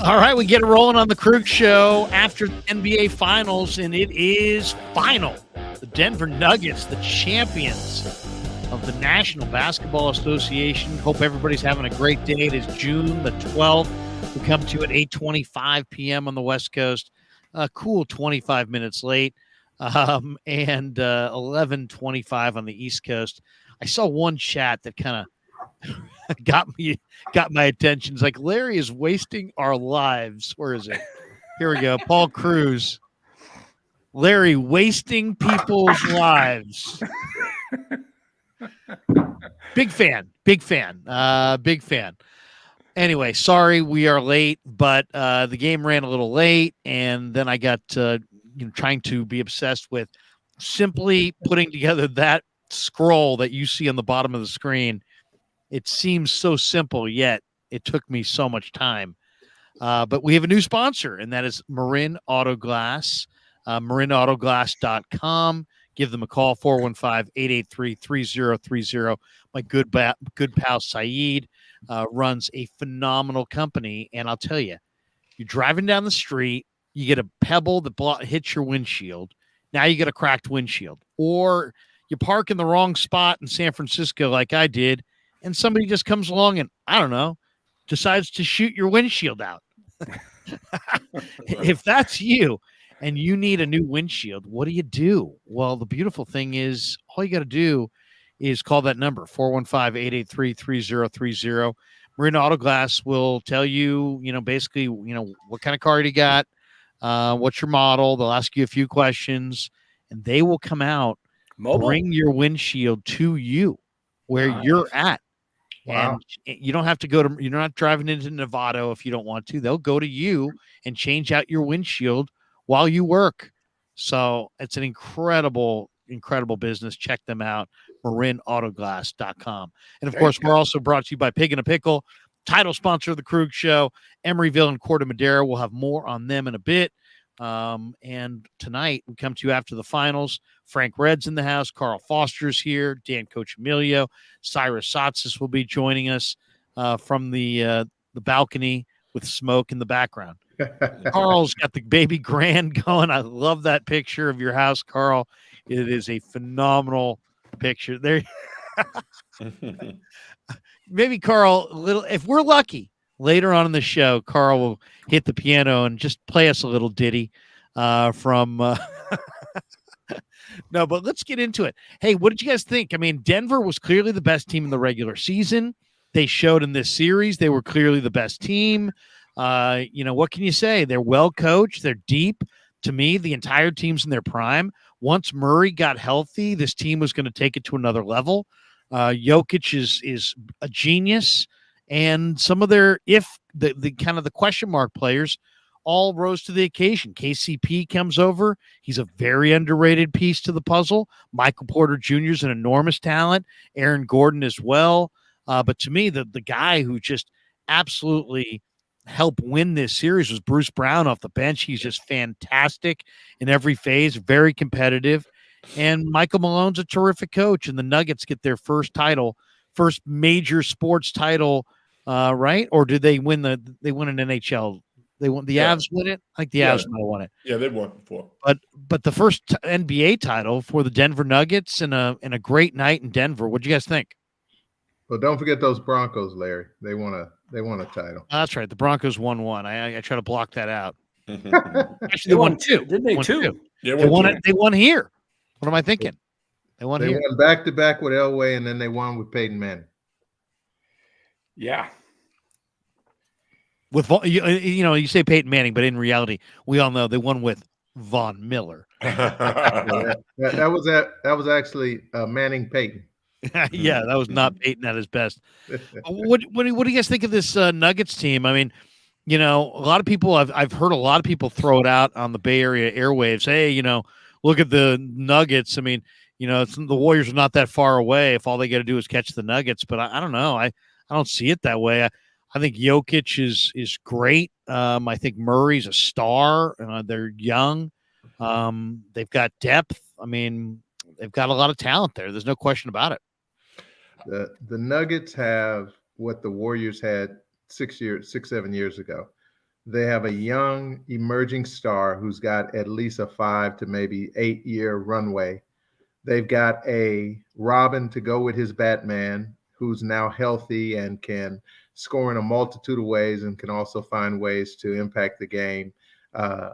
All right, we get it rolling on the Krueger Show after the NBA Finals, and it is final. The Denver Nuggets, the champions of the National Basketball Association. Hope everybody's having a great day. It is June the 12th. We come to you at 8:25 p.m. on the West Coast. Cool 25 minutes late, and 11:25 on the East Coast. I saw one chat that kind of got my attention. It's like, Larry is wasting our lives. Where is it? Here we go. Paul Cruz. Larry wasting people's lives. Big fan. Anyway, sorry we are late, but the game ran a little late, and then I got trying to be obsessed with simply putting together that scroll that you see on the bottom of the screen. It seems so simple, yet it took me so much time. But we have a new sponsor, and that is Marin Auto Glass, marinautoglass.com. Give them a call, 415-883-3030. My good pal Saeed runs a phenomenal company, and I'll tell you, you're driving down the street, you get a pebble that hits your windshield. Now you get a cracked windshield. Or you park in the wrong spot in San Francisco like I did, and somebody just comes along and, I don't know, decides to shoot your windshield out. If that's you and you need a new windshield, what do? Well, the beautiful thing is all you got to do is call that number, 415-883-3030. Marina Auto Glass will tell you, basically, what kind of car you got, what's your model. They'll ask you a few questions, and they will come out, bring your windshield to you where you're at. Wow. And you don't have to you're not driving into Nevada if you don't want to. They'll go to you and change out your windshield while you work. So it's an incredible business. Check them out, marinautoglass.com. And of course, we're also brought to you by Pig and a Pickle, title sponsor of the Krueger Show, Emeryville and Corte Madera. We'll have more on them in a bit. And tonight we come to you after the finals. Frank Red's in the house. Carl Foster's here. Dan Coach Emilio. Cyrus Satsis will be joining us from the balcony with smoke in the background. Carl's got the baby grand going. I love that picture of your house, Carl. It is a phenomenal picture. There. Maybe Carl, if we're lucky, later on in the show, Carl will hit the piano and just play us a little ditty from no, but let's get into it. Hey, what did you guys think? I mean, Denver was clearly the best team in the regular season. They showed in this series they were clearly the best team. What can you say? They're well coached. They're deep. To me, the entire team's in their prime. Once Murray got healthy, this team was going to take it to another level. Jokic is a genius. And some of the kind of the question mark players all rose to the occasion. KCP comes over. He's a very underrated piece to the puzzle. Michael Porter Jr. is an enormous talent. Aaron Gordon as well. But to me, the guy who just absolutely helped win this series was Bruce Brown off the bench. He's just fantastic in every phase, very competitive. And Michael Malone's a terrific coach, and the Nuggets get their first major sports title, right? Or did they win an NHL? They won the Avs win it? I think the Avs might have won it. Yeah, they'd won it before. But the first NBA title for the Denver Nuggets and a great night in Denver. What'd you guys think? Well, don't forget those Broncos, Larry. They won a title. That's right. The Broncos won one. I try to block that out. Actually, they won two. Didn't they? Two. Yeah, they won. They won here. What am I thinking? They won here. They won back-to-back with Elway, and then they won with Peyton Manning. Yeah. With you say Peyton Manning, but in reality, we all know they won with Von Miller. that was actually Manning Peyton. Yeah, that was not Peyton at his best. What do you guys think of this Nuggets team? I mean, a lot of people I've heard a lot of people throw it out on the Bay Area airwaves. Hey, look at the Nuggets. I mean, the Warriors are not that far away if all they got to do is catch the Nuggets. But I don't know. I don't see it that way. I think Jokic is great. I think Murray's a star. They're young. They've got depth. I mean, they've got a lot of talent there. There's no question about it. The Nuggets have what the Warriors had 7 years ago. They have a young emerging star who's got at least a 5 to maybe 8 year runway. They've got a Robin to go with his Batman, who's now healthy and can score in a multitude of ways and can also find ways to impact the game uh,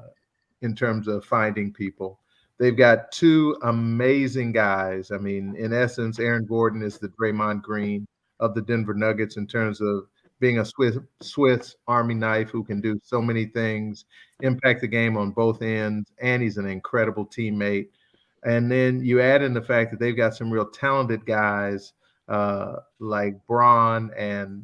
in terms of finding people. They've got two amazing guys. I mean, in essence, Aaron Gordon is the Draymond Green of the Denver Nuggets in terms of being a Swiss Army knife who can do so many things, impact the game on both ends, and he's an incredible teammate. And then you add in the fact that they've got some real talented guys like Braun and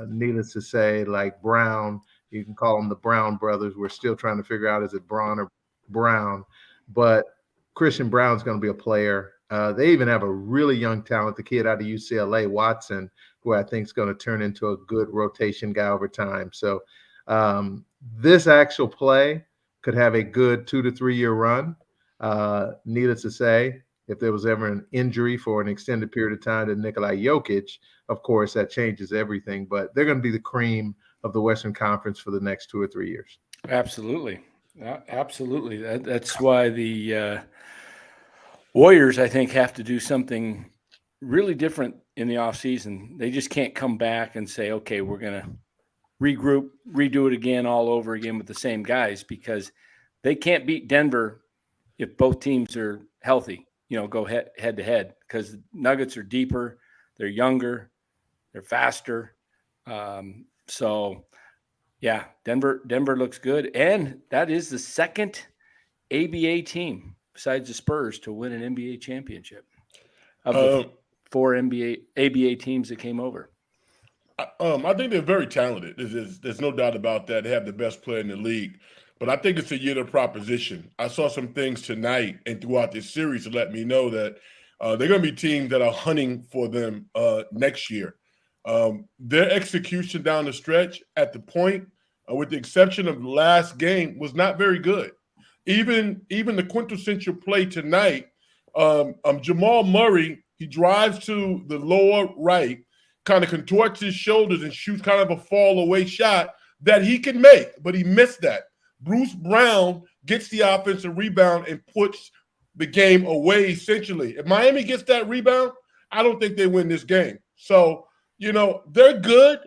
needless to say, like Brown. You can call them the Brown brothers. We're still trying to figure out is it Braun or Brown, but Christian Brown's going to be a player. They even have a really young talent, the kid out of UCLA, Watson, who I think is going to turn into a good rotation guy over time. So this actual play could have a good 2 to 3 year run. Needless to say, if there was ever an injury for an extended period of time to Nikola Jokic, of course, that changes everything. But they're going to be the cream of the Western Conference for the next 2 or 3 years. Absolutely. Absolutely. That's why the Warriors, I think, have to do something really different in the offseason. They just can't come back and say, okay, we're going to regroup, redo it again all over again with the same guys, because they can't beat Denver if both teams are healthy, go head to head, because Nuggets are deeper, they're younger, they're faster. So yeah, Denver looks good. And that is the second ABA team besides the Spurs to win an NBA championship of the 4 ABA teams that came over. I think they're very talented. There's no doubt about that. They have the best player in the league. But I think it's a year of proposition. I saw some things tonight and throughout this series to let me know that they're going to be teams that are hunting for them next year. Their execution down the stretch at the point, with the exception of the last game, was not very good. Even the quintessential play tonight, Jamal Murray, he drives to the lower right, kind of contorts his shoulders and shoots kind of a fall away shot that he can make, but he missed that. Bruce Brown gets the offensive rebound and puts the game away, essentially. If Miami gets that rebound, I don't think they win this game. So, they're good,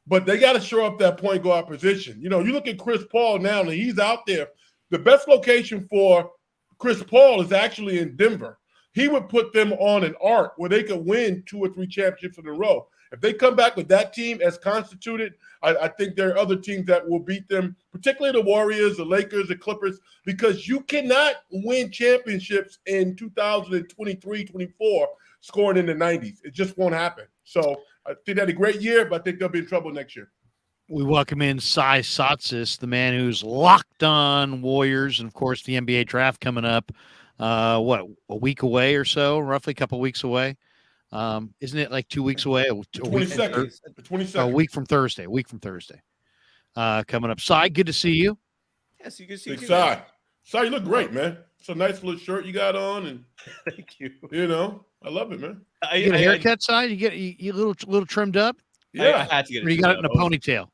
but they got to show up that point guard position. You look at Chris Paul now, and he's out there. The best location for Chris Paul is actually in Denver. He would put them on an arc where they could win 2 or 3 championships in a row. If they come back with that team as constituted, I think there are other teams that will beat them, particularly the Warriors, the Lakers, the Clippers, because you cannot win championships in 2023-24 scoring in the 90s. It just won't happen. So I think they had a great year, but I think they'll be in trouble next year. We welcome in Cy Satsis, the man who's locked on Warriors, and, of course, the NBA draft coming up, a week away or so, roughly a couple weeks away. Isn't it like 2 weeks away? 22nd. A week from Thursday. Coming up. Cy, good to see you. Yes, you can see you. Cy, you look great, man. It's a nice little shirt you got on, and thank you. I love it, man. You get a haircut, Cy? You get you little trimmed up? Yeah, I had to get it. Or you got it in a ponytail?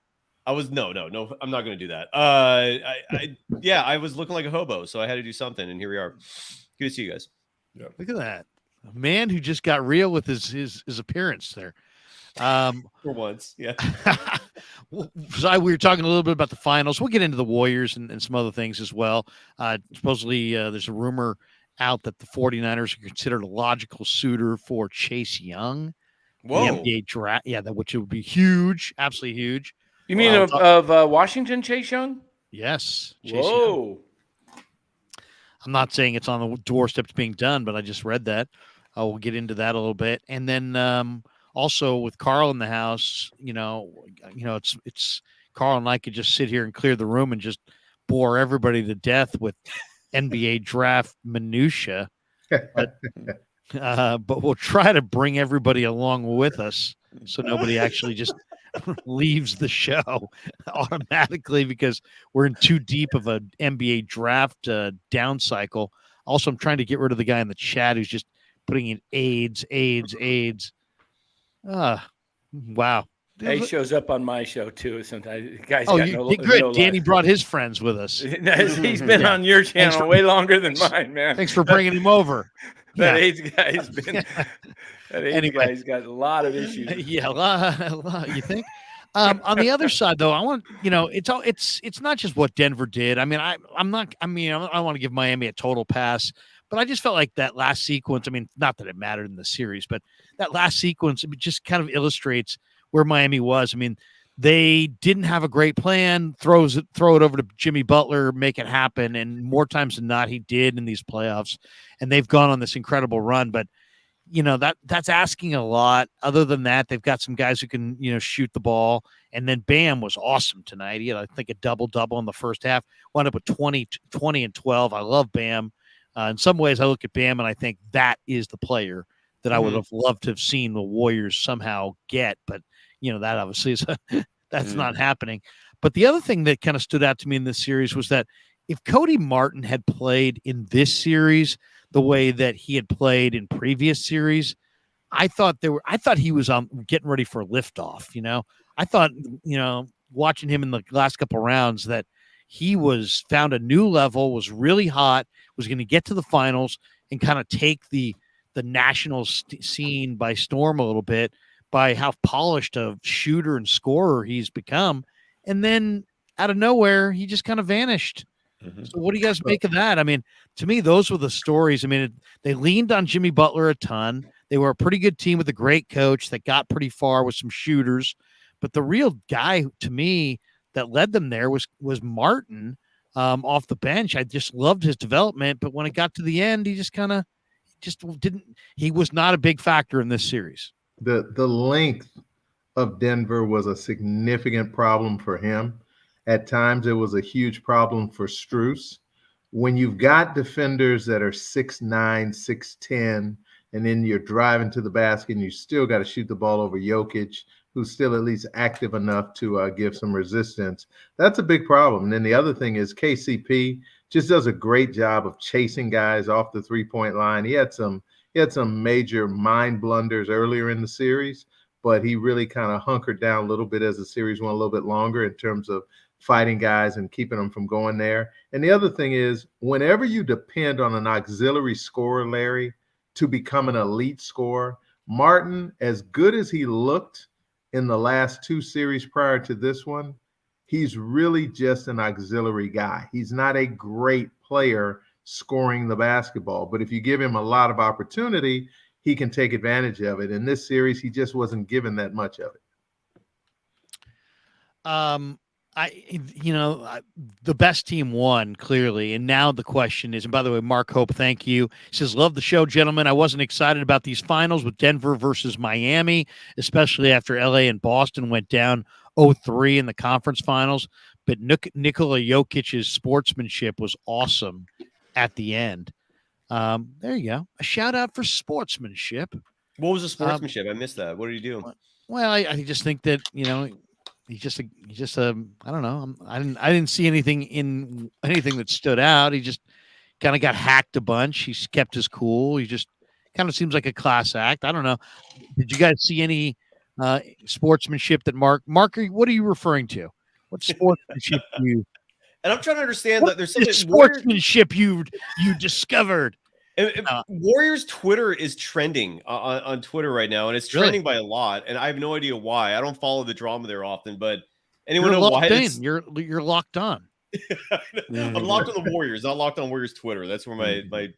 I was no. I'm not going to do that. I was looking like a hobo, so I had to do something, and here we are. Good to see you guys. Yeah, look at that. A man who just got real with his appearance there. For once, yeah. So we were talking a little bit about the finals. We'll get into the Warriors and some other things as well. Supposedly, there's a rumor out that the 49ers are considered a logical suitor for Chase Young. Whoa. The NBA draft. Yeah, which would be huge. Absolutely huge. You mean of Washington, Chase Young? Yes. Chase Young. I'm not saying it's on the doorstep to being done, but I just read that. We'll get into that a little bit. And then also with Carl in the house, it's Carl and I could just sit here and clear the room and just bore everybody to death with NBA draft minutia. But we'll try to bring everybody along with us so nobody actually just leaves the show automatically because we're in too deep of an NBA draft down cycle. Also, I'm trying to get rid of the guy in the chat who's just putting in AIDS. Wow. He shows up on my show too. Sometimes the guy's Oh, got you no, did good. no Danny life. brought his friends with us. He's been Yeah. on your channel for- way longer than mine, man. Thanks for bringing him over. That Yeah. age guy's been. That age Anyway. guy's got a lot of issues. Yeah, a lot, you think? On the other side, though, I want it's not just what Denver did. I mean, I don't want to give Miami a total pass, but I just felt like that last sequence. I mean, not that it mattered in the series, but that last sequence just kind of illustrates where Miami was. I mean, they didn't have a great plan. Throw it over to Jimmy Butler, make it happen, and more times than not, he did in these playoffs. And they've gone on this incredible run, but that's asking a lot. Other than that, they've got some guys who can, shoot the ball. And then Bam was awesome tonight. He had, I think, a double-double in the first half. Wound up with 20 and 12. I love Bam. In some ways, I look at Bam and I think that is the player that I would have loved to have seen the Warriors somehow get. But, that obviously is that's not happening. But the other thing that kind of stood out to me in this series was that if Cody Martin had played in this series the way that he had played in previous series, I thought he was getting ready for liftoff. I thought, watching him in the last couple rounds that he found a new level, was really hot, was going to get to the finals and kind of take the national scene by storm a little bit by how polished a shooter and scorer he's become. And then out of nowhere, he just kind of vanished. So what do you guys make of that? I mean, to me, those were the stories. I mean, they leaned on Jimmy Butler a ton. They were a pretty good team with a great coach that got pretty far with some shooters. But the real guy to me that led them there was Martin off the bench. I just loved his development. But when it got to the end, he just didn't. He was not a big factor in this series. The length of Denver was a significant problem for him. At times, it was a huge problem for Strus. When you've got defenders that are 6'9", 6'10", and then you're driving to the basket and you still got to shoot the ball over Jokic, who's still at least active enough to give some resistance, that's a big problem. And then the other thing is KCP just does a great job of chasing guys off the three-point line. He had some major mind blunders earlier in the series, but he really kind of hunkered down a little bit as the series went a little bit longer in terms of fighting guys and keeping them from going there. And the other thing is, whenever you depend on an auxiliary scorer, Larry, to become an elite scorer, Martin, as good as he looked in the last two series prior to this one, he's really just an auxiliary guy. He's not a great player scoring the basketball, but if you give him a lot of opportunity, he can take advantage of it. In this series, he just wasn't given that much of it. The best team won clearly. And now the question is, and by the way, Mark Hope, thank you. He says, love the show, gentlemen. I wasn't excited about these finals with Denver versus Miami, especially after LA and Boston went down 0-3 in the conference finals. But Nikola Jokic's sportsmanship was awesome at the end. There you go. A shout out for sportsmanship. What was the sportsmanship? I missed that. What did he do? Well, I just think that, he's just I don't know. I didn't see anything that stood out. He just kind of got hacked a bunch. He's kept his cool. He just kind of seems like a class act. I don't know. Did you guys see any sportsmanship that Mark, what are you referring to? What sportsmanship you? And I'm trying to understand that there's something sportsmanship you discovered. Warriors Twitter is trending on Twitter right now, and it's trending by a lot. And I have no idea why. I don't follow the drama there often, but anyone know why? You're locked on. I'm locked on the Warriors, not locked on Warriors Twitter. That's where I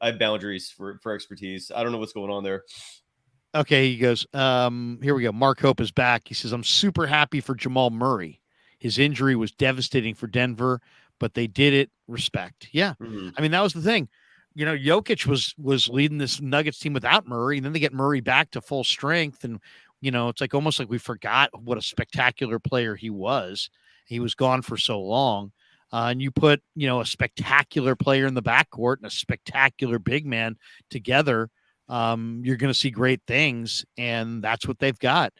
have boundaries for expertise. I don't know what's going on there. Okay, he goes. Here we go. Mark Hope is back. He says, I'm super happy for Jamal Murray. His injury was devastating for Denver, but they did it. Respect. Yeah. I mean, that was the thing. Jokic was leading this Nuggets team without Murray, and then they get Murray back to full strength. And, it's like almost like we forgot what a spectacular player he was. He was gone for so long. And you put, a spectacular player in the backcourt and a spectacular big man together, you're going to see great things. And that's what they've got.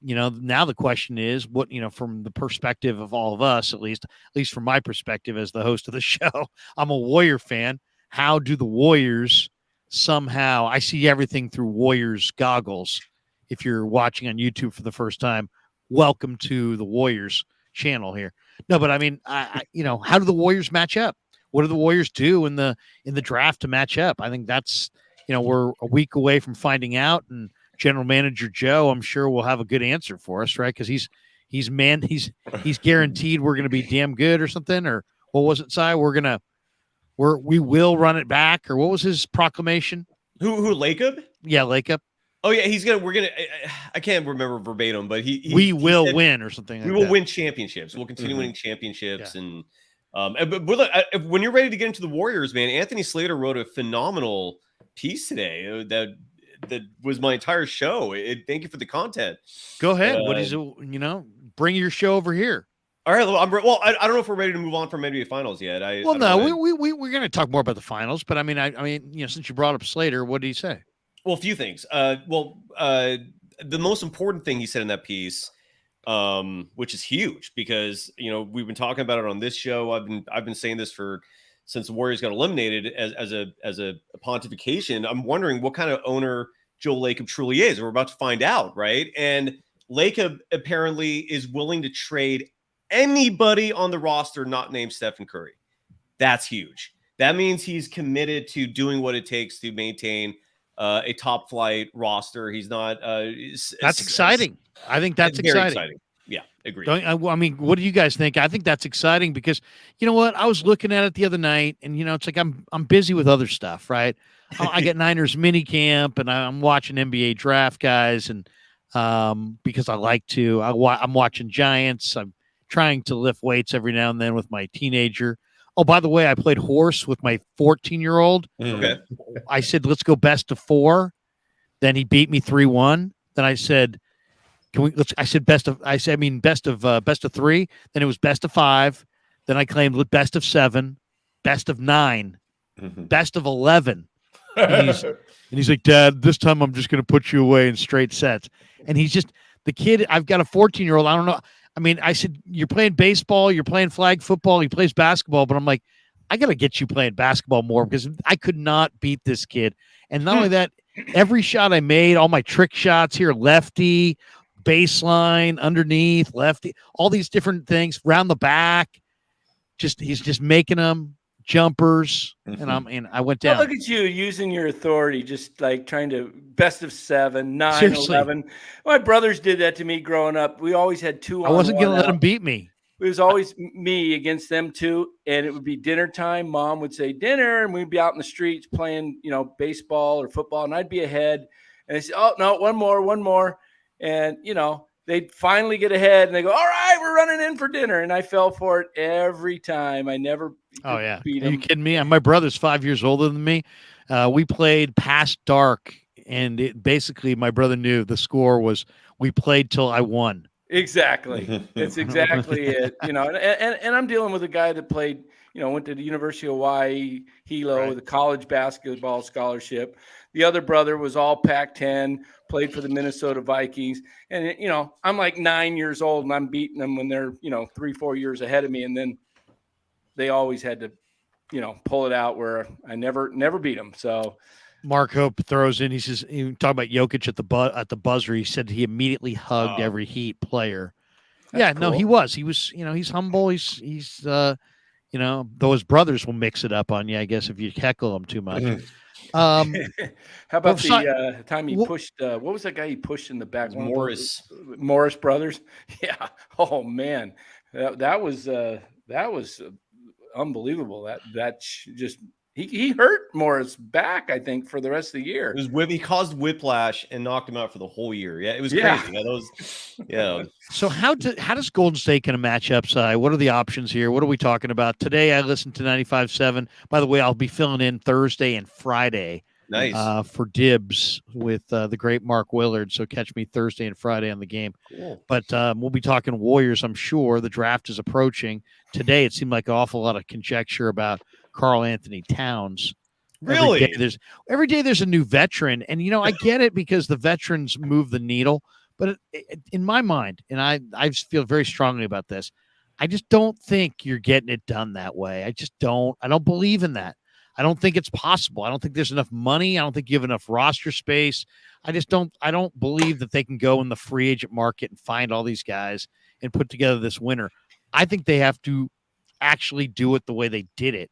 Now the question is what, from the perspective of all of us, at least from my perspective as the host of the show, I'm a Warrior fan. How do the Warriors somehow, I see everything through Warriors goggles. If you're watching on YouTube for the first time, welcome to the Warriors channel here. No, but I mean, how do the Warriors match up? What do the Warriors do in the draft to match up? I think that's, we're a week away from finding out, and General Manager Joe, I'm sure, will have a good answer for us, right? Because he's guaranteed we're going to be damn good or something. Or what was it, Si? We will run it back, or what was his proclamation? Who Lacob? Yeah, Lacob. Oh yeah, we're gonna. I can't remember verbatim, but we will win or something. We will win championships. We'll continue winning championships, and but look, when you're ready to get into the Warriors, man, Anthony Slater wrote a phenomenal piece today that was my entire show. Thank you for the content. Go ahead. What is it? Bring your show over here. All right. Well, I don't know if we're ready to move on from NBA Finals yet. We're going to talk more about the finals, but I mean, since you brought up Slater, what did he say? Well, a few things. The most important thing he said in that piece, which is huge, because we've been talking about it on this show. I've been saying this since the Warriors got eliminated as a pontification. I'm wondering what kind of owner Joe Lacob truly is. We're about to find out, right? And Lacob apparently is willing to trade anybody on the roster not named Stephen Curry. That's huge. That means he's committed to doing what it takes to maintain a top flight roster. He's not. That's exciting. I think that's exciting. Yeah, agree. I mean, what do you guys think? I think that's exciting because you know what? I was looking at it the other night, and it's like I'm busy with other stuff, right? I get Niners mini camp, and I'm watching NBA draft guys, and because I like to, I'm watching Giants. I'm trying to lift weights every now and then with my teenager. Oh, by the way, I played horse with my 14-year-old. Okay. I said, let's go best of 4. Then he beat me 3-1. Then I said, best of 3. Then it was best of 5. Then I claimed best of 7, best of 9, best of 11. And he's like, Dad, this time I'm just going to put you away in straight sets. And he's just the kid. I've got a 14-year-old. I don't know. I mean, I said, you're playing baseball, you're playing flag football, he plays basketball, but I'm like, I got to get you playing basketball more because I could not beat this kid. And not only that, every shot I made, all my trick shots here, lefty, baseline, underneath, lefty, all these different things, round the back, he's just making them. Jumpers, and I went down. Look at you using your authority, just like trying to best of 7, 9, Seriously. 11. My brothers did that to me growing up. We always had 2 on. I wasn't going to let them beat me. It was always me against them 2, and it would be dinner time. Mom would say dinner, and we'd be out in the streets playing, baseball or football, and I'd be ahead. And they say, "Oh no, one more," and they'd finally get ahead, and they go, "All right, we're running in for dinner." And I fell for it every time. I never beat him. Are you kidding me? My brother's 5 years older than me. We played past dark, and basically my brother knew the score was we played till I won. Exactly. It's exactly it. And I'm dealing with a guy that played, went to the University of Hawaii, Hilo, Right. the college basketball scholarship. The other brother was all Pac-10, played for the Minnesota Vikings. And, I'm like 9 years old and I'm beating them when they're, 3-4 years ahead of me. And then they always had to, pull it out where I never beat them. So Mark Hope throws in. He says, talking about Jokic at the buzzer. He said he immediately hugged every Heat player. That's No, cool. he was. He's humble. He's though his brothers will mix it up on you, I guess, if you heckle him too much. How about well, the time he pushed? What was that guy he pushed in the back? Morris brothers. Yeah. Oh man, that was unbelievable. He hurt Morris back, I think, for the rest of the year. It was he caused whiplash and knocked him out for the whole year. Yeah, it was Yeah. crazy. Yeah, So how does Golden State kind of match up, Si? What are the options here? What are we talking about? Today I listened to 95.7. By the way, I'll be filling in Thursday and Friday nice. for Dibs with the great Mark Willard. So catch me Thursday and Friday on the game. Cool. But we'll be talking Warriors, I'm sure. The draft is approaching. Today it seemed like an awful lot of conjecture about Karl Anthony Towns. Really? Every day there's a new veteran. And, I get it because the veterans move the needle. But in my mind, and I feel very strongly about this, I just don't think you're getting it done that way. I don't believe in that. I don't think it's possible. I don't think there's enough money. I don't think you have enough roster space. I don't believe that they can go in the free agent market and find all these guys and put together this winner. I think they have to actually do it the way they did it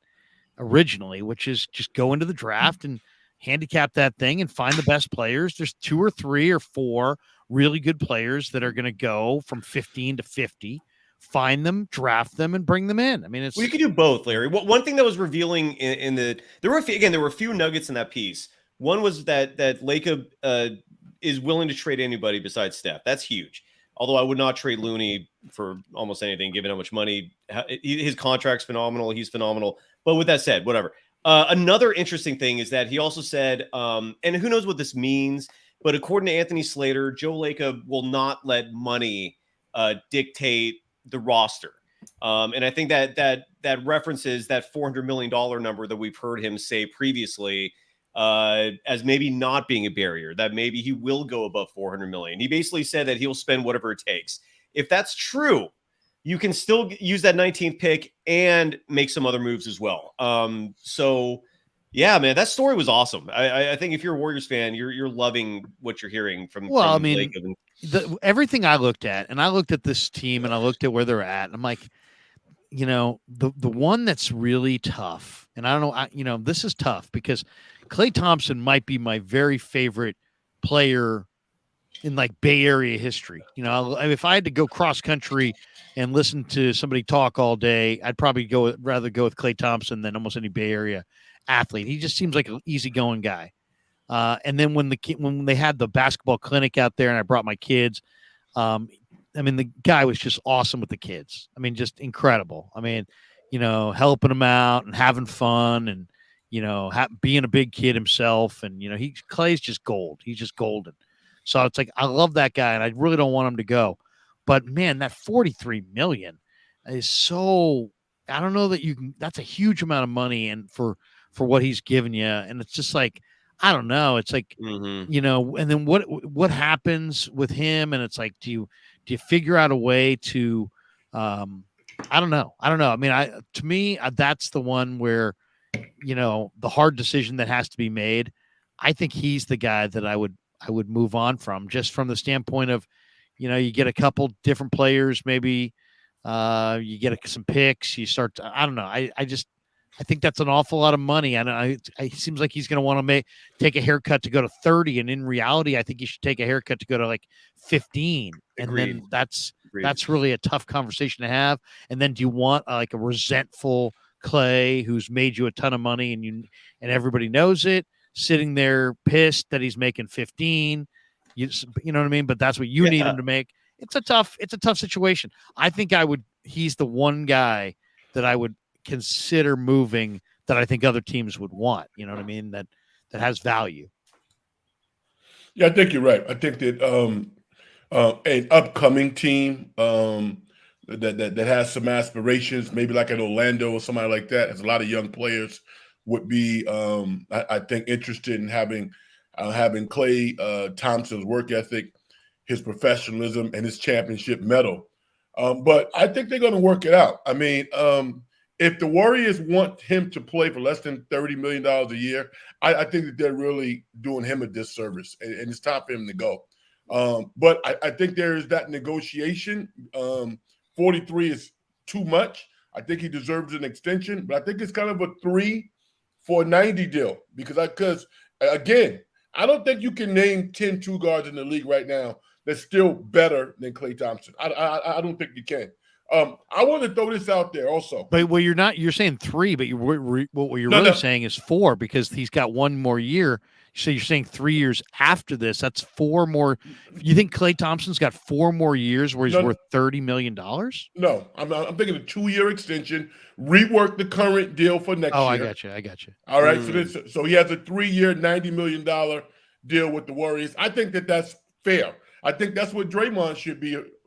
originally, which is just go into the draft and handicap that thing and find the best players. There's 2 or 3 or 4 really good players that are going to go from 15 to 50. Find them, draft them, and bring them in. I mean, you could do both, Larry. One thing that was revealing in there were a few nuggets in that piece. One was that Lacob is willing to trade anybody besides Steph. That's huge. Although I would not trade Looney for almost anything, given how much money. His contract's phenomenal. He's phenomenal. But with that said, whatever. Another interesting thing is that he also said, and who knows what this means, but according to Anthony Slater, Joe Lacob will not let money dictate the roster. And I think that references that $400 million number that we've heard him say previously as maybe not being a barrier, that maybe he will go above 400 million. He basically said that he'll spend whatever it takes. If that's true, you can still use that 19th pick and make some other moves as well. So yeah, man, that story was awesome. I think if you're a Warriors fan, you're loving what you're hearing from. Well, from I mean, everything I looked at, and I looked at this team, and I looked at where they're at, and I'm like, the one that's really tough, and I don't know, this is tough because Klay Thompson might be my very favorite player in like Bay Area history. If I had to go cross country and listen to somebody talk all day, I'd probably rather go with Klay Thompson than almost any Bay Area athlete. He just seems like an easygoing guy. And then when they had the basketball clinic out there and I brought my kids, the guy was just awesome with the kids. I mean, just incredible. I mean, helping them out and having fun and, being a big kid himself. And, Klay's just gold. He's just golden. So it's like, I love that guy and I really don't want him to go. But man, that 43 million is so, I don't know that that's a huge amount of money and for what he's given you. And it's just like, I don't know. It's like, and then what happens with him? And it's like, do you figure out a way to, I don't know. I mean, to me, that's the one where, the hard decision that has to be made. I think he's the guy that I would move on from, just from the standpoint of, you get a couple different players, maybe you get some picks, you start to, I don't know. I think that's an awful lot of money. And it seems like he's going to want to take a haircut to go to 30. And in reality, I think he should take a haircut to go to like 15. And then that's really a tough conversation to have. And then do you want like a resentful Klay who's made you a ton of money and everybody knows it, sitting there pissed that he's making 15? You know what I mean? But that's what you need him to make. It's a tough situation. I think he's the one guy that I would consider moving that I think other teams would want. You know what I mean? That has value. Yeah, I think you're right. I think that an upcoming team that has some aspirations, maybe like an Orlando or somebody like that, has a lot of young players, would be I think interested in having Klay Thompson's work ethic, his professionalism, and his championship medal. But I think they're going to work it out. I mean, if the Warriors want him to play for less than $30 million a year, I think that they're really doing him a disservice, and it's time for him to go. But I think there is that negotiation. 43 is too much. I think he deserves an extension, but I think it's kind of a 3 for 90 deal because again, I don't think you can name 10 two guards in the league right now that's still better than Klay Thompson. I don't think you can. I want to throw this out there also. But you're saying 3, but what you're really saying is 4 because he's got one more year. So you're saying 3 years after this, that's 4 more. You think Klay Thompson's got 4 more years where he's worth $30 million? No, I'm thinking a 2-year extension, rework the current deal for next year. I got you. All right. So he has a 3-year, $90 million deal with the Warriors. I think that's fair. I think that's what Draymond should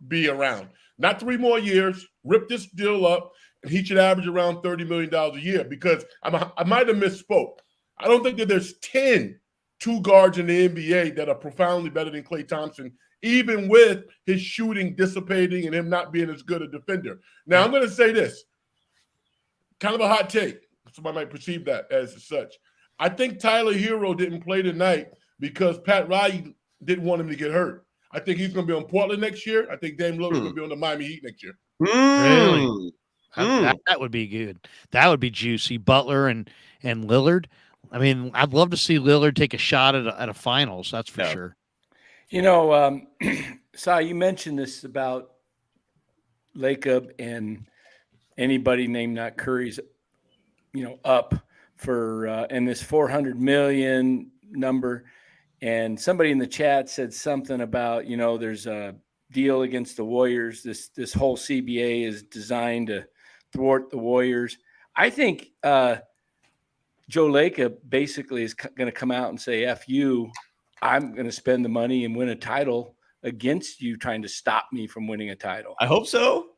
be around. Not 3 more years, rip this deal up, and he should average around $30 million a year because I might have misspoke. I don't think that there's 10 two guards in the NBA that are profoundly better than Klay Thompson, even with his shooting dissipating and him not being as good a defender. Now, I'm going to say this, kind of a hot take. somebody might perceive that as such. I think Tyler Hero didn't play tonight because Pat Riley didn't want him to get hurt. I think he's going to be on Portland next year. I think Dame Lillard's going to be on the Miami Heat next year. Really? That would be good. That would be juicy. Butler and Lillard. I mean, I'd love to see Lillard take a shot at a finals. That's for sure. You know, Sai, you mentioned this about Lacob and anybody named not Curry's, up for and this 400 million number. And somebody in the chat said something about, there's a deal against the Warriors. This whole CBA is designed to thwart the Warriors. I think Joe Lacob basically is going to come out and say, F you, I'm going to spend the money and win a title against you trying to stop me from winning a title. I hope so.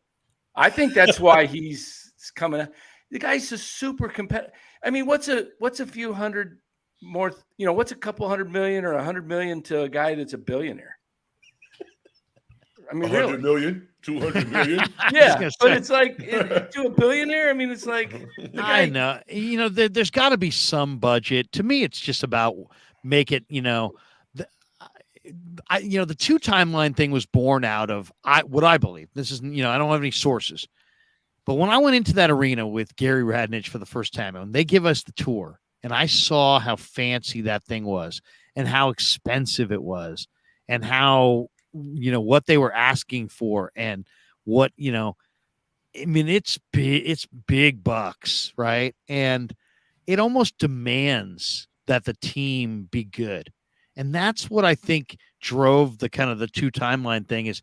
I think that's why he's coming up. The guy's a super competitive. I mean, what's a few hundred more, what's a couple $100 million or $100 million to a guy that's a billionaire? I mean, 100 really? million, 200 million. Yeah, but it's like to a billionaire. I mean, it's like I know. There's got to be some budget. To me, it's just about make it. The 2 timeline thing was born out of what I believe. This is I don't have any sources, but when I went into that arena with Gary Radnich for the first time, and they give us the tour, and I saw how fancy that thing was, and how expensive it was, and how what they were asking for, and what I mean, it's big bucks, right? And it almost demands that the team be good. And that's what I think drove the kind of the 2 timeline thing. Is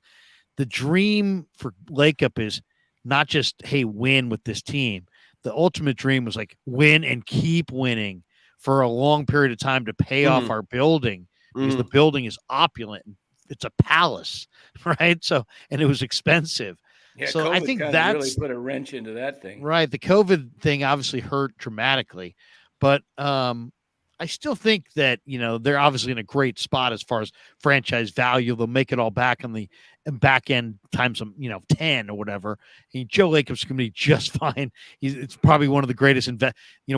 the dream for Lacob is not just, hey, win with this team. The ultimate dream was like win and keep winning for a long period of time to pay off our building, because the building is opulent. It's a palace, right? So, and it was expensive. Yeah, so COVID I think that's really put a wrench into that thing. Right. The COVID thing obviously hurt dramatically, but I still think that, they're obviously in a great spot as far as franchise value. They'll make it all back on the back end times, 10 or whatever. And Joe Lacob's going to be just fine. It's probably one of the greatest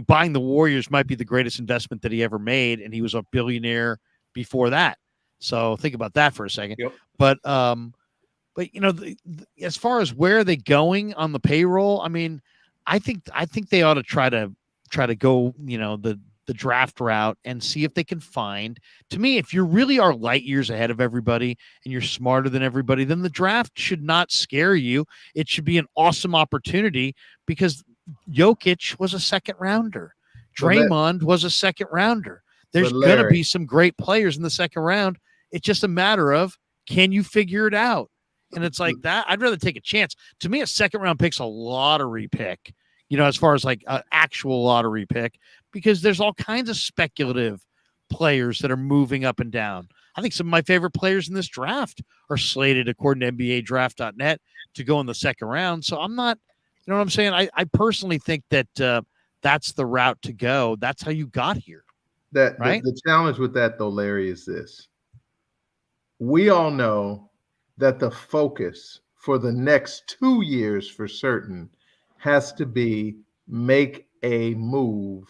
buying the Warriors might be the greatest investment that he ever made. And he was a billionaire before that. So think about that for a second. Yep. But as far as where are they going on the payroll, I mean, I think they ought to try to go, the draft route and see if they can find. To me, if you really are light years ahead of everybody and you're smarter than everybody, then the draft should not scare you. It should be an awesome opportunity, because Jokic was a second rounder. Draymond was a second rounder. There's going to be some great players in the second round. It's just a matter of, can you figure it out? And it's like that. I'd rather take a chance. To me, a second round pick's a lottery pick, as far as like an actual lottery pick, because there's all kinds of speculative players that are moving up and down. I think some of my favorite players in this draft are slated, according to NBADraft.net, to go in the second round. So I'm not, what I'm saying? I personally think that that's the route to go. That's how you got here. Right? The challenge with that, though, Larry, is this. We all know that the focus for the next 2 years for certain has to be make a move,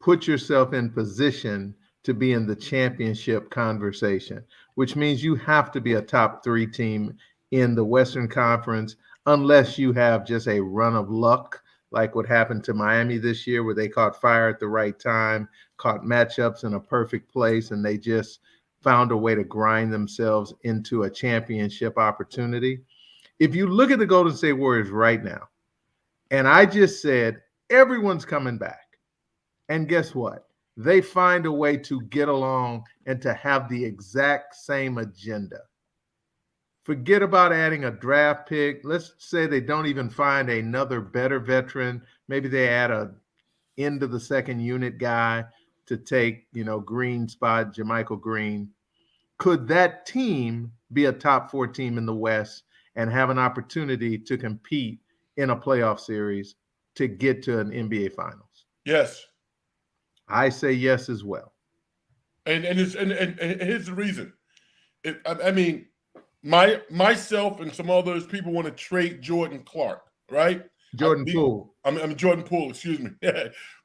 put yourself in position to be in the championship conversation, which means you have to be a top 3 team in the Western Conference, unless you have just a run of luck, like what happened to Miami this year, where they caught fire at the right time, caught matchups in a perfect place, and they just found a way to grind themselves into a championship opportunity. If you look at the Golden State Warriors right now, and I just said everyone's coming back, and guess what? They find a way to get along and to have the exact same agenda. Forget about adding a draft pick. Let's say they don't even find another better veteran. Maybe they add a end of the second unit guy to take, Green spot, Jermichael Green. Could that team be a top 4 team in the West and have an opportunity to compete in a playoff series to get to an NBA Finals? Yes. I say yes as well. And here's the reason. Myself and some others people want to trade Jordan Clark, right? Jordan Poole. I'm Jordan Poole, excuse me.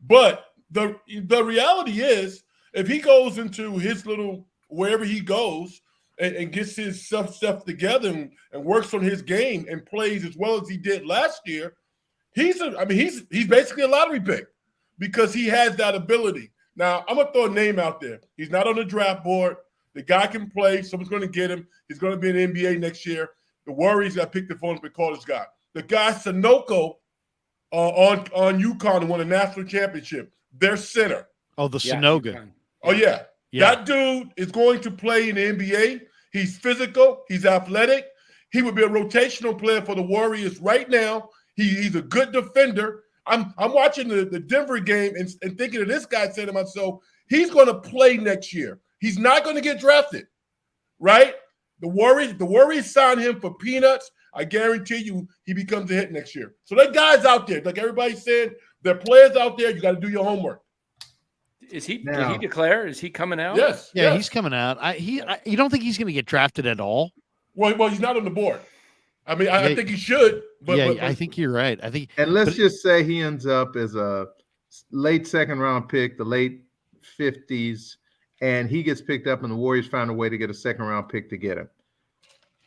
But the reality is, if he goes into his little wherever he goes and gets his stuff together and works on his game and plays as well as he did last year, he's basically a lottery pick because he has that ability. Now, I'm gonna throw a name out there. He's not on the draft board. The guy can play. Someone's gonna get him. He's gonna be in the NBA next year. The Warriors got picked the phone and call this guy. The guy Sunoco on UConn and won a national championship. Their center. Oh, the Sunoga. Oh, yeah. That dude is going to play in the NBA. He's physical. He's athletic. He would be a rotational player for the Warriors right now. He's a good defender. I'm watching the Denver game and thinking of this guy, saying to myself, he's going to play next year. He's not going to get drafted, right? The Warriors signed him for peanuts. I guarantee you he becomes a hit next year. So there are guys out there, like everybody said, there are players out there. You got to do your homework. Did he declare? Is he coming out? Yes. Yeah, he's coming out. You don't think he's going to get drafted at all? Well, he's not on the board. I mean, I think he should. But I think you're right. And let's just say he ends up as a late second round pick, the late 50s, and he gets picked up and the Warriors find a way to get a second round pick to get him.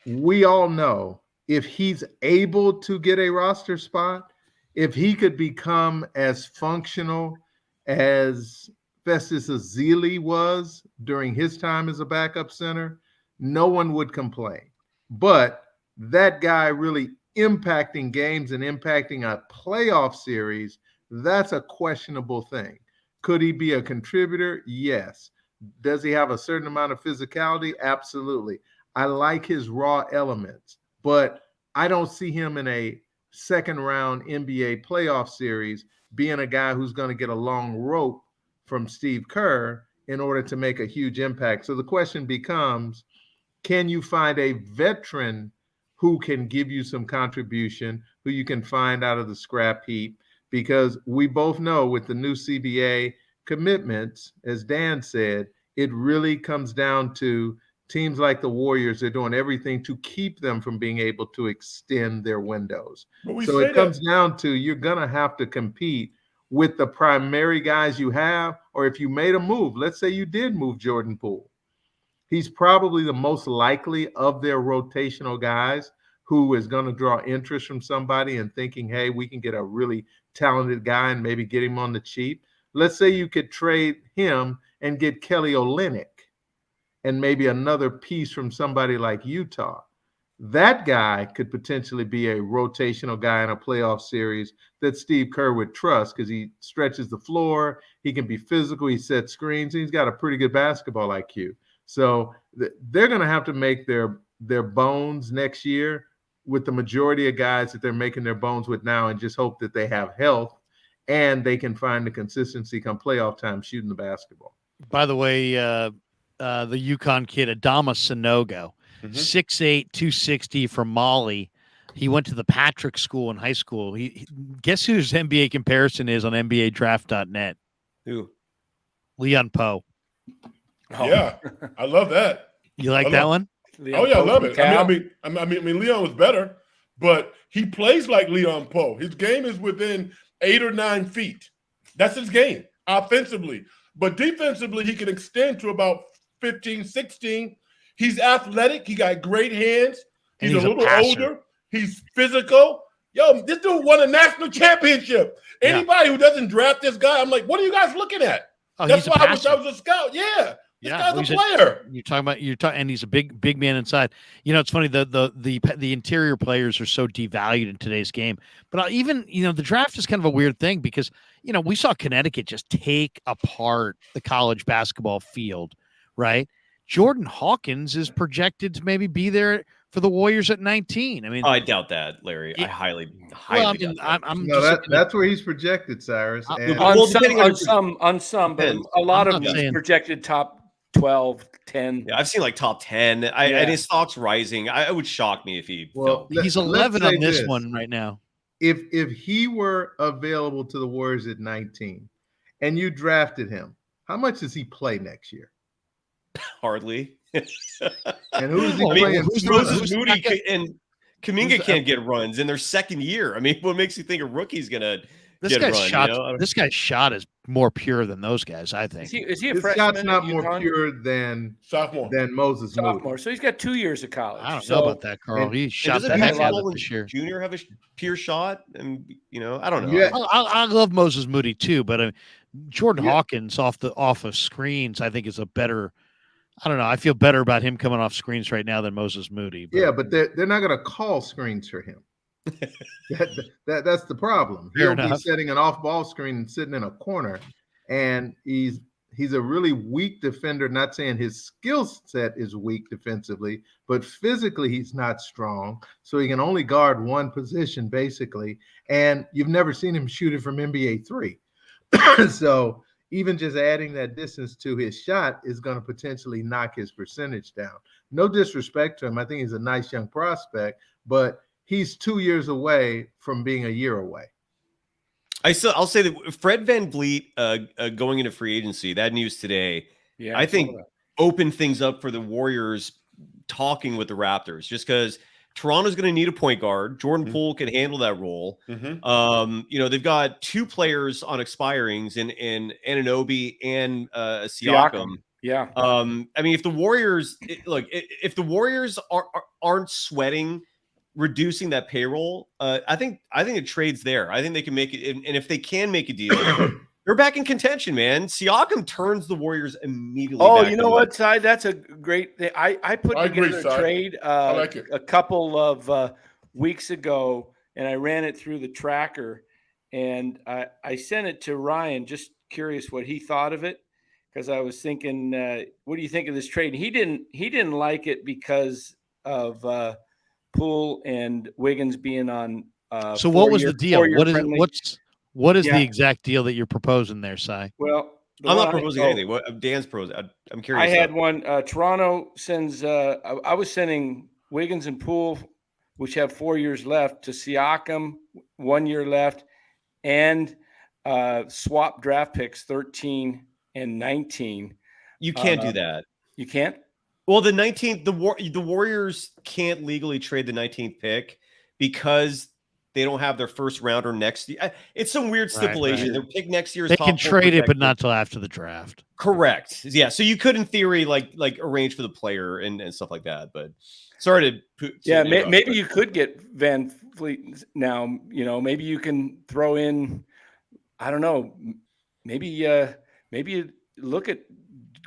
We all know if he's able to get a roster spot, if he could become as functional as Festus Ezeli was during his time as a backup center, no one would complain. But that guy really impacting games and impacting a playoff series, that's a questionable thing. Could he be a contributor? Yes. Does he have a certain amount of physicality? Absolutely. I like his raw elements, but I don't see him in a second round NBA playoff series being a guy who's going to get a long rope from Steve Kerr in order to make a huge impact. So the question becomes, can you find a veteran who can give you some contribution, who you can find out of the scrap heap? Because we both know with the new CBA commitments, as Dan said, it really comes down to teams like the Warriors. They're doing everything to keep them from being able to extend their windows. So it comes down to you're going to have to compete with the primary guys you have, or if you made a move, let's say you did move Jordan Poole. He's probably the most likely of their rotational guys who is going to draw interest from somebody and thinking, hey, we can get a really talented guy and maybe get him on the cheap. Let's say you could trade him and get Kelly Olynyk and maybe another piece from somebody like Utah. That guy could potentially be a rotational guy in a playoff series that Steve Kerr would trust because he stretches the floor, he can be physical, he sets screens, and he's got a pretty good basketball IQ. So they're going to have to make their bones next year with the majority of guys that they're making their bones with now, and just hope that they have health and they can find the consistency come playoff time shooting the basketball. By the way, the UConn kid, Adama Sanogo, 6'8", 260 from Mali. He went to the Patrick School in high school. Guess whose NBA comparison is on NBADraft.net? Who? Leon Poe. Oh. Yeah, I love that. You like that one? Oh yeah, I love it. I mean, Leon was better, but he plays like Leon Poe. His game is within 8 or 9 feet. That's his game offensively, but defensively he can extend to about 15, 16. He's athletic. He got great hands. He's a little older. He's physical. Yo, this dude won a national championship. Anybody who doesn't draft this guy, I'm like, what are you guys looking at? Oh, that's why I was a scout. Yeah. This guy's a player. And he's a big man inside. You know, it's funny, the interior players are so devalued in today's game. But even, the draft is kind of a weird thing because, we saw Connecticut just take apart the college basketball field, right? Jordan Hawkins is projected to maybe be there for the Warriors at 19. I mean, I doubt that, Larry. I highly doubt that. That's where he's projected, Cyrus. On some, but a lot of them he's projected top 12, 10. Yeah, I've seen like top 10. And his stock's rising. It would shock me if he fell. He's 11 on this one right now. If he were available to the Warriors at 19 and you drafted him, how much does he play next year? Hardly. And who's he playing? Moses Moody and Kuminga can't get runs in their second year. I mean, what makes you think a rookie's gonna get run? This guy's shot is more pure than those guys, I think. Is he a His freshman? shot's not at more UConn? pure than Sophomore. Moses Moody. Sophomore. So he's got 2 years of college. I don't know about that, Carl. and- He And shot the doesn't heck out Paul of it and this year. Junior have a pure shot? And I don't know. Yeah. I love Moses Moody too, but Jordan Yeah. Hawkins off of screens, I think is a better. I don't know. I feel better about him coming off screens right now than Moses Moody. Yeah, but they're not going to call screens for him. That's the problem. Fair He'll be enough. setting an off-ball screen and sitting in a corner, and he's a really weak defender. Not saying his skill set is weak defensively, but physically he's not strong, so he can only guard one position basically. And you've never seen him shoot it from NBA 3. So even just adding that distance to his shot is going to potentially knock his percentage down. No disrespect to him. I think he's a nice young prospect, but he's 2 years away from being a year away. I'll say that Fred VanVleet going into free agency, that news today, Yeah, I think opened things up for the Warriors talking with the Raptors, just because Toronto's going to need a point guard. Jordan Poole can handle that role. They've got 2 players on expirings in Anunoby and Siakam. Yeah. I mean, if the Warriors if the Warriors aren't sweating reducing that payroll, I think it trades there. I think they can make it, and if they can make a deal, they're back in contention, man. Siakam turns the Warriors immediately. Oh, back you know on what, Cy? That's a great thing. I put I agree, together a Cy. trade I like it. a couple of weeks ago, and I ran it through the tracker, and I sent it to Ryan. Just curious what he thought of it, because I was thinking, what do you think of this trade? He didn't like it because of Poole and Wiggins being on. So what was the deal? What is Yeah. the exact deal that you're proposing there, Cy? Well, I'm not proposing anything. What Dan's proposing? I'm curious. I had one. Toronto sends. I was sending Wiggins and Poole, which have 4 years left, to Siakam, 1 year left, and swap draft picks 13 and 19. You can't do that. You can't. Well, the 19th, the Warriors can't legally trade the 19th pick because they don't have their first rounder next year. It's some weird stipulation. Right. Their pick next year is They top can 4 trade it, but protected. not till after the draft. Correct. Yeah. So you could, in theory, like arrange for the player and stuff like that. But sorry to Maybe you could get Van Fleet now. Maybe you can throw in. I don't know. Maybe you look at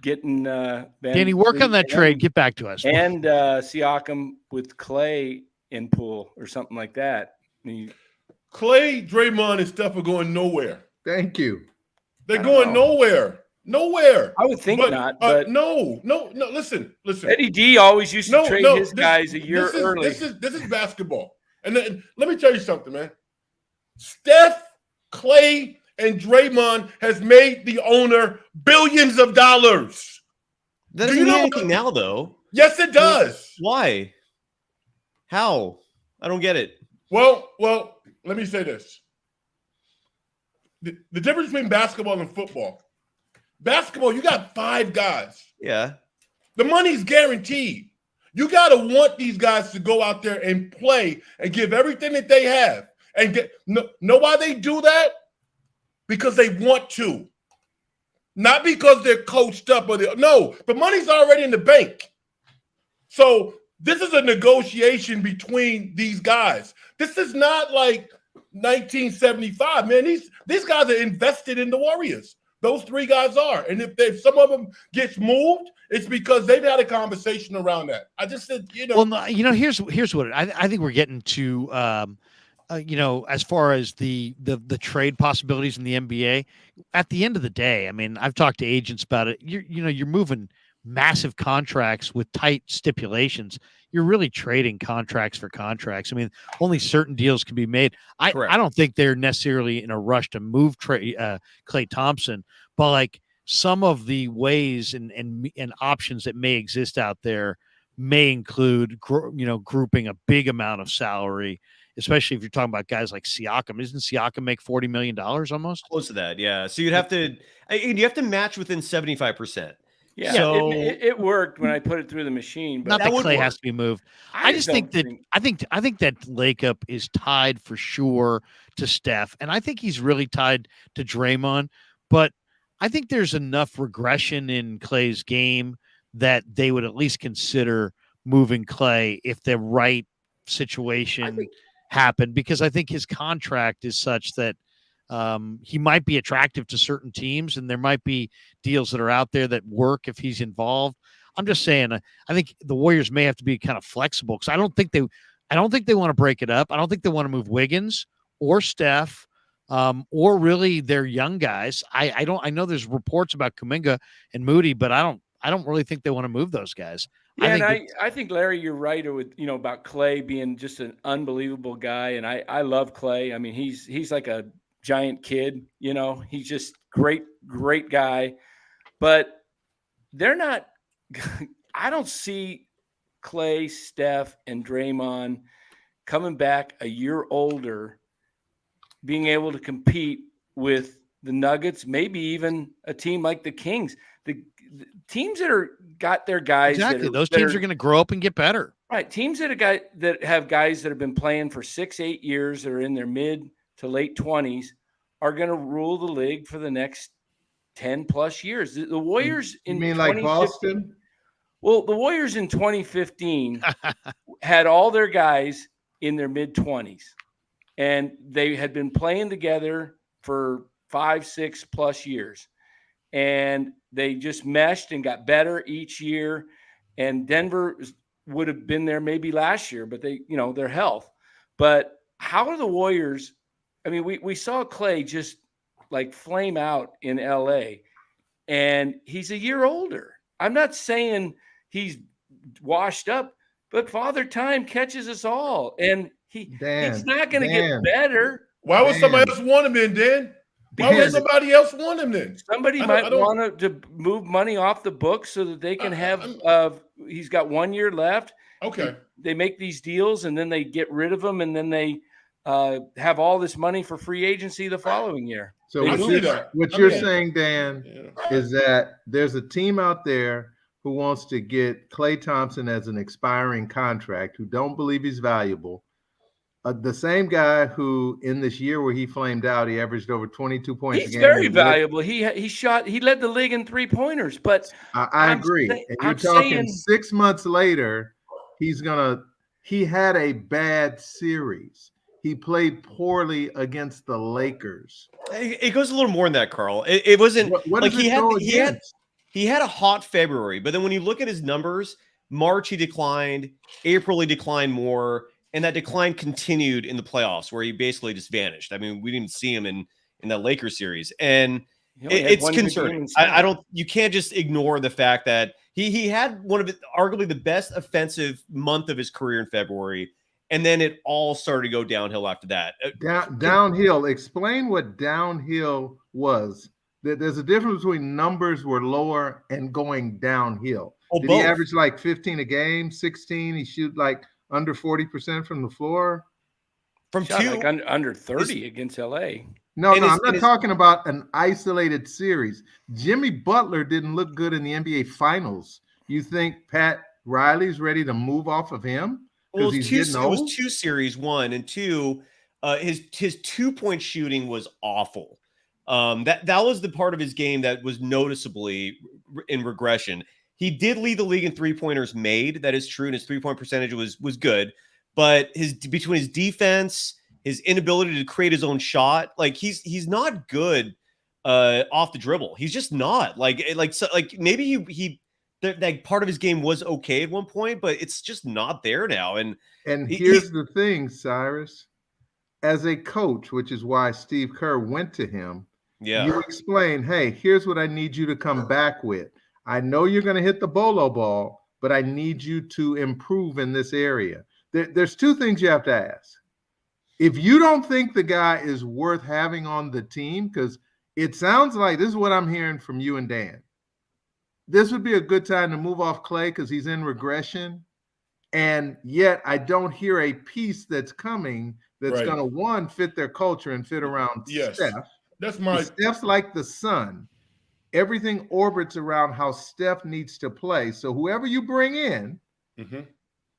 getting Van Danny, work on that Fleet trade. Get back to us. and Siakam with Klay in Poole or something like that. Klay, Draymond, and Steph are going nowhere. Thank you. They're I don't going know. nowhere. I would think not. But no. Listen. Eddie D always used to trade his guys a year early. This is basketball. And then, let me tell you something, man. Steph, Klay, and Draymond has made the owner billions of dollars. That Do doesn't you mean know- anything now, though. Yes, it does. Why? How? I don't get it. Well, let me say this. The difference between basketball and football. Basketball, you got 5 guys. Yeah. The money's guaranteed. You got to want these guys to go out there and play and give everything that they have. And know why they do that? Because they want to. Not because they're coached up or no, the money's already in the bank. So this is a negotiation between these guys. This is not like 1975, man. These guys are invested in the Warriors. Those 3 guys are. And if some of them gets moved, it's because they've had a conversation around that. I just said, Well, no, here's what I think we're getting to. As far as the trade possibilities in the NBA, at the end of the day, I mean, I've talked to agents about it. You're moving massive contracts with tight stipulations. You're really trading contracts for contracts. I mean, only certain deals can be made. I don't think they're necessarily in a rush to move Klay Thompson, but like some of the ways and options that may exist out there may include, grouping a big amount of salary, especially if you're talking about guys like Siakam. Doesn't Siakam make $40 million almost? Close to that, yeah. So you have to match within 75%. Yeah, So- it worked when I put it through the machine. But Not that would Klay work. has to be moved. I just think that I think that Lakeup is tied for sure to Steph, and I think he's really tied to Draymond. But I think there's enough regression in Klay's game that they would at least consider moving Klay if the right situation happened, because I think his contract is such that he might be attractive to certain teams, and there might be deals that are out there that work if he's involved. I'm just saying, I think the Warriors may have to be kind of flexible, because I don't think they want to break it up. I don't think they want to move Wiggins or Steph, or really their young guys. I know there's reports about Kuminga and Moody, but I don't really think they want to move those guys. Yeah, I think Larry, you're right with about Klay being just an unbelievable guy, and I love Klay. I mean, he's like a giant kid, he's just great guy, but they're not. I don't see Klay, Steph, and Draymond coming back a year older, being able to compete with the Nuggets, maybe even a team like the Kings. The teams that got their guys. Exactly. Those teams are going to grow up and get better. Right. Teams that have guys that have been playing for 6-8 years, that are in their mid to late 20s, are going to rule the league for the next 10 plus years. The Warriors you mean like Boston? Well, the Warriors in 2015 had all their guys in their mid 20s, and they had been playing together for 5-6 plus years, and they just meshed and got better each year. And Denver would have been there maybe last year, but they, their health. But how are the Warriors? I mean, we saw Klay just like flame out in LA, and he's a year older. I'm not saying he's washed up, but Father Time catches us all, and he's not going to get better. Why would somebody else want him then, Dan? Why would somebody else want him then? Somebody might want to move money off the books so that they can have. He's got 1 year left. Okay. They make these deals, and then they get rid of him, and then they have all this money for free agency the following year. So what you're saying, Dan, is that there's a team out there who wants to get Klay Thompson as an expiring contract, who don't believe he's valuable. The same guy who, in this year where he flamed out, he averaged over 22 points a game. He's very valuable. He led the league in 3-pointers. But I agree. And you're talking 6 months later, he had a bad series. He played poorly against the Lakers. It goes a little more than that, Carl. It wasn't what like he had a hot February, but then when you look at his numbers, March he declined, April he declined more, and that decline continued in the playoffs, where he basically just vanished. I mean, we didn't see him in that Lakers series, and it's concerning. You can't just ignore the fact that he had one of arguably the best offensive month of his career in February, and then it all started to go downhill after that. Downhill. Explain what downhill was. There's a difference between numbers were lower and going downhill. Did he average like 15 a game, 16? He shoot like under 40% from the floor? From two, like under 30 against LA. No, I'm not talking about an isolated series. Jimmy Butler didn't look good in the NBA Finals. You think Pat Riley's ready to move off of him? Well, it was two series, 1 and 2. His 2-point shooting was awful. That was the part of his game that was noticeably in regression. He did lead the league in 3-pointers made. That is true, and his 3-point percentage was good. But between his defense, his inability to create his own shot, like he's not good off the dribble. He's just not. Like maybe that part of his game was okay at one point, but it's just not there now. And here's the thing, Cyrus. As a coach, which is why Steve Kerr went to him, you explain, hey, here's what I need you to come back with. I know you're going to hit the bolo ball, but I need you to improve in this area. There's 2 things you have to ask. If you don't think the guy is worth having on the team, because it sounds like this is what I'm hearing from you and Dan. This would be a good time to move off Klay because he's in regression. And yet I don't hear a piece that's coming that's going to, one, fit their culture and fit around Steph. That's my Steph's like the sun. everything orbits around how Steph needs to play. So whoever you bring in,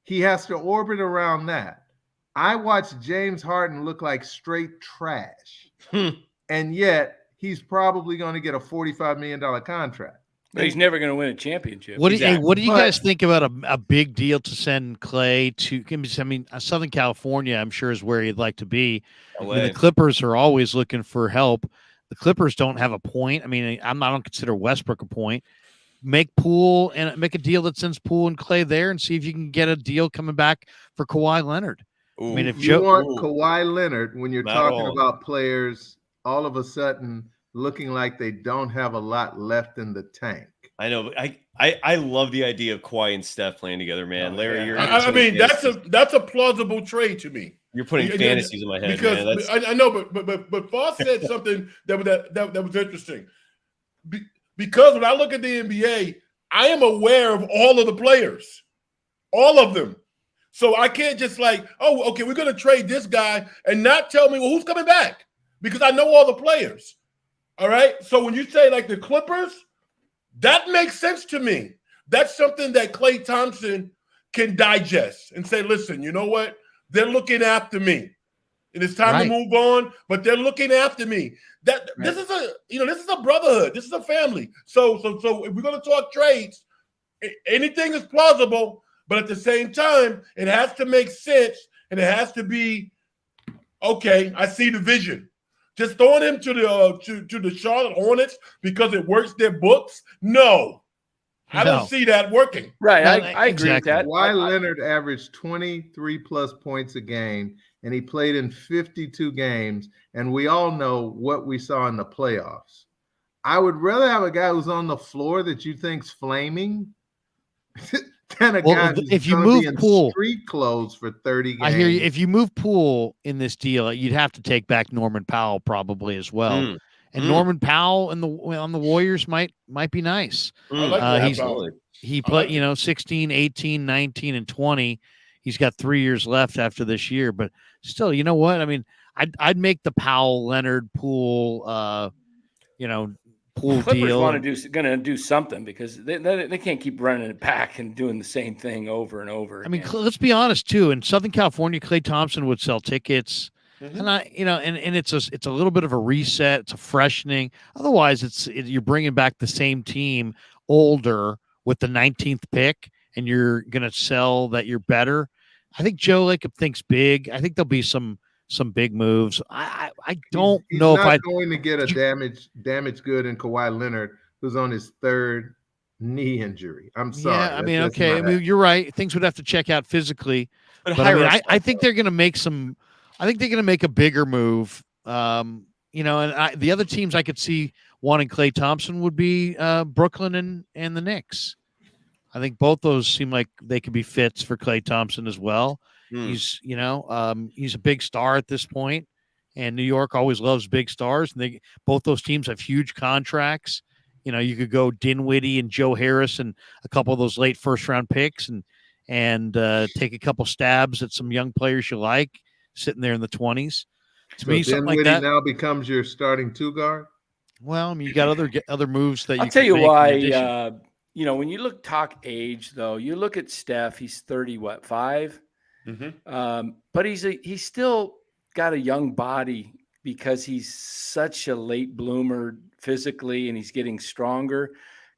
he has to orbit around that. I watched James Harden look like straight trash. And yet he's probably going to get a $45 million contract. But he's never going to win a championship. What do you guys think about a big deal to send Klay to? I mean, Southern California, I'm sure, is where he'd like to be. I mean, the Clippers are always looking for help. The Clippers don't have a point. I mean, I don't consider Westbrook a point. Make a deal that sends Poole and Klay there, and see if you can get a deal coming back for Kawhi Leonard. Ooh. I mean, if you want Kawhi Leonard when you're talking about players all of a sudden looking like they don't have a lot left in the tank. I know. I love the idea of Kawhi and Steph playing together, man. Larry, you're. I mean, that's a plausible trade to me. You're putting fantasies in my head, because man. I know, but Foss said something that was interesting. Because when I look at the NBA, I am aware of all of the players, all of them. So I can't just like, oh, okay, we're going to trade this guy and not tell me, well, who's coming back? Because I know all the players. All right. So when you say like the Clippers, that makes sense to me. That's something that Klay Thompson can digest and say, listen, you know what? They're looking after me. And it's time to move on, but they're looking after me. This is a brotherhood. This is a family. So if we're going to talk trades, anything is plausible, but at the same time, it has to make sense and it has to be okay. I see the vision. Just throwing him to the Charlotte Hornets because it works their books? No. I don't see that working. Right. I agree with that. Kawhi Leonard averaged 23+ points a game, and he played in 52 games, and we all know what we saw in the playoffs. I would rather have a guy who's on the floor that you think's flaming than a guy who's if you move move in Poole, street clothes for 30 games. I hear you. If you move Poole in this deal, you'd have to take back Norman Powell probably as well. And Norman Powell on the Warriors might be nice. I like that. He played, 16, 18, 19, and 20. He's got 3 years left after this year, but still, you know what? I mean, I'd make the Powell, Leonard, Poole, Poole deal. Going to do something because they can't keep running it back and doing the same thing over and over again. I mean, let's be honest too. In Southern California, Klay Thompson would sell tickets. And it's a little bit of a reset. It's a freshening. Otherwise, you're bringing back the same team, older, with the 19th pick, and you're gonna sell that you're better. I think Joe Lacob thinks big. I think there'll be some big moves. I don't know if I'm going to get a damage good in Kawhi Leonard, who's on his third knee injury. I'm sorry. Yeah, I mean, okay. I mean, you're right. Things would have to check out physically, but I think they're going to make some. I think they're going to make a bigger move. And the other teams I could see wanting Klay Thompson would be Brooklyn and the Knicks. I think both those seem like they could be fits for Klay Thompson as well. He's a big star at this point, and New York always loves big stars. And both those teams have huge contracts. You could go Dinwiddie and Joe Harris and a couple of those late first round picks and take a couple stabs at some young players you like sitting there in the 20s. To me, something like that now becomes your starting two guard. Well, I mean, you got other moves that I'll tell you why. When you talk age, though, you look at Steph. He's 35. But he's still got a young body because he's such a late bloomer physically, and he's getting stronger.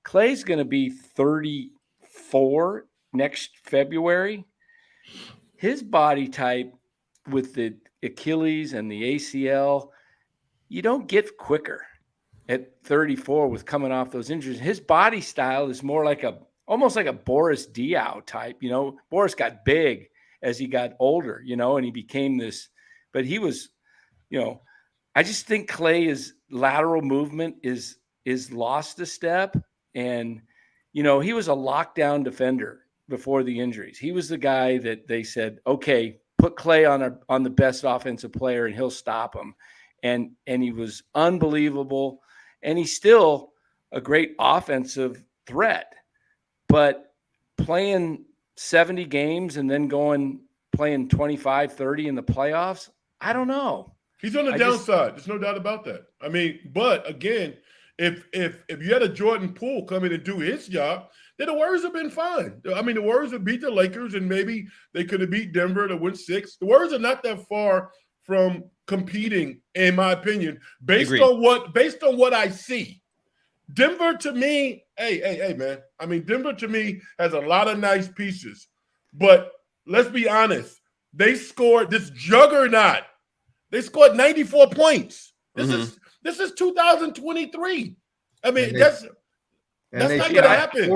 Klay's going to be 34 next February. His body type with the Achilles and the ACL, you don't get quicker at 34 with coming off those injuries. His body style is more like almost like a Boris Diaw type. Boris got big as he got older, and he became this, but he was, I just think Klay's lateral movement is lost a step. And, he was a lockdown defender before the injuries. He was the guy that they said, okay, put Klay on the best offensive player and he'll stop him. And he was unbelievable. And he's still a great offensive threat, but playing 70 games and then playing 25, 30 in the playoffs, I don't know. He's on the downside. There's no doubt about that. I mean, but again, If you had a Jordan Poole come in and do his job, then the Warriors have been fine. I mean, the Warriors have beat the Lakers, and maybe they could have beat Denver to win 6. The Warriors are not that far from competing, in my opinion, based on what I see. Denver to me, hey, man. I mean, Denver to me has a lot of nice pieces, but let's be honest. They scored this juggernaut. They scored 94 points. This is 2023. I mean, that's not going to happen.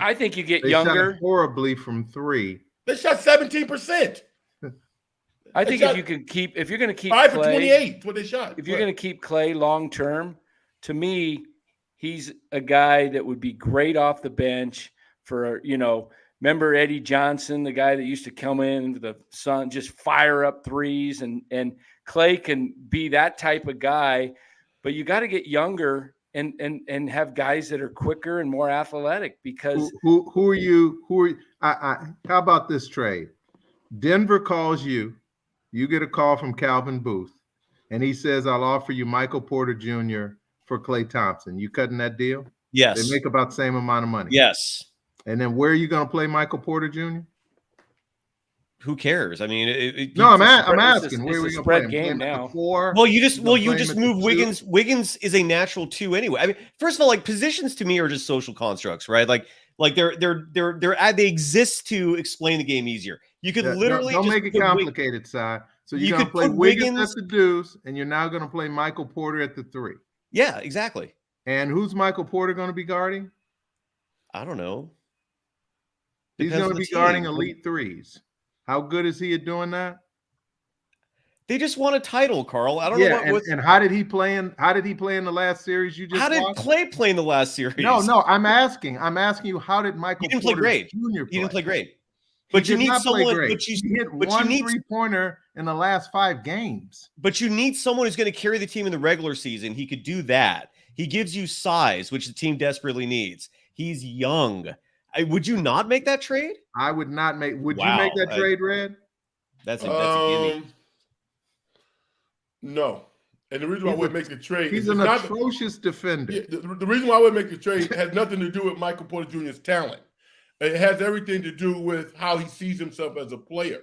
I think you get they younger. Shot horribly from 3. They shot 17%. I think if you're going to keep 5 for Klay, 28, what they shot. If you're going to keep Klay long term, to me, he's a guy that would be great off the bench for, remember Eddie Johnson, the guy that used to come in to the sun, just fire up threes, and Klay can be that type of guy, but you got to get younger and have guys that are quicker and more athletic, because who are you? How about this trade? Denver calls you get a call from Calvin Booth, and he says, I'll offer you Michael Porter Jr. for Klay Thompson. You cutting that deal? Yes. They make about the same amount of money. Yes. And then where are you going to play Michael Porter Jr.? Who cares? I mean, I'm asking. Where are we going to play him? Game now. 4? Well, you just move 2? Wiggins. Wiggins is a natural 2 anyway. I mean, first of all, like, positions to me are just social constructs, right? Like they exist to explain the game easier. You could literally don't just make it complicated, Si. So you're going to play Wiggins at the deuce, and you're now going to play Michael Porter at the 3. Yeah, exactly. And who's Michael Porter going to be guarding? I don't know. He's going to be guarding elite 3s. How good is he at doing that? They just won a title, Carl. I don't know and how did he play in the last series you just How did watched? Klay play in the last series? No, I'm asking you, how did Michael Porter Jr. play? He didn't play great. But you need someone. But he hit one 3-pointer in the last 5 games. But you need someone who's going to carry the team in the regular season. He could do that. He gives you size, which the team desperately needs. He's young. Would you not make that trade? I would not make. Would you make that trade, Red? That's a gimme. No. And the reason why I would make the trade he's an atrocious defender. Yeah, the reason why I would make the trade has nothing to do with Michael Porter Jr.'s talent. It has everything to do with how he sees himself as a player.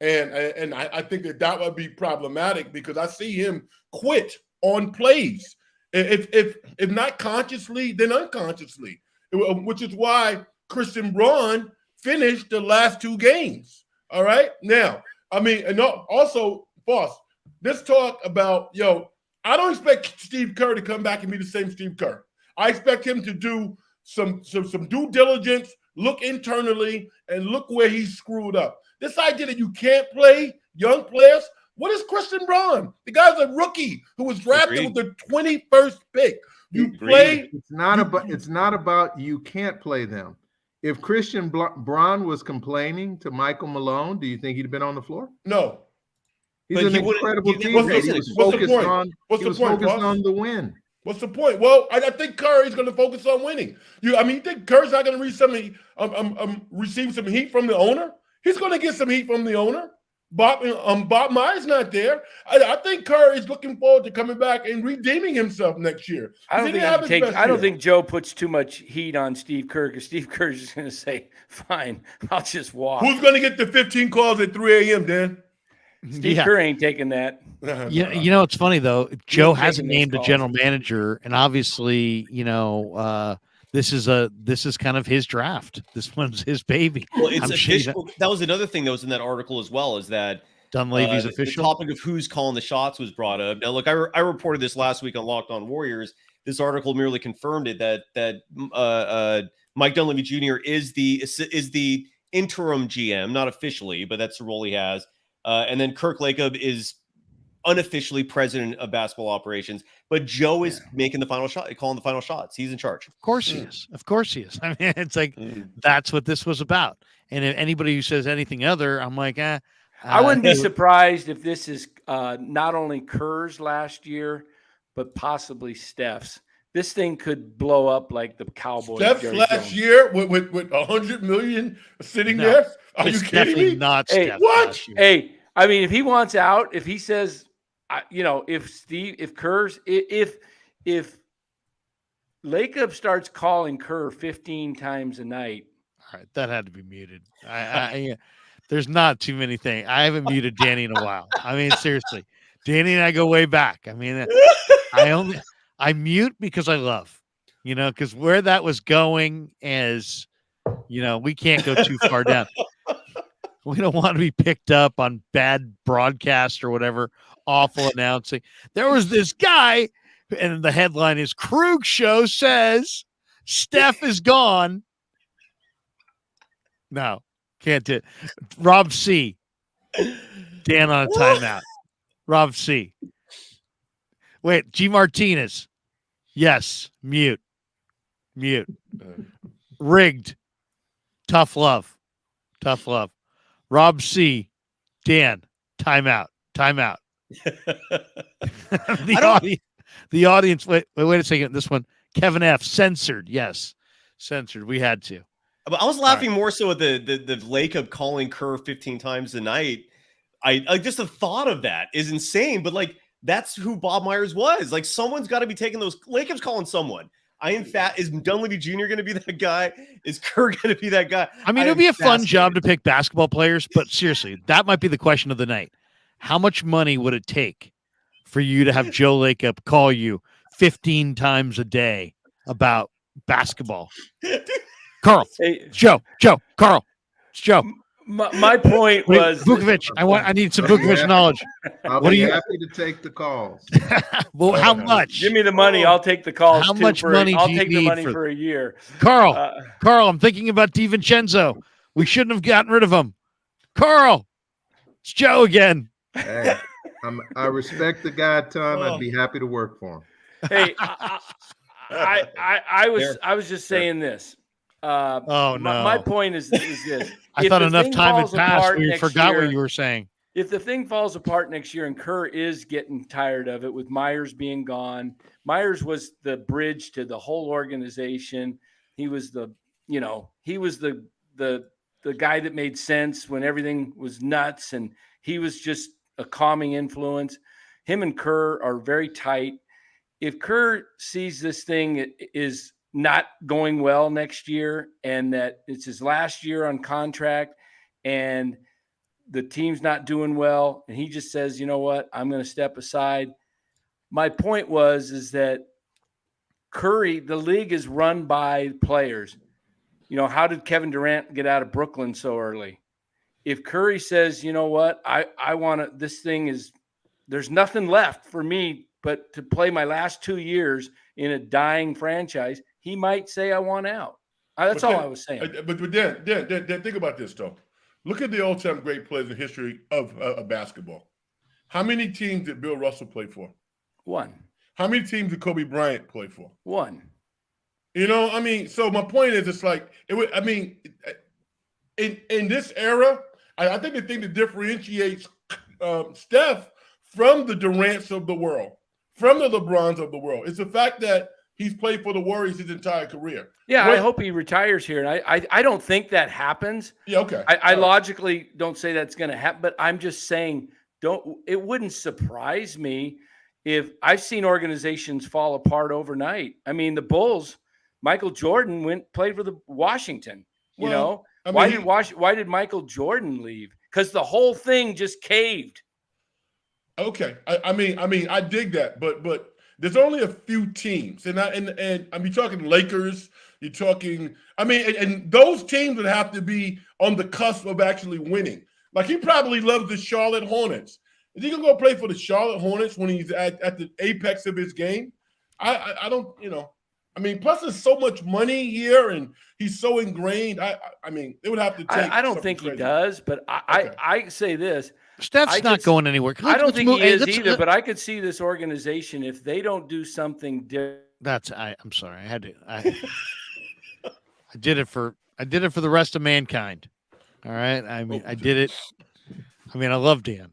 And I think that would be problematic, because I see him quit on plays. If not consciously, then unconsciously, which is why Christian Braun finished the last 2 games. All right. Now, I mean, and also, boss, let's talk about, I don't expect Steve Kerr to come back and be the same Steve Kerr. I expect him to do some due diligence, look internally, and look where he screwed up. This idea that you can't play young players, what is Christian Braun? The guy's a rookie who was drafted with the 21st pick. You play. It's not about you can't play them. If Christian Braun was complaining to Michael Malone, do you think he'd have been on the floor? No. He's an incredible teammate. He was focused on the win. What's the point? Well, I think Curry's going to focus on winning. You think Curry's not going to receive some heat from the owner? He's going to get some heat from the owner. Bob Myers not there. I think Curry is looking forward to coming back and redeeming himself next year. I don't think Joe puts too much heat on Steve Kerr, because Steve Kerr is just going to say, "Fine, I'll just walk." Who's going to get the 15 calls at 3 a.m., Dan? Steve Kerr ain't taking that. Yeah, it's funny though. Joe hasn't named a general manager, and obviously, this is kind of his draft. This one's his baby. Well, it's official. That was another thing that was in that article as well, is that Dunleavy's official. The topic of who's calling the shots was brought up. Now, look, I reported this last week on Locked On Warriors. This article merely confirmed it that Mike Dunleavy Jr. is the interim GM, not officially, but that's the role he has. And then Kirk Lacob is unofficially president of basketball operations, but Joe is making the final shot, calling the final shots. He's in charge. Of course he is. Of course he is. I mean, it's like that's what this was about. And if anybody who says anything other, I'm like, I wouldn't be surprised if this is not only Kerr's last year, but possibly Steph's. This thing could blow up like the Cowboys. Steph's last year with $100 million sitting there. Are you kidding me? Not hey, Steph. What? Hey, I mean, if he wants out, if he says, if Lacob starts calling Kerr 15 times a night. All right, that had to be muted. There's not too many things. I haven't muted Danny in a while. I mean, seriously, Danny and I go way back. I mean, I mute because I love, because where that was going is, we can't go too far down. We don't want to be picked up on bad broadcast or whatever, awful announcing. There was this guy, and the headline is Krueger show says Steph is gone. No, can't do it. Rob C. Dan on a timeout. Rob C. Wait, G. Martinez. Yes, mute. Rigged. Tough love. Rob C. Dan, timeout. The audience. Wait a second. This one, Kevin F. Censored. Yes, censored. We had to. But I was laughing more so at the Lacob calling Kerr 15 times a night. I just the thought of that is insane. But like that's who Bob Myers was. Like someone's got to be taking those. Lacob's calling someone. Is Dunleavy Jr. going to be that guy? Is Kerr going to be that guy? I mean, it would be a fun job to pick basketball players, but seriously, that might be the question of the night. How much money would it take for you to have Joe Lacob call you 15 times a day about basketball? Carl, Hey, Joe, Carl, it's Joe. My point was Vukovic. I need some Vukovic knowledge. I'll be happy to take the calls. Well, how much? Give me the money. I'll take the calls. How much money I'll do you take the need money for a year. Carl, I'm thinking about DiVincenzo. We shouldn't have gotten rid of him. Carl, it's Joe again. Hey, I respect the guy a ton. I'd be happy to work for him. Hey, I was just saying this. No. My point is this. I thought enough time had passed. We forgot what you were saying. If the thing falls apart next year and Kerr is getting tired of it with Myers being gone, Myers was the bridge to the whole organization. He was the guy that made sense when everything was nuts, and he was just a calming influence. Him and Kerr are very tight. If Kerr sees this thing is not going well next year and that it's his last year on contract and the team's not doing well, and he just says, you know what, I'm going to step aside. My point is that Curry, the league is run by players. How did Kevin Durant get out of Brooklyn so early? If Curry says, you know what, I want to, this thing is, there's nothing left for me but to play my last 2 years in a dying franchise, he might say, I want out. That's all I was saying. But Dan, think about this, though. Look at the all-time great players in the history of basketball. How many teams did Bill Russell play for? One. How many teams did Kobe Bryant play for? One. So my point is, it's like, in this era, I think the thing that differentiates Steph from the Durants of the world, from the LeBrons of the world, is the fact that he's played for the Warriors his entire career. Yeah, I hope he retires here. And I don't think that happens. Yeah, okay. I logically don't say that's going to happen, but I'm just saying it wouldn't surprise me if I've seen organizations fall apart overnight. I mean, the Bulls, Michael Jordan played for the Washington. Why did Michael Jordan leave? Because the whole thing just caved. Okay. I dig that, but there's only a few teams, and you're talking Lakers, you're talking, and those teams would have to be on the cusp of actually winning. Like, he probably loves the Charlotte Hornets. Is he gonna go play for the Charlotte Hornets when he's at the apex of his game? I don't, plus there's so much money here, and he's so ingrained. It would have to take. I don't think he does, but I say this. Steph's not going anywhere. I don't think he is either, but I could see this organization, if they don't do something different. I'm sorry. I had to. I did it for the rest of mankind. All right. I did it. I love Dan.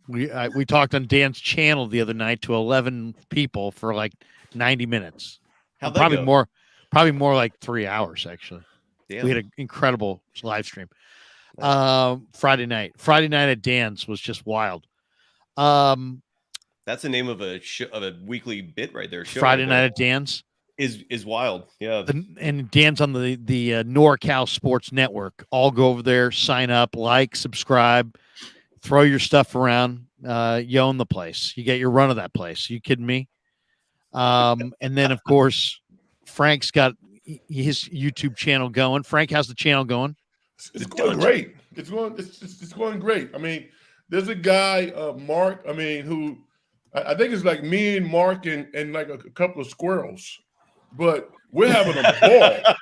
We talked on Dan's channel the other night to 11 people for like 90 minutes. How'd that go? Probably more like 3 hours actually. Damn. We had an incredible live stream. Friday night at Dan's was just wild. That's the name of a weekly bit right there. Friday night at Dan's. is wild. Yeah. And Dan's on the NorCal Sports Network. All go over there, sign up, like, subscribe, throw your stuff around. You own the place. You get your run of that place. You kidding me? And then, of course, Frank's got his YouTube channel going. Frank, how's the channel going? It's going great. It's going great. I mean, there's a guy, Mark, I mean, who I think it's like me and Mark and like a couple of squirrels, but we're having a ball.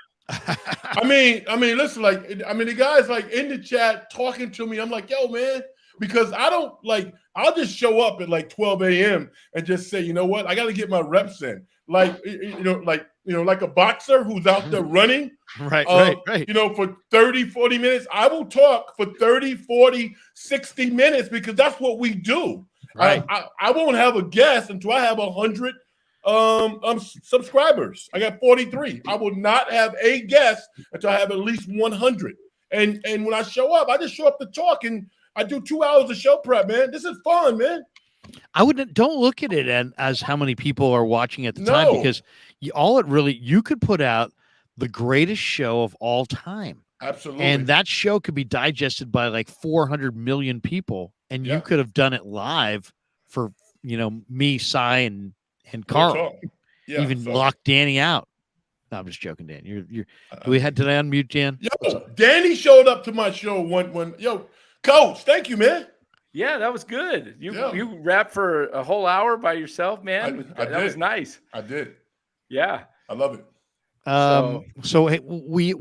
I mean, listen, the guy's like in the chat talking to me. I'm like, yo, man, because I'll just show up at like 12 a.m. and just say, you know what, I got to get my reps in. Like a boxer who's out there running. Right. For 30, 40 minutes. I will talk for 30, 40, 60 minutes because that's what we do. Right. I won't have a guest until I have 100 subscribers. I got 43. I will not have a guest until I have at least 100. And when I show up, I just show up to talk, and I do 2 hours of show prep, man. This is fun, man. Don't look at it as how many people are watching at the time, because you could put out the greatest show of all time. Absolutely. And that show could be digested by like 400 million people. And you could have done it live for, me, Cy, and Carl. Even lock Danny out. No, I'm just joking, Dan. Did I unmute Dan? Yo, Danny showed up to my show when Coach, thank you, man. Yeah, that was good. You rapped for a whole hour by yourself, man. That was nice. I did. Yeah. I love it. So hey, we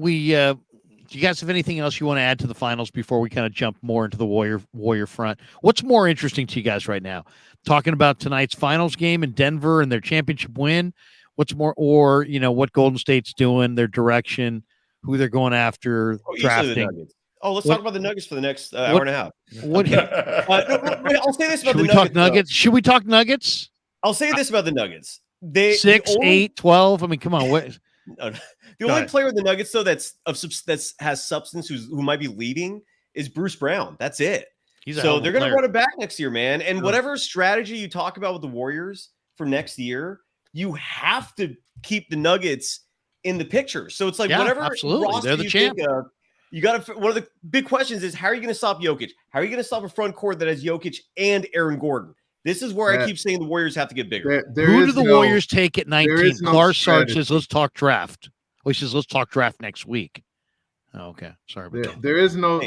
do you guys have anything else you want to add to the finals before we kind of jump more into the Warrior front? What's more interesting to you guys right now? Talking about tonight's finals game in Denver and their championship win? What's more, or what Golden State's doing, their direction, who they're going after, drafting? Let's talk about the Nuggets for the next hour and a half. I'll say this about the Nuggets. Talk Nuggets? Should we talk Nuggets? I'll say this about the Nuggets. 6, 8, 12. I mean, come on. What? The only player in the Nuggets, though, that has substance who might be leading is Bruce Brown. That's it. So they're going to run it back next year, man. And whatever strategy you talk about with the Warriors for next year, you have to keep the Nuggets in the picture. So it's like whatever absolutely. They're the champ. You got to. One of the big questions is, how are you going to stop Jokic? How are you going to stop a front court that has Jokic and Aaron Gordon? This is where I keep saying the Warriors have to get bigger. Who do the Warriors take at 19? Clark Sarge says, let's talk draft. He says, let's talk draft next week. Oh, okay. Sorry. There is no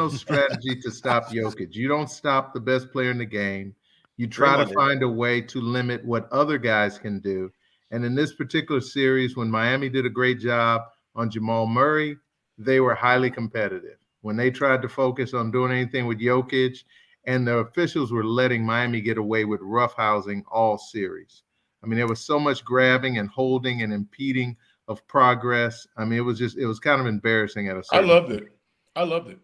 strategy to stop Jokic. You don't stop the best player in the game. You try to find a way to limit what other guys can do. And in this particular series, when Miami did a great job on Jamal Murray, they were highly competitive. When they tried to focus on doing anything with Jokic, and the officials were letting Miami get away with roughhousing all series. I mean, there was so much grabbing and holding and impeding of progress. I mean, it was kind of embarrassing at a certain point. I loved it.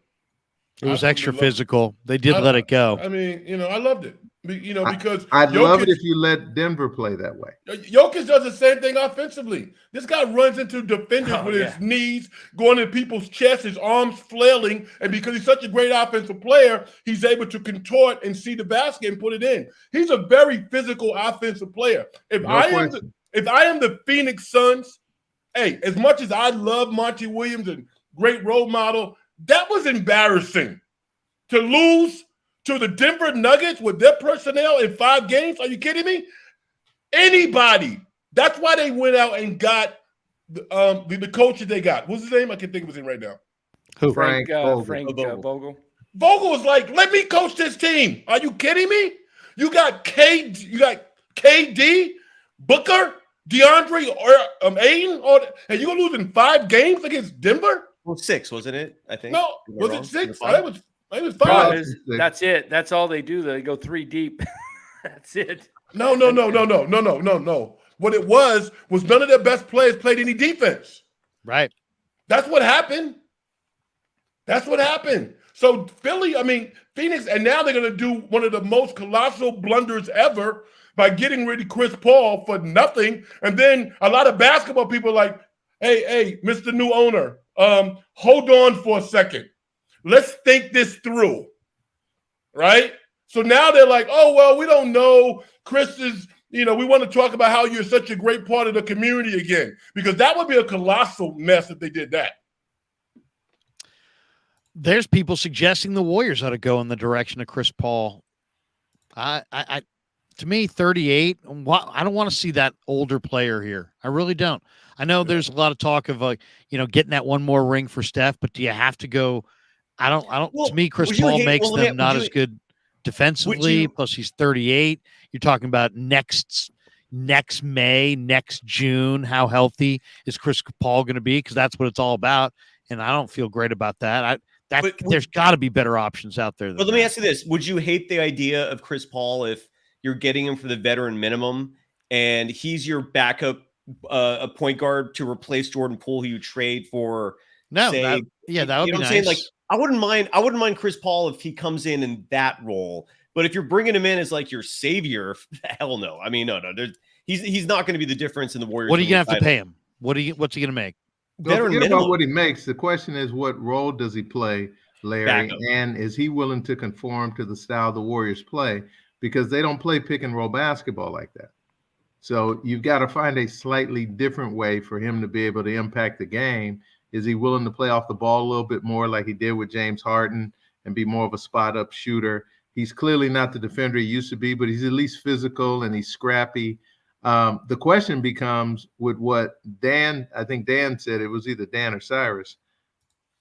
It was extra physical. They did let it go. I mean, I loved it. Because I'd love it if you let Denver play that way. Jokic does the same thing offensively. This guy runs into defenders with his knees going in people's chests, his arms flailing, and because he's such a great offensive player, he's able to contort and see the basket and put it in. He's a very physical offensive player. If I am the Phoenix Suns, hey, as much as I love Monty Williams and great role model, that was embarrassing to lose to the Denver Nuggets with their personnel in 5 games. Are you kidding me? Anybody. That's why they went out and got the coach that they got. What's his name? I can't think of his name right now. Who? Frank Vogel. Vogel was like, let me coach this team. Are you kidding me? You got KD, Booker, DeAndre, or Ayton, and you're going to lose in 5 games against Denver? Well, 6, wasn't it? I think. No, was it 6? It was 5. That's it. That's all they do. They go 3 deep. That's it. No. What it was none of their best players played any defense. Right. That's what happened. So Phoenix, and now they're going to do one of the most colossal blunders ever by getting rid of Chris Paul for nothing. And then a lot of basketball people are like, hey, Mr. New Owner, hold on for a second. Let's think this through, right? So now they're like, oh, well, we don't know. Chris is we want to talk about how you're such a great part of the community again, because that would be a colossal mess if they did that. There's people suggesting the Warriors ought to go in the direction of Chris Paul. To me, 38, I don't want to see that older player here. I really don't. I know there's a lot of talk of getting that one more ring for Steph, but do you have to go? I don't. Well, to me, Chris Paul makes them not as good defensively. Plus, he's 38. You're talking about next May, next June. How healthy is Chris Paul going to be? Because that's what it's all about. And I don't feel great about that. There's got to be better options out there. But let me ask you this: would you hate the idea of Chris Paul if you're getting him for the veteran minimum and he's your backup a point guard to replace Jordan Poole, who you trade for? No, that would be nice. Saying? Like, I wouldn't mind Chris Paul if he comes in that role. But if you're bringing him in as like your savior, hell no. I mean, no. He's not going to be the difference in the Warriors. What are you going to have to pay him? What's he going to make? Don't forget about what he makes. The question is, what role does he play, Larry? Backup. And is he willing to conform to the style the Warriors play? Because they don't play pick and roll basketball like that. So you've got to find a slightly different way for him to be able to impact the game. Is he willing to play off the ball a little bit more like he did with James Harden and be more of a spot-up shooter? He's clearly not the defender he used to be, but he's at least physical and he's scrappy. The question becomes with what I think Dan said, it was either Dan or Cyrus,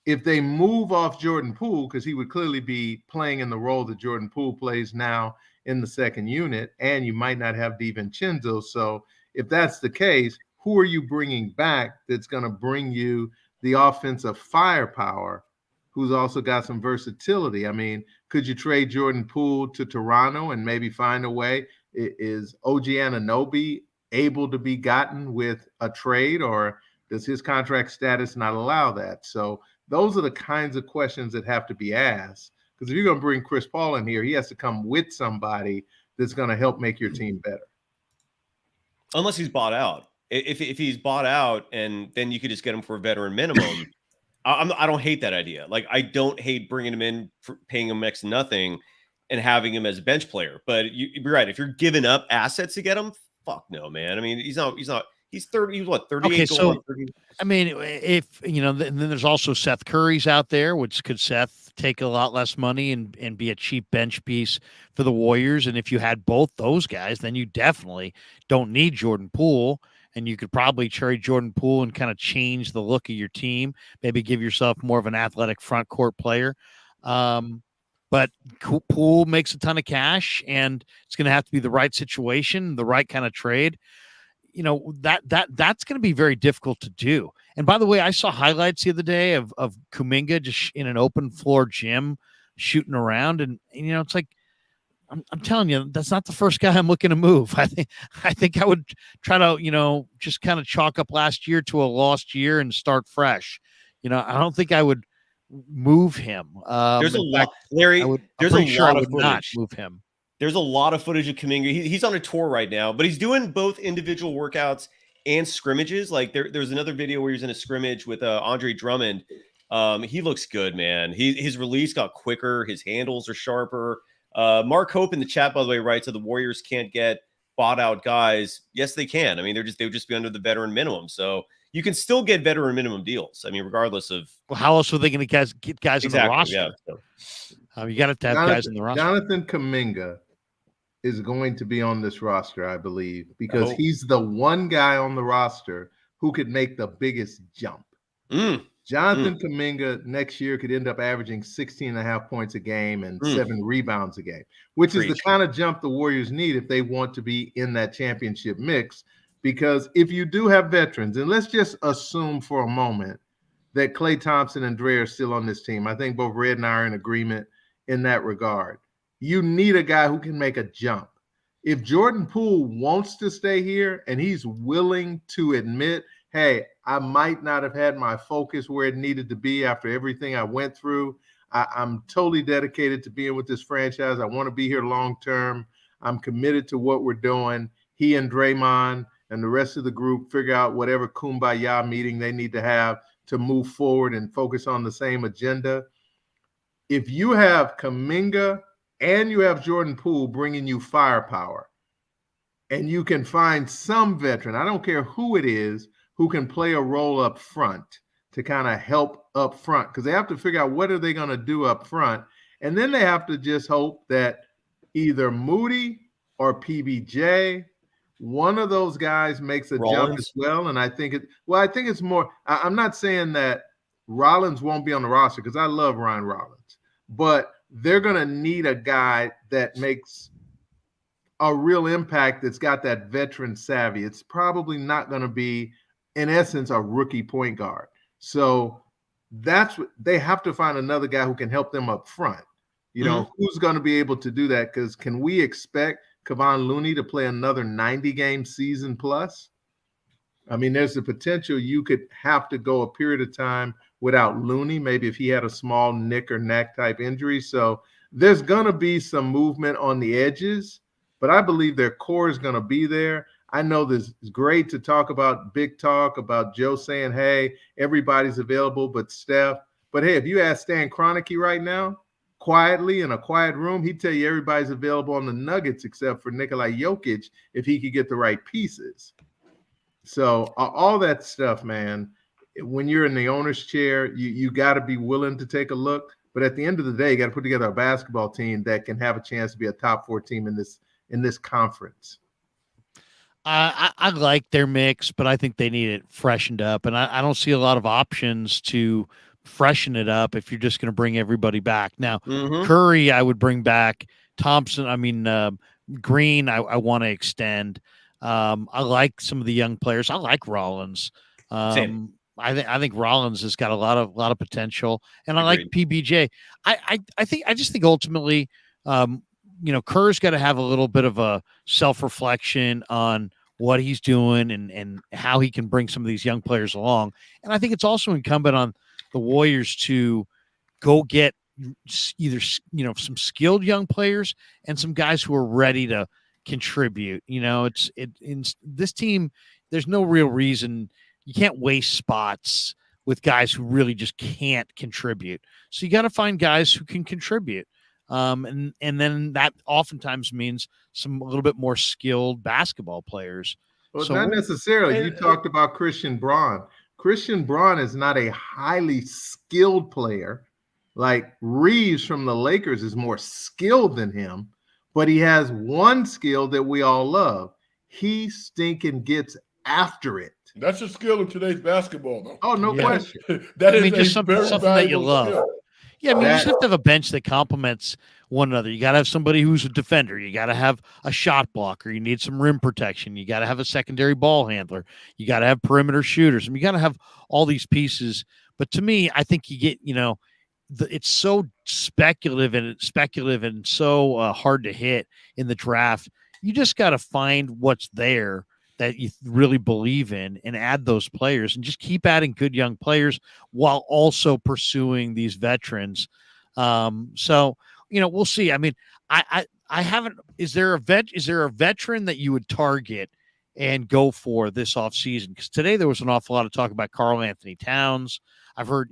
if they move off Jordan Poole, because he would clearly be playing in the role that Jordan Poole plays now in the second unit, and you might not have DiVincenzo. So if that's the case, who are you bringing back that's going to bring you the offensive firepower, who's also got some versatility? I mean, could you trade Jordan Poole to Toronto and maybe find a way? Is OG Anunoby able to be gotten with a trade, or does his contract status not allow that? So those are the kinds of questions that have to be asked. Because if you're going to bring Chris Paul in here, he has to come with somebody that's going to help make your team better. Unless he's bought out. If he's bought out, and then you could just get him for a veteran minimum. I don't hate that idea. Like, I don't hate bringing him in, for paying him next to nothing, and having him as a bench player. But you're right. If you're giving up assets to get him, fuck no, man. I mean, he's 30. He's what, 38? Okay, so 30? I mean, if then there's also Seth Curry's out there. Which could Seth take a lot less money and be a cheap bench piece for the Warriors? And if you had both those guys, then you definitely don't need Jordan Poole. And you could probably trade Jordan Poole and kind of change the look of your team. Maybe give yourself more of an athletic front court player. But Poole makes a ton of cash, and it's going to have to be the right situation, the right kind of trade. That's going to be very difficult to do. And by the way, I saw highlights the other day of Kuminga just in an open floor gym shooting around, and it's like, I'm telling you, that's not the first guy I'm looking to move. I think I would try to just kind of chalk up last year to a lost year and start fresh. I don't think I would move him. There's a lot, Larry. There's a lot of footage. Not move him. There's a lot of footage of Kuminga. He's on a tour right now, but he's doing both individual workouts and scrimmages. Like there's another video where he's in a scrimmage with Andre Drummond. He looks good, man. His release got quicker. His handles are sharper. Mark Hope in the chat, by the way, writes that the Warriors can't get bought out guys. Yes, they can. I mean, they would just be under the veteran minimum. So you can still get veteran minimum deals. I mean, regardless of how else are they going to get guys in the roster? Yeah. You got to have guys in the roster. Jonathan Kuminga is going to be on this roster, I believe, because he's the one guy on the roster who could make the biggest jump. Jonathan Kuminga next year could end up averaging 16.5 points a game and 7 rebounds a game, which is the kind of jump the Warriors need if they want to be in that championship mix. Because if you do have veterans, and let's just assume for a moment that Klay Thompson and Dre are still on this team. I think both Red and I are in agreement in that regard. You need a guy who can make a jump. If Jordan Poole wants to stay here and he's willing to admit, hey, I might not have had my focus where it needed to be after everything I went through. I'm totally dedicated to being with this franchise. I want to be here long term. I'm committed to what we're doing. He and Draymond and the rest of the group figure out whatever kumbaya meeting they need to have to move forward and focus on the same agenda. If you have Kuminga and you have Jordan Poole bringing you firepower, and you can find some veteran, I don't care who it is, who can play a role up front to kind of help up front, because they have to figure out what are they going to do up front. And then they have to just hope that either Moody or PBJ, one of those guys makes a jump as well. And I think it's more, I'm not saying that Rollins won't be on the roster, because I love Ryan Rollins, but they're going to need a guy that makes a real impact, that's got that veteran savvy. It's probably not going to be, in essence, a rookie point guard. So that's what they have to find, another guy who can help them up front. You know, who's going to be able to do that? Because can we expect Kevon Looney to play another 90-game season plus? I mean, there's the potential you could have to go a period of time without Looney, maybe if he had a small nick or neck type injury. So there's going to be some movement on the edges, but I believe their core is going to be there. I know this is great to talk about, big talk about Joe saying, hey, everybody's available but Steph. But hey, if you ask Stan Kroenke right now, quietly in a quiet room, he'd tell you everybody's available on the Nuggets except for Nikola Jokic if he could get the right pieces. So all that stuff, man, when you're in the owner's chair, you got to be willing to take a look. But at the end of the day, you got to put together a basketball team that can have a chance to be a top 4 team in this conference. I like their mix, but I think they need it freshened up. And I don't see a lot of options to freshen it up if you're just going to bring everybody back. Now, Curry, I would bring back. Thompson, Green, I want to extend. I like some of the young players. I like Rollins. I think Rollins has got a lot of potential, and I like PBJ. I just think ultimately, Kerr's got to have a little bit of a self-reflection on what he's doing and how he can bring some of these young players along. And I think it's also incumbent on the Warriors to go get either, some skilled young players and some guys who are ready to contribute. In this team, there's no real reason. You can't waste spots with guys who really just can't contribute. So you got to find guys who can contribute. And then that oftentimes means a little bit more skilled basketball players. Well, not necessarily. You talked about Christian Braun. Christian Braun is not a highly skilled player. Like Reeves from the Lakers is more skilled than him, but he has one skill that we all love. He stinking gets after it. That's a skill in today's basketball, though. Oh, no question. That is just something that you love. Skill. Yeah, you just have to have a bench that complements one another. You got to have somebody who's a defender. You got to have a shot blocker. You need some rim protection. You got to have a secondary ball handler. You got to have perimeter shooters. You got to have all these pieces. But to me, I think you get, it's so speculative and so hard to hit in the draft. You just got to find what's there that you really believe in and add those players and just keep adding good young players while also pursuing these veterans. So, we'll see. I mean, I haven't, is there a veteran that you would target and go for this offseason? Because today there was an awful lot of talk about Karl Anthony Towns. I've heard,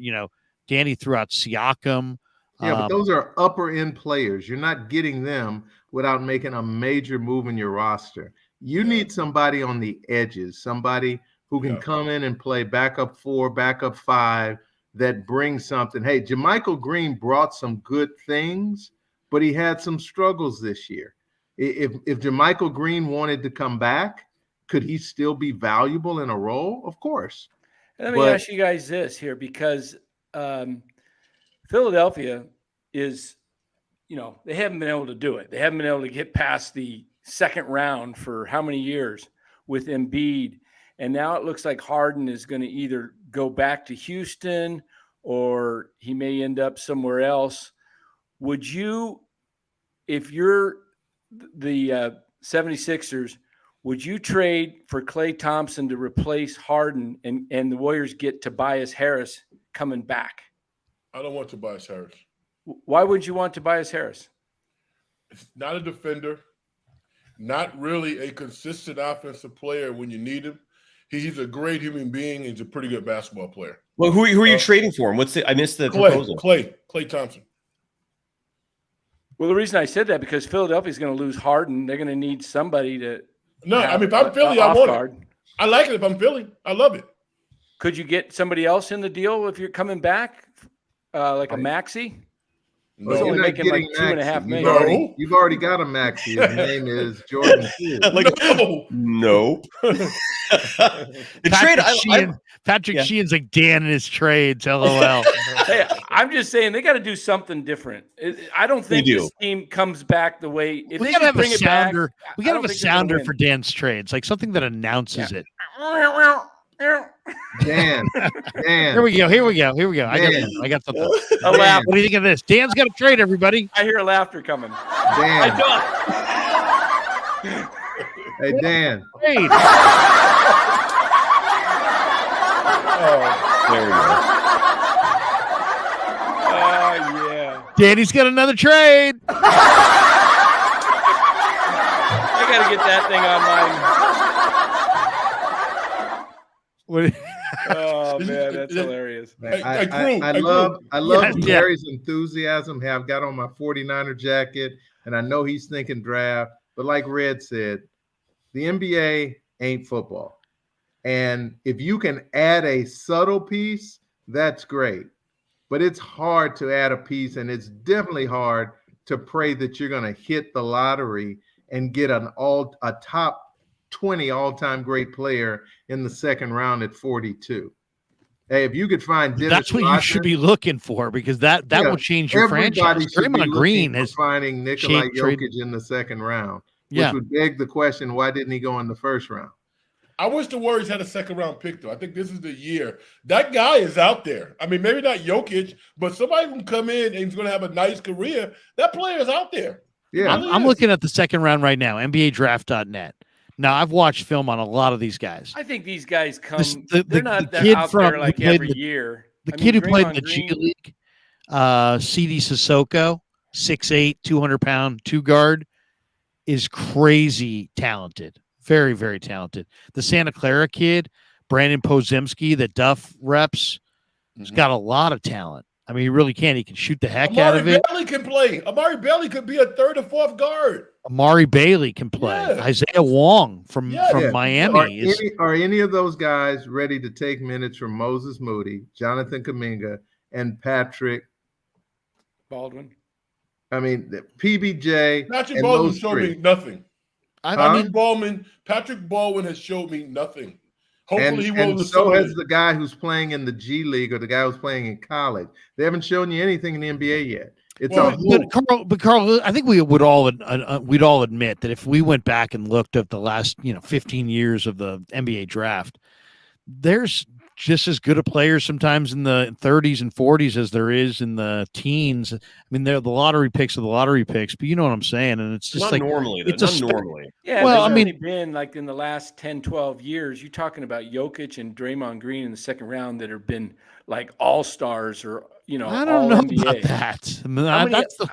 Danny threw out Siakam. Yeah, but those are upper end players. You're not getting them without making a major move in your roster. You need somebody on the edges, somebody who can come in and play backup 4, backup 5, that brings something. Hey, JaMychal Green brought some good things, but he had some struggles this year. If JaMychal Green wanted to come back, could he still be valuable in a role? Of course. Let me ask you guys this here, because Philadelphia is, they haven't been able to do it. They haven't been able to get past the second round for how many years with Embiid. And now it looks like Harden is going to either go back to Houston or he may end up somewhere else. Would you, if you're the 76ers, would you trade for Klay Thompson to replace Harden and the Warriors get Tobias Harris coming back? I don't want Tobias Harris. Why would you want Tobias Harris? It's not a defender. Not really a consistent offensive player when you need him. He's a great human being. He's a pretty good basketball player. Well, who are you trading for him? I missed the proposal. Klay Thompson. Well, the reason I said that because Philadelphia is going to lose Harden. They're going to need somebody to No, I have mean, if I'm Philly, I off want guard. it. I like it if I'm Philly. I love it. Could you get somebody else in the deal if you're coming back, like a Maxi? No, He's only You're not making like getting $2.5 Maxey. million. No. You've already got a Maxi. His name is Jordan Fields. Like, No. no. The trade, Patrick Yeah. Sheehan's like Dan in his trades. LOL. Hey, I'm just saying they got to do something different. I don't think do. this team comes back the way. If We they gotta just have a bring it back, sounder. We I gotta don't have a think they're gonna sounder win. for Dan's trades, like something that announces it. Dan. Here we go. I got something. A laugh. What do you think of this? Dan's got a trade, everybody. I hear laughter coming. Dan. Hey, Dan. Trade. There we go. Yeah. Danny's got another trade. I got to get that thing on mine. What- Oh man, that's hilarious. I love Yes, yeah. Gary's enthusiasm. Hey, I've got on my 49er jacket, and I know he's thinking draft. But like Red said, the NBA ain't football. And if you can add a subtle piece, that's great. But it's hard to add a piece, and it's definitely hard to pray that you're going to hit the lottery and get a top 20 all-time great player in the second round at 42. Hey, if you could find Dennis That's what you should be looking for, because that will change your franchise. Draymond Green is finding Nikola shaped trade- Jokic in the second round, Yeah. which would beg the question, why didn't he go in the first round? I wish the Warriors had a second-round pick, though. I think this is the year. That guy is out there. I mean, maybe not Jokic, but somebody can come in and he's going to have a nice career. That player is out there. Yeah, I'm looking at the second round right now, NBADraft.net. Now, I've watched film on a lot of these guys. I think these guys come. The they're not kid out from- there who like played every the- year. The I kid mean, who played in Draymond the G Green- League, CD Sissoko, 6'8", 200-pound, two guard, is crazy talented. Very, very talented. The Santa Clara kid, Brandon Pozemski, that Duff reps, has got a lot of talent. I mean, he really can. He can shoot the heck out of it. Bailey can play. Amari Bailey could be a third or fourth guard. Amari Bailey can play. Yeah. Isaiah Wong from Yeah. Miami. Are any of those guys ready to take minutes from Moses Moody, Jonathan Kuminga, and Patrick Baldwin. I mean, PBJ. Patrick and Baldwin those showed three. me nothing. I mean, Patrick Baldwin has showed me nothing. Hopefully he And won't. so has the guy who's playing in the G League or the guy who's playing in college. They haven't shown you anything in the NBA yet. It's Well, a hoop. but Carl, I think we would all we'd all admit that if we went back and looked at the last 15 years of the NBA draft, there's just as good a players sometimes in the 30s and 40s as there is in the teens. I mean, they're the lottery picks of the lottery picks, but you know what I'm saying? And it's just Not like normally. it's Not a normally. Yeah, Well, there's I mean- only been like in the last 10, 12 years, you're talking about Jokic and Draymond Green in the second round that have been like all-stars or, I don't know all-NBA. about that. I mean, How many, that's the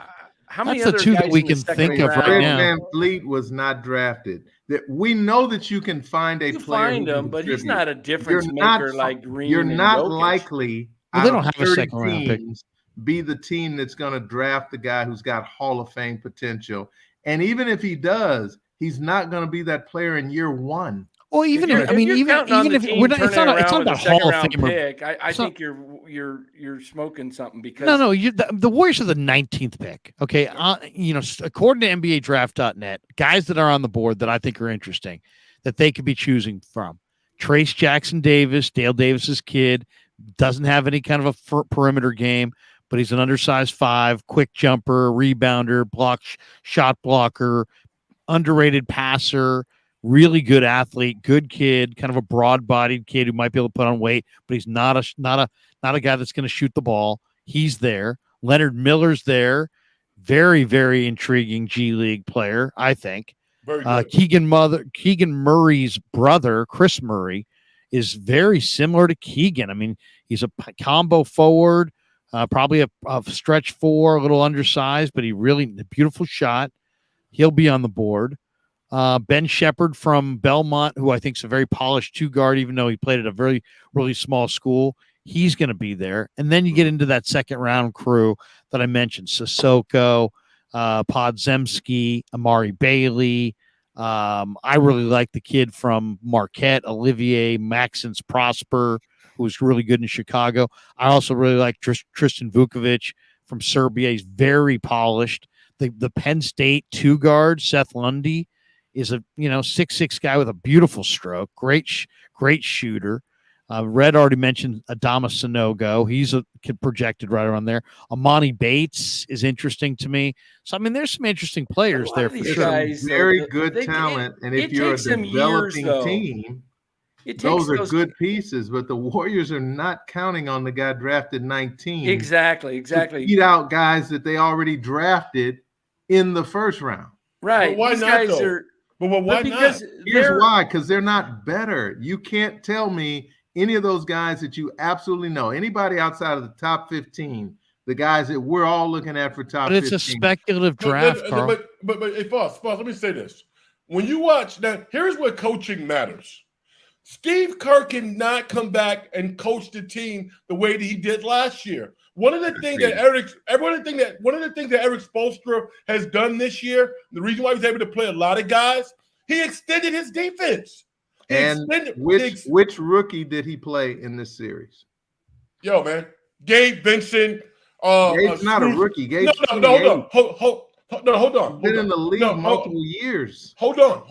how many that's the other two that guys we in the can second think of right round- Fred now. Van Fleet was not drafted. That we know that you can find a You player. find who can him, but he's contribute. not a difference You're not- maker like Green. You're and not Jokic. likely. Well, they out don't of have a 30 second round pick. teams, be the team that's going to draft the guy who's got Hall of Fame potential. And even if he does, he's not going to be that player in year one. well, even If if, I mean, you're even counting on even the if team we're not, it's turning not it's around not with a about Hall of second-round Fame. pick, I It's not- think you're smoking something because No, the Warriors are the 19th pick. Okay, according to NBADraft.net, guys that are on the board that I think are interesting that they could be choosing from: Trace Jackson Davis, Dale Davis's kid, doesn't have any kind of a perimeter game, but he's an undersized 5, quick jumper, rebounder, shot blocker, underrated passer, really good athlete, good kid, kind of a broad-bodied kid who might be able to put on weight, but he's not a guy that's going to shoot the ball. He's there. Leonard Miller's there. Very, very intriguing G League player, I think. Very good. Keegan Murray's brother, Chris Murray, is very similar to Keegan. I mean, he's a combo forward, probably a stretch 4, a little undersized, but a beautiful shot. He'll be on the board. Ben Shepherd from Belmont, who I think is a very polished 2 guard, even though he played at a very, really small school. He's going to be there. And then you get into that second round crew that I mentioned: Sissoko, Podzemski, Amari Bailey, I really like the kid from Marquette, Olivier Maxence Prosper, who was really good in Chicago. I also really like Tristan Vukovic from Serbia. He's very polished. The Penn State 2 guard, Seth Lundy, is a 6'6" guy with a beautiful stroke. Great shooter. Red already mentioned Adama Sanogo. He's a kid projected right around there. Amani Bates is interesting to me. So, I mean, there's some interesting players there for sure. Guys, very good talent. And if you're a developing team, those are good pieces. But the Warriors are not counting on the guy drafted 19. Exactly. To beat out guys that they already drafted in the first round. Right. But why These not, guys though? are. But why not? Here's why, because they're not better. You can't tell me any of those guys that you absolutely know, anybody outside of the top 15, the guys that we're all looking at for top 15. But it's a speculative draft, Carl. But hey, Foss, let me say this. When you watch, now, here's where coaching matters. Steve Kerr cannot come back and coach the team the way that he did last year. One of the things that Eric Spoelstra has done this year, the reason why he was able to play a lot of guys, he extended his defense. Which rookie did he play in this series? Yo, man, Gabe Vincent. Gabe's not a rookie. Gabe's no, hold on. Been in the league multiple years. Hold on.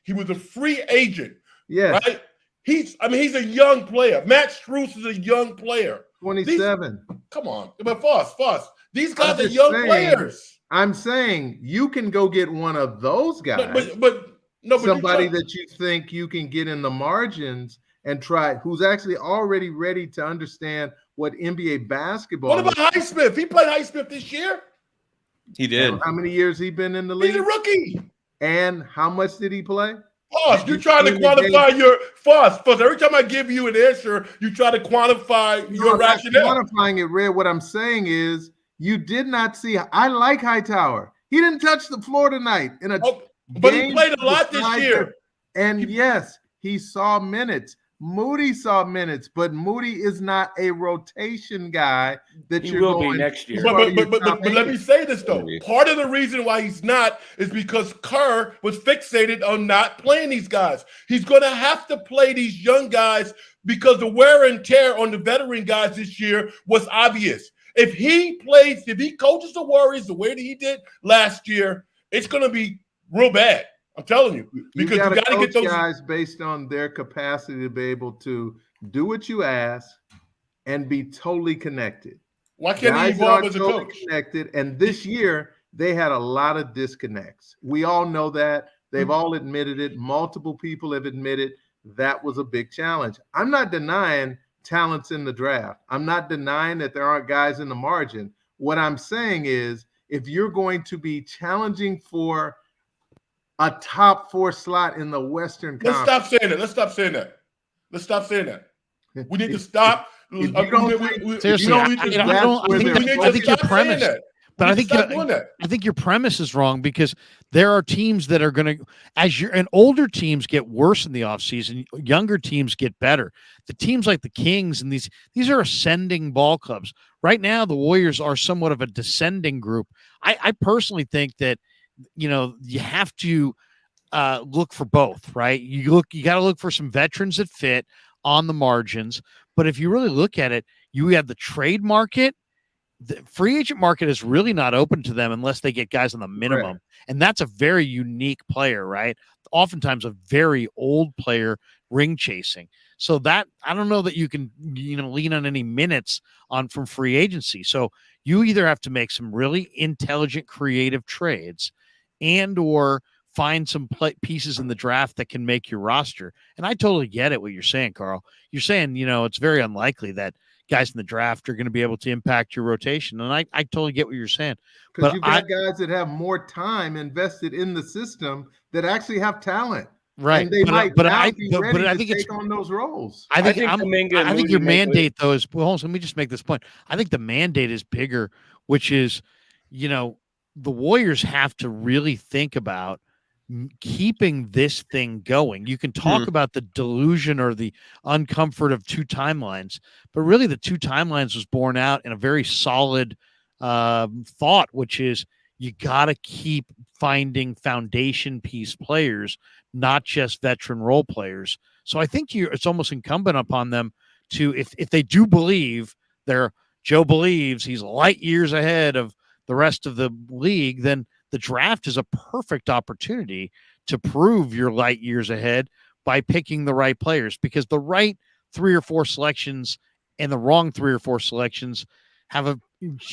He was a free agent. Yes. Right? He's a young player. Matt Strus is a young player. 27. Come on. But Foss. These guys are young players. I'm saying you can go get one of those guys. But somebody that you think you can get in the margins and try, who's actually already ready to understand what NBA basketball. What about Highsmith? He played Highsmith this year. He did. How many years he been in the league? He's a rookie. And how much did he play? Foss, you're trying to quantify your Foss. Every time I give you an answer, you try to quantify your rationale. I'm quantifying it, Red. What I'm saying is you did not see. I like Hightower. He didn't touch the floor tonight in a but he played a lot this year. And yes, he saw minutes. Moody saw minutes, but Moody is not a rotation guy that he will be next year. But let me say this, though. Part of the reason why he's not is because Kerr was fixated on not playing these guys. He's going to have to play these young guys because the wear and tear on the veteran guys this year was obvious. If he coaches the Warriors the way that he did last year, it's going to be real bad. I'm telling you, because you got to get those guys based on their capacity to be able to do what you ask and be totally connected. Why can't he evolve as a coach? Connected, and this year they had a lot of disconnects. We all know that. They've all admitted it. Multiple people have admitted that was a big challenge. I'm not denying talents in the draft. I'm not denying that there aren't guys in the margin. What I'm saying is, if you're going to be challenging for a top 4 slot in the Western Conference. Let's stop saying that. We need to stop. Seriously, I think your premise. But I think your premise is wrong, because there are teams that are going to, and older teams get worse in the offseason, younger teams get better. The teams like the Kings and these are ascending ball clubs. Right now, the Warriors are somewhat of a descending group. I personally think that, you have to look for both, right? You got to look for some veterans that fit on the margins. But if you really look at it, you have the trade market. The free agent market is really not open to them unless they get guys on the minimum. Right. And that's a very unique player, right? Oftentimes a very old player ring chasing. So that, I don't know that you can, lean on any minutes from free agency. So you either have to make some really intelligent, creative trades or find some pieces in the draft that can make your roster. And I totally get it, what you're saying, Carl. You're saying, it's very unlikely that guys in the draft are going to be able to impact your rotation. And I totally get what you're saying. Because you've got guys that have more time invested in the system that actually have talent. Right. And they might be ready to take on those roles. I think your mandate, though, is, well, let me just make this point. I think the mandate is bigger, which is, the Warriors have to really think about keeping this thing going. You can talk about the delusion or the uncomfort of 2 timelines, but really the 2 timelines was born out in a very solid thought, which is you got to keep finding foundation piece players, not just veteran role players. So I think it's almost incumbent upon them to, if they do believe Joe believes he's light years ahead of the rest of the league, then the draft is a perfect opportunity to prove you're light years ahead by picking the right players, because the right 3 or 4 selections and the wrong 3 or 4 selections have a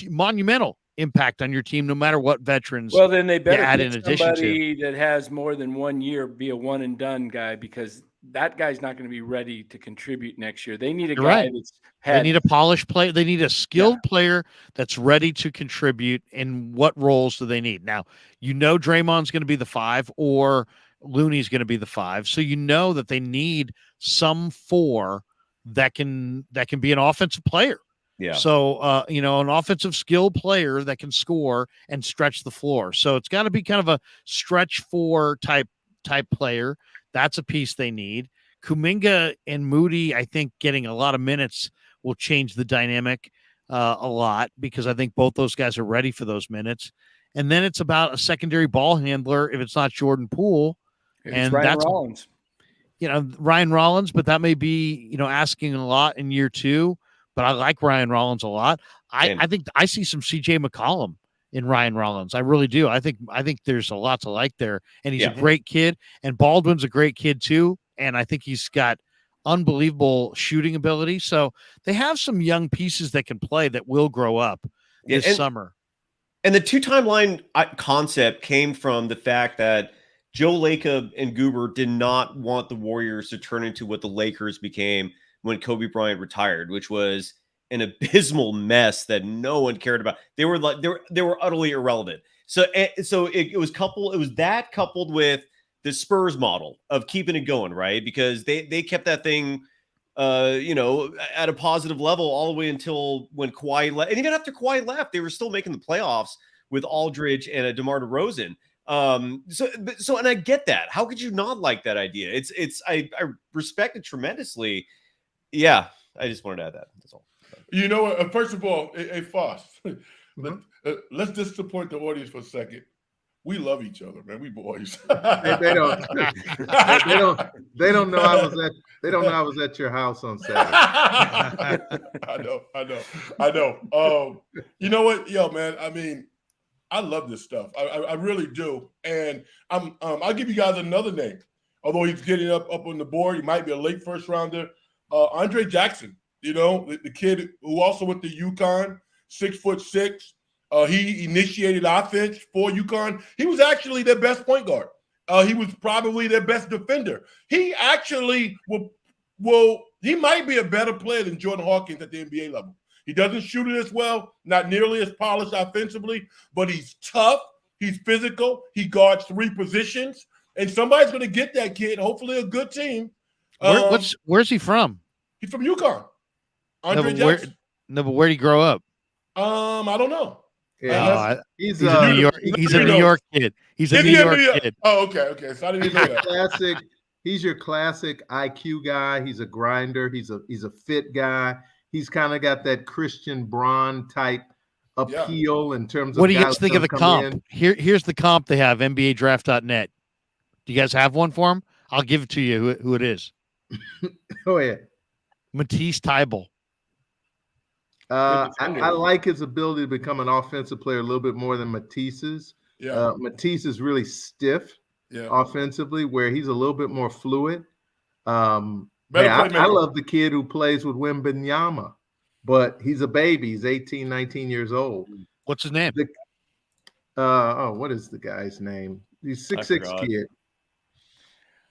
monumental impact on your team, no matter what veterans. Well, then they better add pick in addition somebody that has more than 1 year, be a one and done guy, because that guy's not going to be ready to contribute next year. They need a guy that's they need a polished player. They need a skilled player that's ready to contribute. And what roles do they need? Now, Draymond's going to be the 5 or Looney's going to be the 5. So that they need some 4 that can be an offensive player. Yeah. So, an offensive skilled player that can score and stretch the floor. So it's got to be kind of a stretch 4 type player. That's a piece they need. Kuminga and Moody, I think getting a lot of minutes will change the dynamic a lot, because I think both those guys are ready for those minutes. And then it's about a secondary ball handler if it's not Jordan Poole. It's Ryan Rollins. Ryan Rollins, but that may be, asking a lot in year 2. But I like Ryan Rollins a lot. I think I see some CJ McCollum in Ryan Rollins. I really do. I think there's a lot to like there. And he's a great kid. And Baldwin's a great kid too. And I think he's got unbelievable shooting ability. So they have some young pieces that can play that will grow up this summer. And the 2 timeline concept came from the fact that Joe Lacob and Goober did not want the Warriors to turn into what the Lakers became when Kobe Bryant retired, which was an abysmal mess that no one cared about. They were utterly irrelevant. So it was coupled with the Spurs model of keeping it going, right? Because they kept that thing at a positive level all the way until when Kawhi left. And even after Kawhi left, they were still making the playoffs with Aldridge and a DeMar DeRozan. And I get that. How could you not like that idea? I respect it tremendously. Yeah, I just wanted to add that. That's all. First of all, hey, Foss, let's disappoint the audience for a second. We love each other, man. We boys. They don't know I was at your house on Saturday. I know. You know what, yo, man? I mean, I love this stuff. I really do. And I'll give you guys another name. Although he's getting up on the board, he might be a late first rounder. Andre Jackson, the kid who also went to UConn, 6'6". He initiated offense for UConn. He was actually their best point guard. He was probably their best defender. He actually he might be a better player than Jordan Hawkins at the NBA level. He doesn't shoot it as well, not nearly as polished offensively, but he's tough. He's physical. He guards 3 positions. And somebody's going to get that kid, hopefully a good team. Where's he from? He's from UConn. Andre Jackson. But where did he grow up? I don't know. Yeah, he's a New York. He's a New York kid. He's a New York kid. Oh, okay. So I didn't even know that. Classic. He's your classic IQ guy. He's a grinder. He's a fit guy. He's kind of got that Christian Braun type appeal in terms of. What do you guys think of the comp? Here's the comp they have. NBADraft.net. Do you guys have one for him? I'll give it to you. Who it is? Oh yeah, Matisse Thybulle. I like his ability to become an offensive player a little bit more than Matisse's. Yeah. Matisse is really stiff offensively, where he's a little bit more fluid. I love the kid who plays with Wembanyama, but he's a baby. He's 18, 19 years old. What's his name? What is the guy's name? He's 6'6" kid.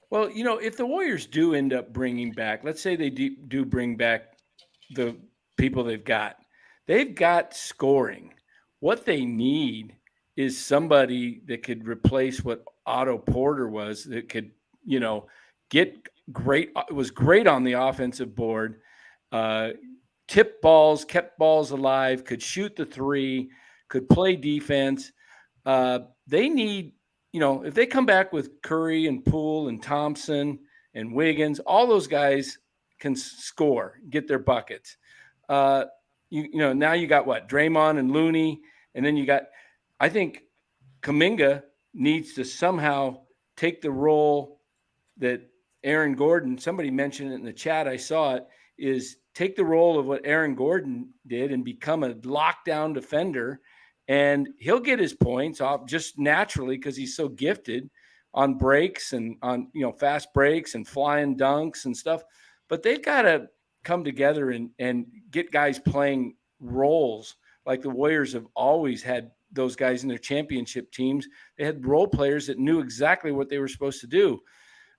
Well, if the Warriors do end up bringing back, let's say they do bring back the people they've got scoring. What they need is somebody that could replace what Otto Porter was, that could, get great. It was great on the offensive board, tipped balls, kept balls alive, could shoot the 3, could play defense. They need, if they come back with Curry and Poole and Thompson and Wiggins, all those guys can score, get their buckets. Now you got what? Draymond and Looney, and then you got, I think Kuminga needs to somehow take the role that Aaron Gordon, somebody mentioned it in the chat, I saw it, is take the role of what Aaron Gordon did and become a lockdown defender. And he'll get his points off just naturally because he's so gifted on breaks and on, fast breaks and flying dunks and stuff. But they've got to come together and get guys playing roles like the Warriors have always had those guys in their championship teams. They had role players that knew exactly what they were supposed to do.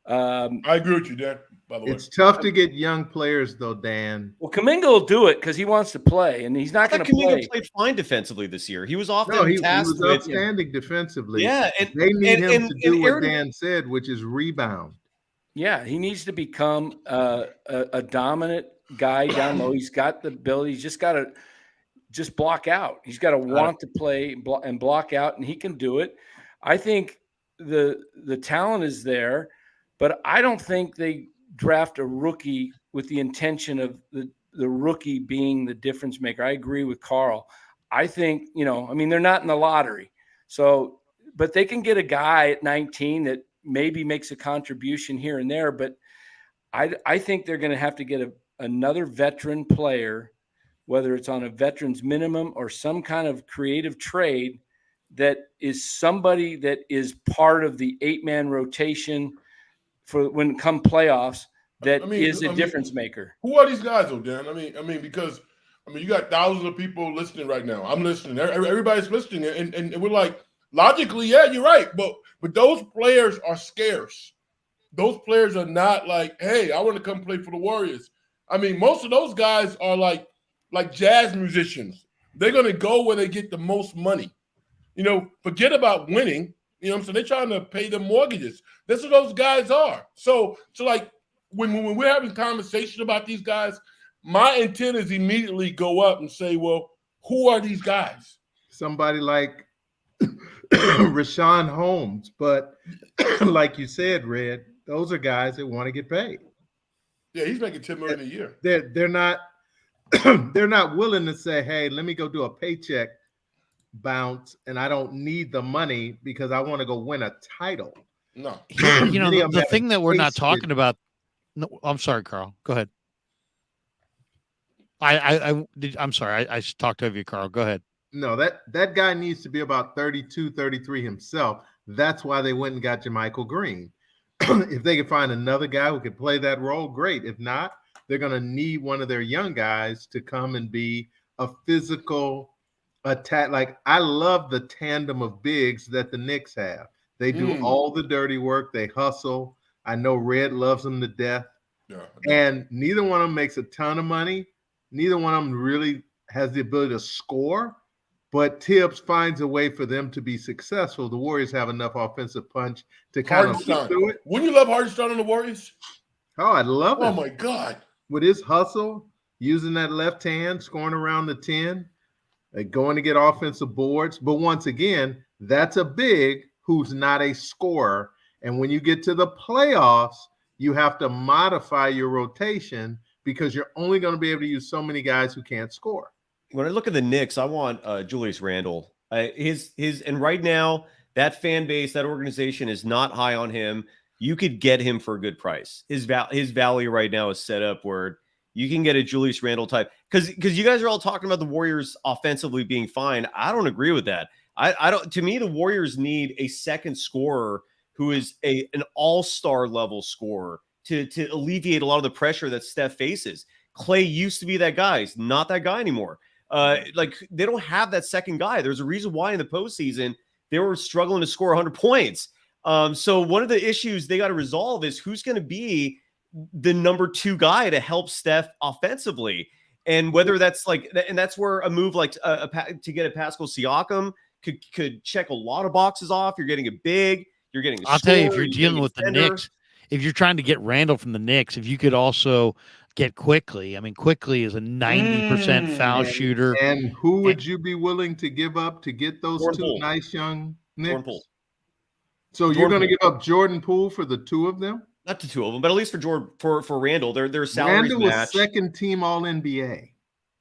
I agree with you, Dan, by the way. It's tough to get young players, though, Dan. Well, Kuminga will do it because he wants to play, and he's not going to play. Kuminga played fine defensively this year. He was often No, he tasked was outstanding defensively. Yeah, and they need him to do Aaron, what Dan said, which is rebound. Yeah, he needs to become a dominant guy down low. He's got the ability. He's just got to block out. He's got to want to play and block out, and he can do it. I think the talent is there, but I don't think they draft a rookie with the intention of the rookie being the difference maker. I agree with Carl. I think, they're not in the lottery. So, but they can get a guy at 19 that maybe makes a contribution here and there. But I think they're going to have to get another veteran player, whether it's on a veteran's minimum or some kind of creative trade that is somebody that is part of the 8-man rotation for when come playoffs that is a difference maker. Who are these guys, though, Dan? Because you got thousands of people listening right now. I'm listening. Everybody's listening, and we're like, logically, yeah, you're right. But those players are scarce. Those players are not like, hey, I want to come play for the Warriors. Most of those guys are like jazz musicians. They're going to go where they get the most money. Forget about winning. So they're trying to pay their mortgages. That's what those guys are. So like when we're having conversation about these guys, my intent is immediately go up and say, well, who are these guys? Somebody like Rashawn Holmes. But like you said, Red, those are guys that want to get paid. Yeah, he's making $10 million a year. They're not they're not willing to say, hey, let me go do a paycheck bounce, and I don't need the money because I want to go win a title. No. The thing that we're not talking about. No, I'm sorry, Carl. Go ahead. I'm sorry. I talked over you, Carl. Go ahead. No, that guy needs to be about 32, 33 himself. That's why they went and got JaMychal Green. If they could find another guy who could play that role, great. If not, they're going to need one of their young guys to come and be a physical attack. Like, I love the tandem of bigs that the Knicks have. They do all the dirty work. They hustle. I know Red loves them to death. Yeah. And neither one of them makes a ton of money. Neither one of them really has the ability to score. But Tibbs finds a way for them to be successful. The Warriors have enough offensive punch to kind of do it. Wouldn't you love Hardenstein on the Warriors? Oh, I'd love it. Oh, my God. With his hustle, using that left hand, scoring around the 10, going to get offensive boards. But once again, that's a big who's not a scorer. And when you get to the playoffs, you have to modify your rotation because you're only going to be able to use so many guys who can't score. When I look at the Knicks, I want Julius Randle. And right now, that fan base, that organization is not high on him. You could get him for a good price. His value right now is set up where you can get a Julius Randle type. Because you guys are all talking about the Warriors offensively being fine. I don't agree with that. I don't. To me, the Warriors need a second scorer who is an all-star level scorer to alleviate a lot of the pressure that Steph faces. Klay used to be that guy. He's not that guy anymore. They don't have that second guy. There's a reason why in the postseason they were struggling to score 100 points. So one of the issues they got to resolve is who's going to be the number 2 guy to help Steph offensively. And whether that's and that's where a move like to get a Pascal Siakam could check a lot of boxes off. You're getting a big, you're getting a I'll scorer, tell you, if you're dealing with the Knicks, if you're trying to get Randall from the Knicks, if you could also get Quickly. Quickly is a 90% foul shooter. And who would you be willing to give up to get those Jordan two Poole. nice young Knicks? Jordan Poole. So you're going to give up Jordan Poole for the 2 of them? Not the 2 of them, but at least for Randall, their salaries Randall was match. second team All NBA.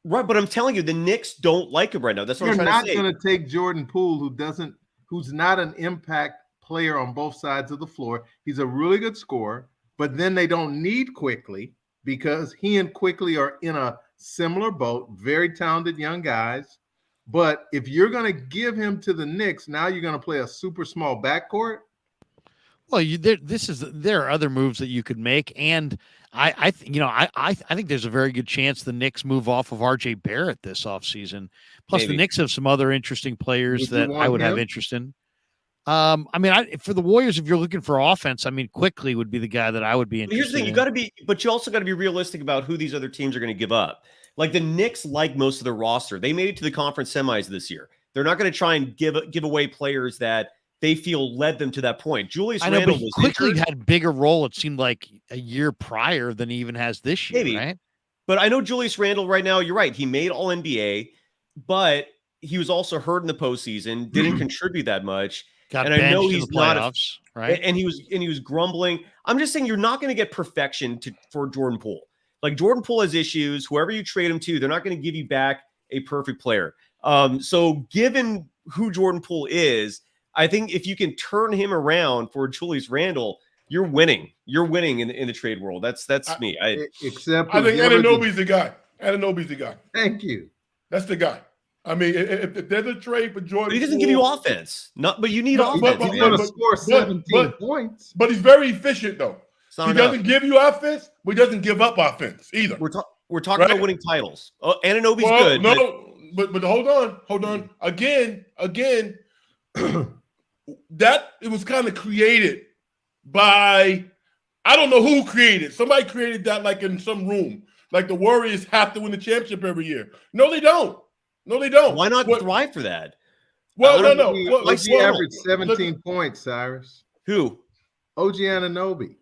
Right, but I'm telling you, the Knicks don't like him right now. That's what You're I'm trying to say. not going to take Jordan Poole, who's not an impact player on both sides of the floor. He's a really good scorer, but then they don't need Quickly because he and Quickly are in a similar boat, very talented young guys. But if you're going to give him to the Knicks, now you're going to play a super small backcourt. Well, there are other moves that you could make, and I think there's a very good chance the Knicks move off of RJ Barrett this offseason. Plus, Maybe. the Knicks have some other interesting players Would you that I want would have him? interest in. For the Warriors, if you're looking for offense, Quickly would be the guy that I would be But here's interested the thing: you also got to be realistic about who these other teams are going to give up. Like the Knicks, like most of their roster, they made it to the conference semis this year. They're not going to try and give away players that they feel led them to that point. Julius I know, Randle but was Quickly injured. had a bigger role, it seemed like, a year prior than he even has this year, Maybe. right? But I know Julius Randle right now, you're right. He made all NBA, but he was also hurt in the postseason, didn't contribute that much. Got And I know benched in he's the not playoffs, right? and he was grumbling. I'm just saying you're not going to get perfection for Jordan Poole. Like Jordan Poole has issues. Whoever you trade him to, they're not going to give you back a perfect player. So given who Jordan Poole is, I think if you can turn him around for Julius Randle, you're winning. You're winning in the trade world. That's me. Except I think whoever Anunoby's the guy. Anunoby's the guy. Thank you. That's the guy. I mean, if there's a trade for Jordan, But he doesn't give you offense. But you need But- offense. but- He's going to but- score 17 points. but he's very efficient though. It's not He enough. doesn't give you offense, but he doesn't give up offense either. We're talking Right? about winning titles. Oh, Anunoby's Well, good. no, but hold on. Again, that it was kind of created by, I don't know who created. Somebody created that like in some room. Like the Warriors have to win the championship every year. No, they don't. Why not What- thrive for that? Well, I no. don't- What- like OG what- averaged 17 points, Cyrus. Who? OG Anunoby.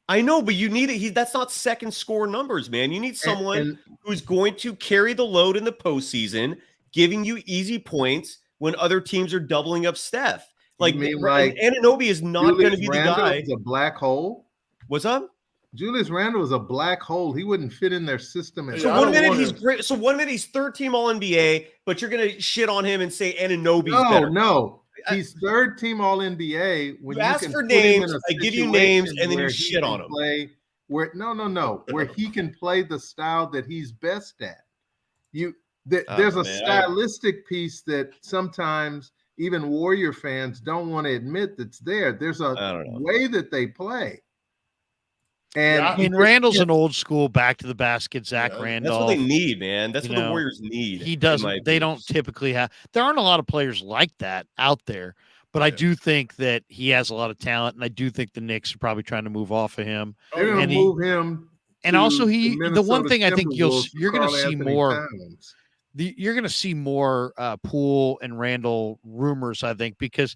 I know, but you need it. That's not second score numbers, man. You need someone And who's going to carry the load in the postseason, giving you easy points when other teams are doubling up Steph. Like, mean like Anunoby is not going to Julius be the Randle guy. is a black hole. What's up? Julius Randle is a black hole. He wouldn't fit in their system. So So I one don't minute want he's him. great. So 1 minute he's third team All NBA, but you're going to shit on him and say Anunoby's No, better. no. He's third team All NBA. When You ask can for put him in names, a I give you situation names, and then you where he shit on can him. play where where he can play the style that he's best at. There's a man, stylistic piece that sometimes even Warrior fans don't want to admit that's there. There's I a don't know. way that they play. And Yeah, Randall's an old school back to the basket Zach Yeah, That's Randolph. what they need, man. That's You what the know, Warriors need. He in my doesn't. They opinion. don't typically have. There aren't a lot of players like that out there, but I Yeah. do think that he has a lot of talent, and I do think the Knicks are probably trying to move off of him. they're going and to he- move him. And to also, the the one Minnesota thing I think you're Timberwolves going to for see Karl-Anthony more. Towns. You're going to see more Poole and Randall rumors, I think, because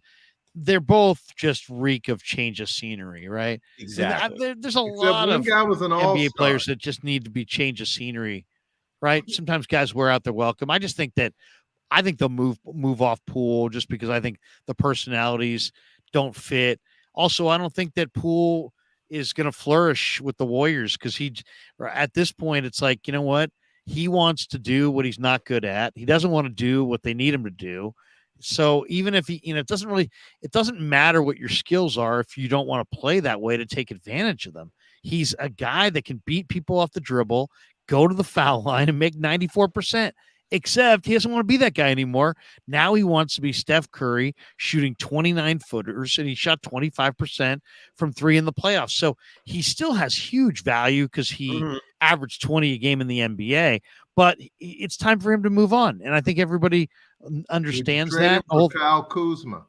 they're both just reek of change of scenery, right? And Exactly. there's a Except lot one of guy was an NBA all-star. players that just need to be change of scenery, right? Sometimes guys wear out their welcome. I think they'll move off Poole just because I think the personalities don't fit. Also, I don't think that Poole is going to flourish with the Warriors because at this point, it's like, you know what? He wants to do what he's not good at. He doesn't want to do what they need him to do. So even if it doesn't matter what your skills are if you don't want to play that way to take advantage of them. He's a guy that can beat people off the dribble, go to the foul line, and make 94%. Except he doesn't want to be that guy anymore. Now he wants to be Steph Curry shooting 29 footers, and he shot 25% from three in the playoffs. So he still has huge value because he averaged 20 a game in the NBA, but it's time for him to move on. And I think everybody understands Trade him that. for Kyle Kuzma.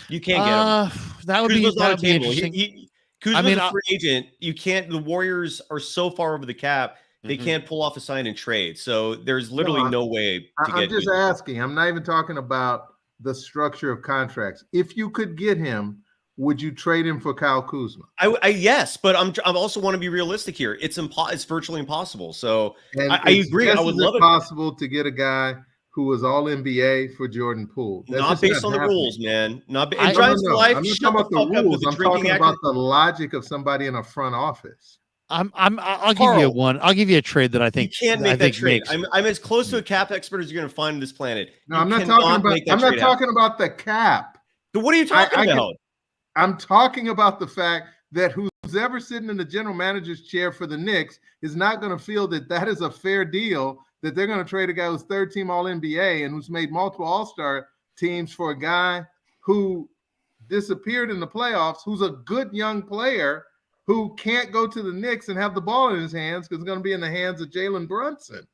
You can't get him. That would Kuzma's be, not that would be attainable. interesting. Kuzma's a free agent. You can't. The Warriors are so far over the cap. They Mm-hmm. can't pull off a sign and trade. So there's literally No, no way to I'm get. just Kuzma. asking. I'm not even talking about the structure of contracts. If you could get him, would you trade him for Kyle Kuzma? Yes, but I'm also want to be realistic here. It's virtually impossible. So And I it's agree. I just would as love it. possible to get a guy who was all NBA for Jordan Poole. That's Not just based on the happening. rules, man. Not. It No, drives no, for no. life. I'm not Shut talking the about the fuck up with rules. the I'm drinking talking about the logic of somebody in a front office. I'll give you one. I'll give you a trade that I You think can't make that trade. I'm as close to a cap expert as you're going to find on this planet. No, I'm not talking about the cap. So what are you talking about? I'm talking about the fact that who's ever sitting in the general manager's chair for the Knicks is not going to feel that that is a fair deal, that they're going to trade a guy who's third team All NBA and who's made multiple All-Star teams for a guy who disappeared in the playoffs, who's a good young player who can't go to the Knicks and have the ball in his hands because it's going to be in the hands of Jalen Brunson.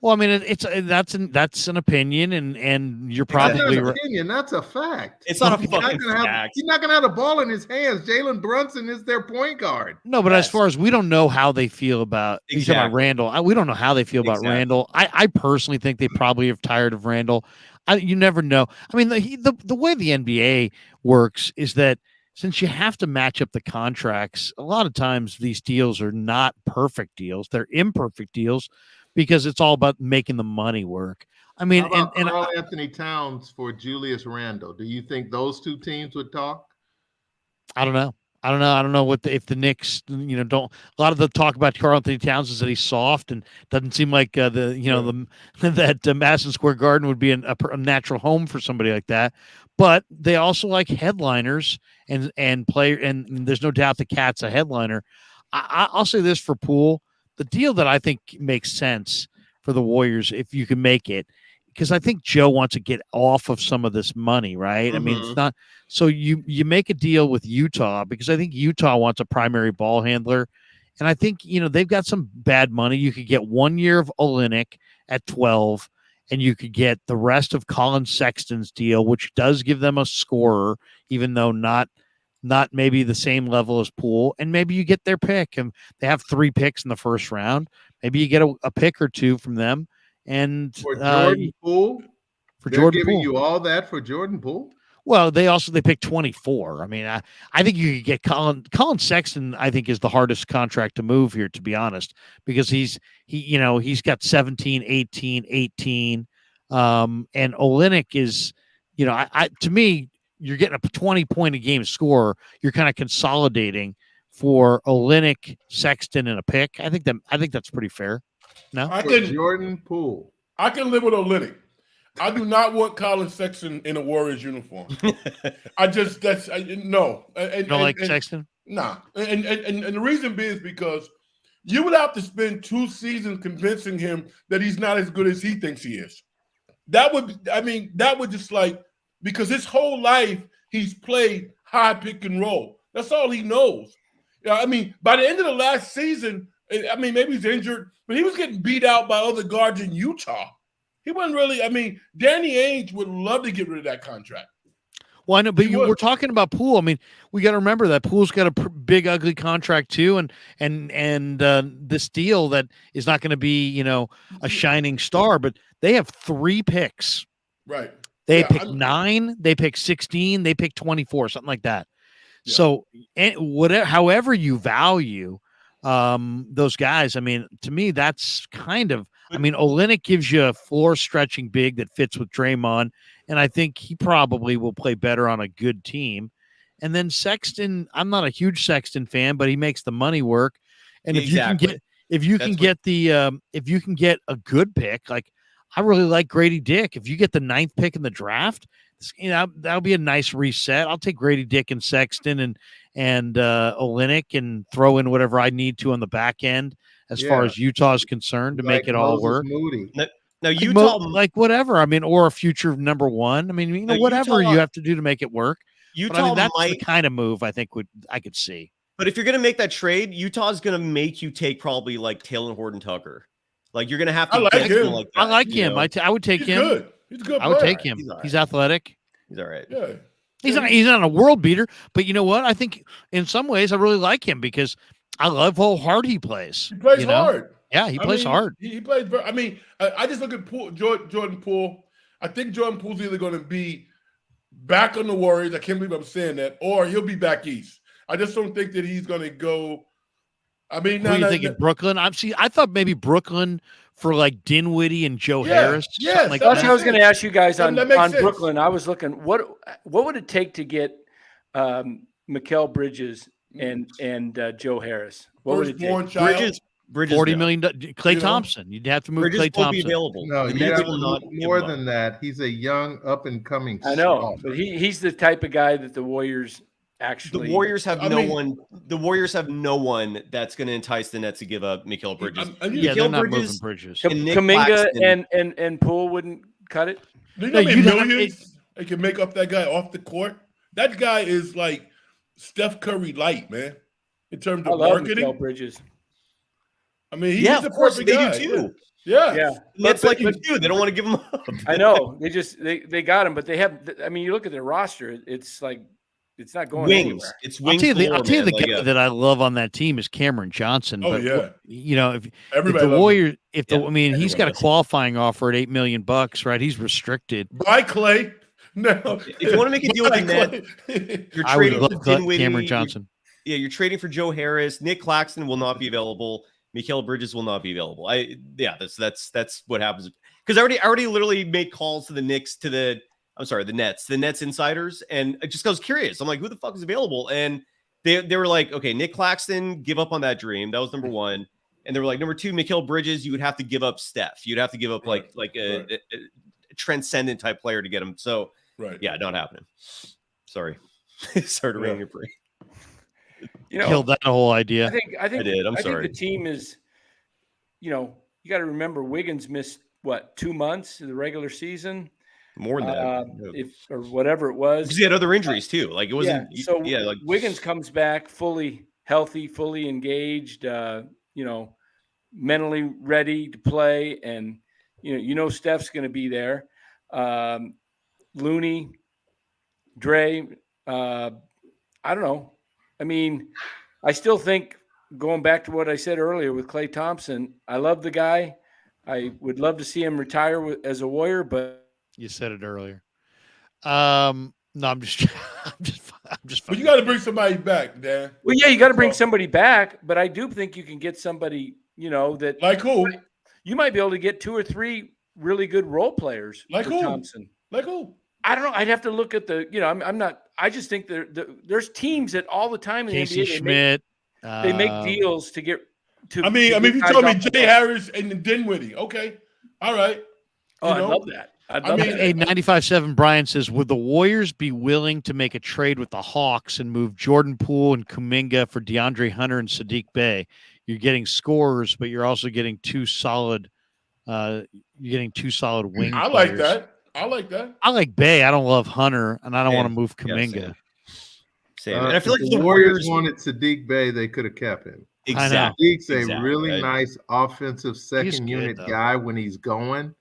Well, I mean, that's an opinion, and you're probably not an opinion. That's a fact. It's not a fucking fact. He's not going to have the ball in his hands. Jalen Brunson is their point guard. No, but as far as we don't know how they feel about, about Randall. We don't know how they feel about Randall. I personally think they probably are tired of Randall. You never know. I mean, the way the NBA works is that since you have to match up the contracts, a lot of times these deals are not perfect deals. They're imperfect deals because it's all about making the money work. I mean, and Karl Anthony Towns for Julius Randle. Do you think those two teams would talk? I don't know. I don't know if the Knicks, don't. A lot of the talk about Karl Anthony Towns is that he's soft and doesn't seem like that Madison Square Garden would be a natural home for somebody like that. But they also like headliners and player, and there's no doubt the Cat's a headliner. I'll say this for Poole. The deal that I think makes sense for the Warriors, if you can make it, because I think Joe wants to get off of some of this money, right? Mm-hmm. I mean, it's not so you make a deal with Utah because I think Utah wants a primary ball handler, and I think they've got some bad money. You could get 1 year of Olynyk at 12, and you could get the rest of Colin Sexton's deal, which does give them a scorer, even though not maybe the same level as Poole, and maybe you get their pick, and they have 3 picks in the first round. Maybe you get a pick or 2 from them, and for Jordan Poole, they're giving you all that for Jordan Poole. Well, they picked 24. I mean, I think you could get Colin Sexton. I think is the hardest contract to move here, to be honest, because he's got 17, 18, 18, and Olynyk is, to me. You're getting a 20-point a game scorer. You're kind of consolidating for Olynyk, Sexton, and a pick. I think that's pretty fair. No, Jordan Poole. I can live with Olynyk. I do not want Colin Sexton in a Warriors uniform. No. You don't like Sexton? Nah. And the reason being is because you would have to spend 2 seasons convincing him that he's not as good as he thinks he is. That would just like. Because his whole life he's played high pick and roll. That's all he knows. I mean, by the end of the last season, maybe he's injured, but he was getting beat out by other guards in Utah. He wasn't really. Danny Ainge would love to get rid of that contract. Well, I know, but we're talking about Poole. I mean, we got to remember that Poole's got a big, ugly contract too, and this deal that is not going to be, a shining star. But they have 3 picks. Right. They pick 9, they pick 16, they pick 24, something like that. Yeah. So, however you value those guys, to me, that's kind of. Olynyk gives you a floor stretching big that fits with Draymond, and I think he probably will play better on a good team. And then Sexton, I'm not a huge Sexton fan, but he makes the money work. And if you can get a good pick, like. I really like Grady Dick. If you get the 9th pick in the draft, that'll be a nice reset. I'll take Grady Dick and Sexton and Olynyk and throw in whatever I need to on the back end as far as Utah is concerned to make it all work. Now Utah, whatever. Or a future number 1. Whatever Utah, you have to do to make it work. Utah that's the kind of move I think I could see. But if you're going to make that trade, Utah's going to make you take probably like Taylor Horton Tucker. Like you're gonna have to. I like him. Like that, I like him. I would take him. Good. He's a good. I would take him. He's athletic. He's all right. Yeah. He's not a world beater, but you know what? I think in some ways I really like him because I love how hard he plays. He plays hard. Yeah, he plays hard. He plays very. I just look at Jordan Poole. I think Jordan Poole's either going to be back on the Warriors. I can't believe I'm saying that, or he'll be back east. I just don't think that he's going to go. Who are you thinking, Brooklyn? I thought maybe Brooklyn for like Dinwiddie and Joe Harris. Yeah, that's what I was going to ask you guys on Brooklyn. I was looking, what would it take to get Mikal Bridges and Joe Harris? What would it take? Firstborn child. Bridges, $40 no. million. Klay Thompson. You'd have to move Bridges Klay won't be Thompson. available. No, The you Nets have to will look not give more him up. than that. He's a young, up and coming. I know, star. but he's the type of guy that the Warriors actually. The Warriors have I no mean- one. The Warriors have no one that's going to entice the Nets to give up Mikal Bridges. Yeah, Mikal they're not Bridges- moving Bridges. and Nick Kaminga Claxton. and Poole wouldn't cut it. Do you No, know how you'd many have- millions they can make up that guy off the court? That guy is like Steph Curry light, man, in terms I of love marketing. Mikal Bridges. I mean, he's Yeah, the of course perfect they guy. do too. Yeah. Yeah, Nets But- like him too. They don't want to give him up. I know. They got him, but they have. I mean, you look at their roster. It's like it's not going Wings. anywhere. It's I'll wings. tell you the, galore, I'll tell you man. the Like, guy that I love on that team is Cameron Johnson. Oh, but yeah. you know, if Everybody the loves him. Warriors, if the Yeah, I mean, he's everyone got a does. qualifying offer at $8 million, right? He's restricted. Bye, Clay. No. If you want to make a deal with the Nets, Nets, you're I would trading love for Dinwiddie. Cameron Johnson. You're trading for Joe Harris. Nick Claxton will not be available. Mikal Bridges will not be available. That's what happens. Because I already literally made calls to the Knicks, the Nets insiders, and I just was curious. I'm like, who the fuck is available? And they were like, okay, Nick Claxton, give up on that dream. That was number one. And they were like, number two, Mikal Bridges, you would have to give up Steph. You'd have to give up like a transcendent type player to get him. So right. yeah, not happening. Sorry. Sorry to rain your parade. You know, Killed that whole idea. I think I did. I'm I sorry. think the team is. You know, you got to remember Wiggins missed 2 months of the regular season. More than that. If or whatever it was. Because he had other injuries too. Like it wasn't. Like Wiggins comes back fully healthy, fully engaged. Mentally ready to play, and Steph's going to be there. Looney, Dre. I don't know. I mean, I still think going back to what I said earlier with Klay Thompson, I love the guy. I would love to see him retire as a Warrior, but You said it earlier. No, I'm just But you got to bring somebody back, Dan. well, yeah, you got to bring somebody back. But I do think you can get somebody, that Like who? you might be able to get 2 or 3 really good role players Like for who? Thompson. Like who? I don't know. I'd have to look at I'm not. I just think there's teams that all the time in the Casey NBA Schmidt. they make deals to get to. I mean, to if get you guys told me off the Jay bench. Harris and Dinwiddie, okay, all right. Oh, you I know? love that. I'd I love mean, that. Hey, 95.7 Brian says, would the Warriors be willing to make a trade with the Hawks and move Jordan Poole and Kuminga for DeAndre Hunter and Sadiq Bey? You're getting scorers, but you're also getting 2 solid wing I like players. that. I like that. I like Bey. I don't love Hunter, and I don't Same. want to move Yeah, Kuminga. Same. And I feel like if the the Warriors wanted Sadiq Bey, they could have kept him. exactly. Sadiq's a really Exactly. nice offensive second good, unit though. guy when he's going,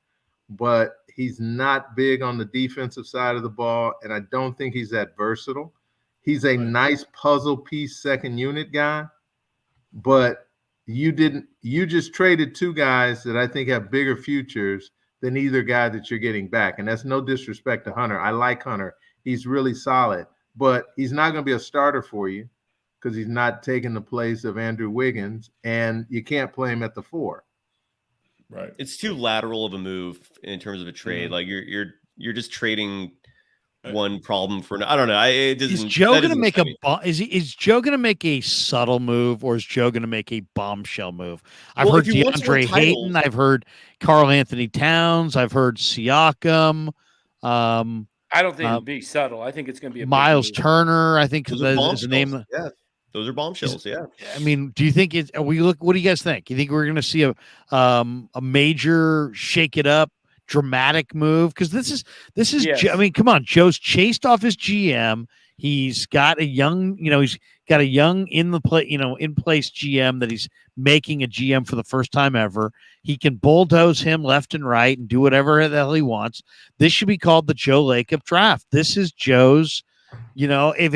but he's not big on the defensive side of the ball, and I don't think he's that versatile. He's a nice puzzle piece second unit guy, but you just traded 2 guys that I think have bigger futures than either guy that you're getting back. And that's no disrespect to Hunter. I like Hunter. He's really solid, but he's not going to be a starter for you because he's not taking the place of Andrew Wiggins, and you can't play him at the 4. Right. It's too lateral of a move in terms of a trade. Like you're just trading one problem for I don't know. It doesn't. Is Joe that going to doesn't make excite me. is Joe going to make a subtle move, or is Joe going to make a bombshell move? I've Well, heard if he wants to win DeAndre Hayton. titles- I've heard Karl Anthony Towns. I've heard Siakam. I don't think it'll be subtle. I think it's going to be a big Miles move. Turner. I think Those that are is the name. bombshells. Yeah, those are bombshells. Yeah. I mean, do you think what do you guys think? You think we're going to see a major shake it up, dramatic move? Because this is Yes. I mean, come on, Joe's chased off his GM. He's got a young, he's got a young in place GM that he's making a GM for the first time ever. He can bulldoze him left and right and do whatever the hell he wants. This should be called the Joe Lacob draft. This is Joe's. If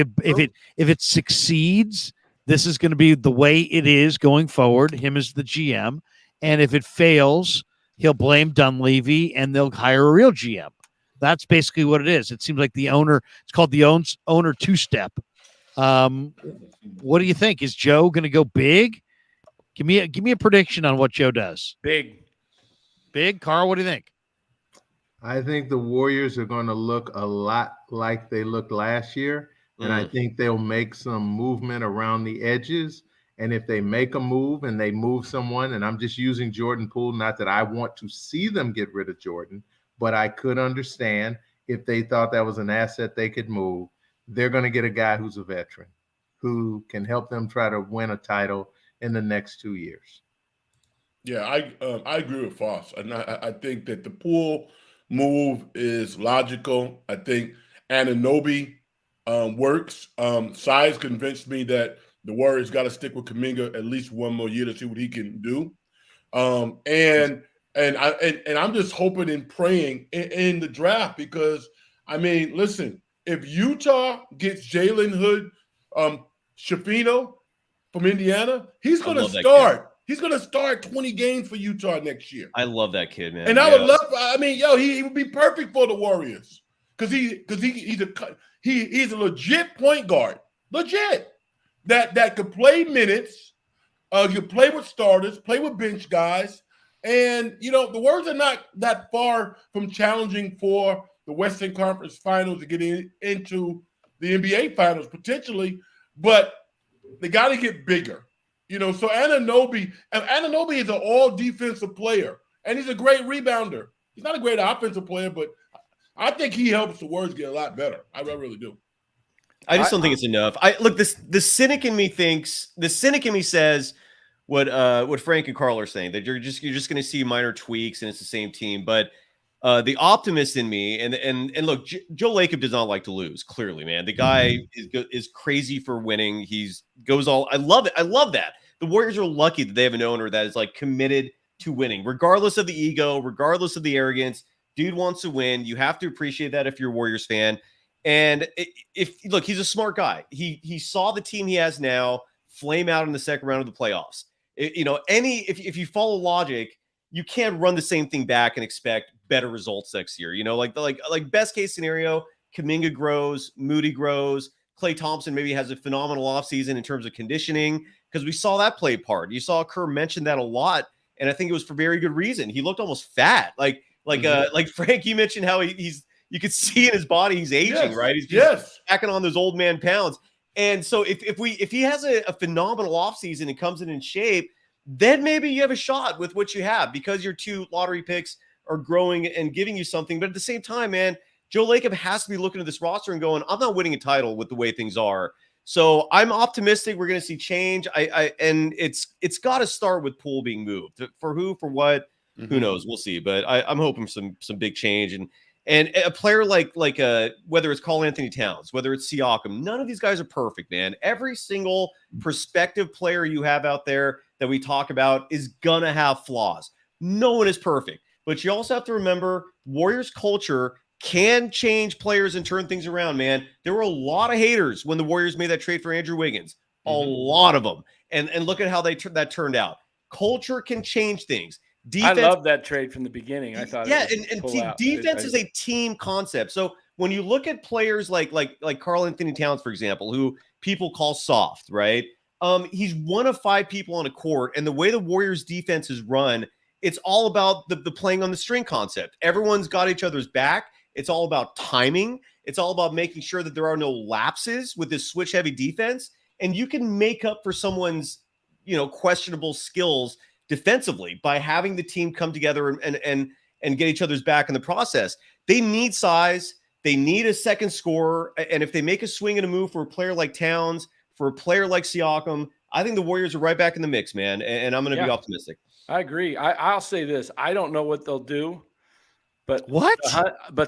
it succeeds, this is going to be the way it is going forward. Him as the GM, and if it fails, he'll blame Dunleavy and they'll hire a real GM. That's basically what it is. It seems like the owner. It's called the owner 2-step. What do you think? Is Joe going to go big? Give me a prediction on what Joe does. Big. Carl, what do you think? I think the Warriors are going to look a lot like they looked last year. And I think they'll make some movement around the edges. And if they make a move and they move someone, and I'm just using Jordan Poole, not that I want to see them get rid of Jordan, but I could understand if they thought that was an asset they could move, they're going to get a guy who's a veteran who can help them try to win a title in the next 2 years. Yeah, I agree with Foss. And I think that the Poole move is logical. I think Anunoby works. Size convinced me that the Warriors got to stick with Kuminga at least one more year to see what he can do. And I'm just hoping and praying in the draft because, I mean, listen, if Utah gets Jalen Hood, Shafino from Indiana, he's going to start. He's going to start 20 games for Utah next year. I love that kid, man. And I would love. I mean, he would be perfect for the Warriors because he's a legit point guard, legit that could play minutes. He could play with starters, play with bench guys, and the Warriors are not that far from challenging for the Western Conference Finals to get into the NBA Finals potentially, but they got to get bigger. So Anunoby is an all-defensive player, and he's a great rebounder. He's not a great offensive player, but I think he helps the Warriors get a lot better. I really do. I just don't think it's enough. The cynic in me says what Frank and Carl are saying, that you're just going to see minor tweaks and it's the same team. But the optimist in me, and look, Joe Lacob does not like to lose. Clearly, man, the guy is crazy for winning. I love it. I love that. The Warriors are lucky that they have an owner that is like committed to winning, regardless of the ego, regardless of the arrogance. Dude wants to win. You have to appreciate that if you're a Warriors fan. And he's a smart guy. He saw the team he has now flame out in the second round of the playoffs. If you follow logic, you can't run the same thing back and expect better results next year. Like best case scenario, Kuminga grows, Moody grows, Klay Thompson maybe has a phenomenal offseason in terms of conditioning, because we saw that play part. You saw Kerr mention that a lot, and I think it was for very good reason. He looked almost fat. Like Frank, you mentioned how you could see in his body he's aging, right? He's just packing on those old man pounds. And so if he has a phenomenal offseason and comes in shape, then maybe you have a shot with what you have because your 2 lottery picks are growing and giving you something. But at the same time, man, Joe Lacob has to be looking at this roster and going, I'm not winning a title with the way things are. So I'm optimistic we're going to see change. And it's got to start with Poole being moved. For who, for what, who knows? We'll see. But I'm hoping some big change. And a player like whether it's Karl Anthony Towns, whether it's Siakam, none of these guys are perfect, man. Every single prospective player you have out there that we talk about is going to have flaws. No one is perfect. But you also have to remember Warriors culture can change players and turn things around, man. There were a lot of haters when the Warriors made that trade for Andrew Wiggins. A lot of them. And look at how that turned out. Culture can change things. Defense, I love that trade from the beginning. I thought, defense is a team concept. So when you look at players like Karl Anthony Towns, for example, who people call soft, right? He's one of 5 people on a court, and the way the Warriors defense is run, it's all about the playing on the string concept. Everyone's got each other's back. It's all about timing. It's all about making sure that there are no lapses with this switch heavy defense, and you can make up for someone's questionable skills defensively by having the team come together and get each other's back in the process. They need size. They need a second scorer. And if they make a swing and a move for a player like Towns, for a player like Siakam, I think the Warriors are right back in the mix, man. And I'm going to be optimistic. I agree. I'll say this. I don't know what they'll do, but my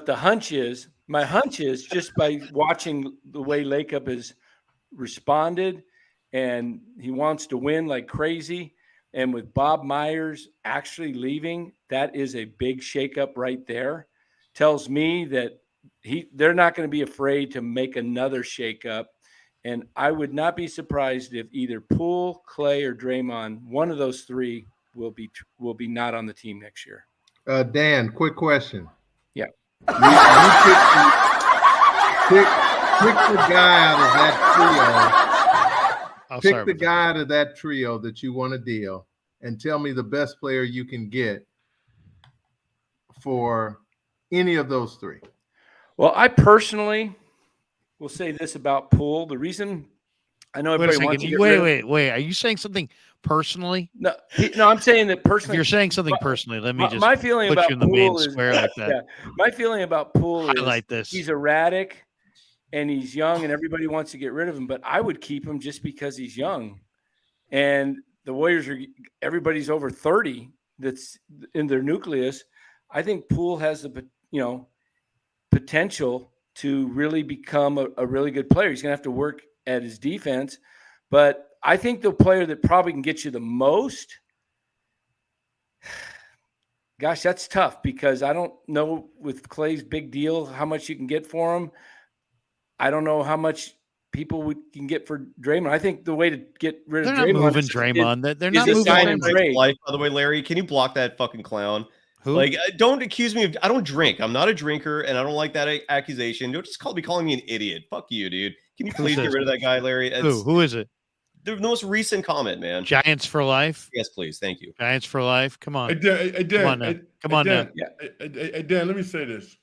hunch is just by watching the way Lacob has responded, and he wants to win like crazy. And with Bob Myers actually leaving, that is a big shakeup right there. Tells me that they're not going to be afraid to make another shakeup. And I would not be surprised if either Poole, Klay, or Draymond, one of those 3 will be not on the team next year. Dan, quick question. Yeah. You pick the guy out of that trio. Pick the guy out of that trio that you want to deal, and tell me the best player you can get for any of those 3. Well, I personally will say this about Poole. The reason I know Wait a everybody wants to second. get rid of, Wait. Are you saying something personally? no, I'm saying that If personally. you're saying something personally, let me just My feeling put about you in the main Poole is square like that. yeah. My feeling about Poole is Highlight this. he's erratic and he's young, and everybody wants to get rid of him. But I would keep him just because he's young, and the Warriors everybody's over 30 that's in their nucleus. I think Poole has the potential to really become a really good player. He's going to have to work at his defense, but I think the player that probably can get you the most, gosh, that's tough because I don't know with Klay's big deal how much you can get for him. I don't know how much people can get for Draymond. I think the way to get rid of They're not Draymond moving Draymond. They're not Is moving this sign Draymond. in Draymond. life, by the way, Larry? Can you block that fucking clown? Who? Like, don't accuse me of. I don't drink. I'm not a drinker, and I don't like that accusation. Don't just be calling me an idiot. Fuck you, dude. Can you please get rid of that guy, Larry? Who is it? The most recent comment, man. Giants for life. Yes, please. Thank you. Giants for life. Come on. Dan, Come on now. Come on now. Dan, let me say this,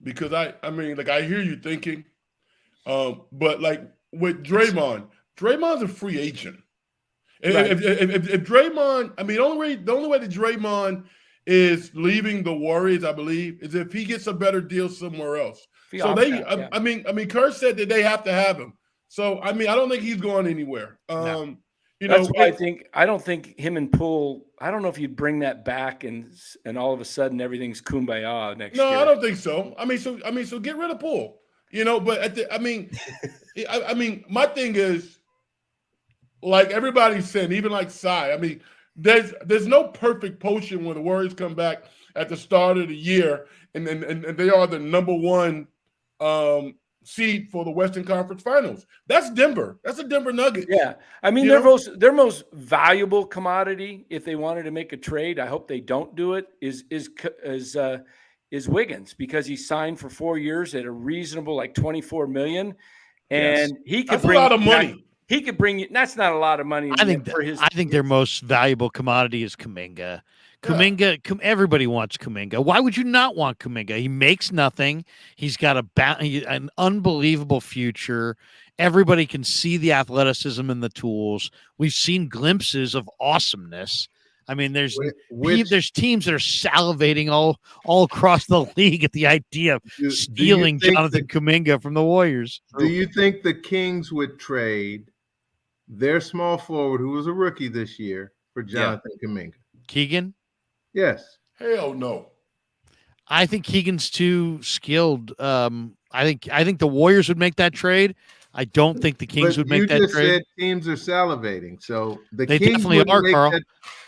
because I mean, like, I hear you thinking, but like with Draymond's a free agent. Right. If Draymond, I mean, the only way that Draymond is leaving the Warriors, I believe, is if he gets a better deal somewhere else. So I mean, Kerr said that they have to have him. So I mean, I don't think he's going anywhere. No. That's why I don't think him and Poole. I don't know if you'd bring that back and all of a sudden everything's kumbaya next year. No, I don't think so. I mean, so get rid of Poole. But I mean, my thing is, like everybody's saying, even like Cy. I mean, there's no perfect potion when the Warriors come back at the start of the year and they are the number one seed for the Western Conference Finals. That's Denver. That's a Denver Nugget. Yeah, I mean their most valuable commodity, if they wanted to make a trade, I hope they don't do it, is Wiggins, because he signed for 4 years at a reasonable like $24 million, and he could bring a lot of money. He could bring you. That's not a lot of money. I think their most valuable commodity is Kuminga. Everybody wants Kuminga. Why would you not want Kuminga? He makes nothing. He's got an unbelievable future. Everybody can see the athleticism and the tools. We've seen glimpses of awesomeness. I mean, there's teams that are salivating all across the league at the idea of stealing Jonathan Kuminga from the Warriors. Do you think the Kings would trade their small forward, who was a rookie this year, for Jonathan Kuminga? Keegan? Yes. Hell no. I think Keegan's too skilled. I think the Warriors would make that trade. I don't think the Kings would make that trade. You just said teams are salivating, so they definitely are, Carl.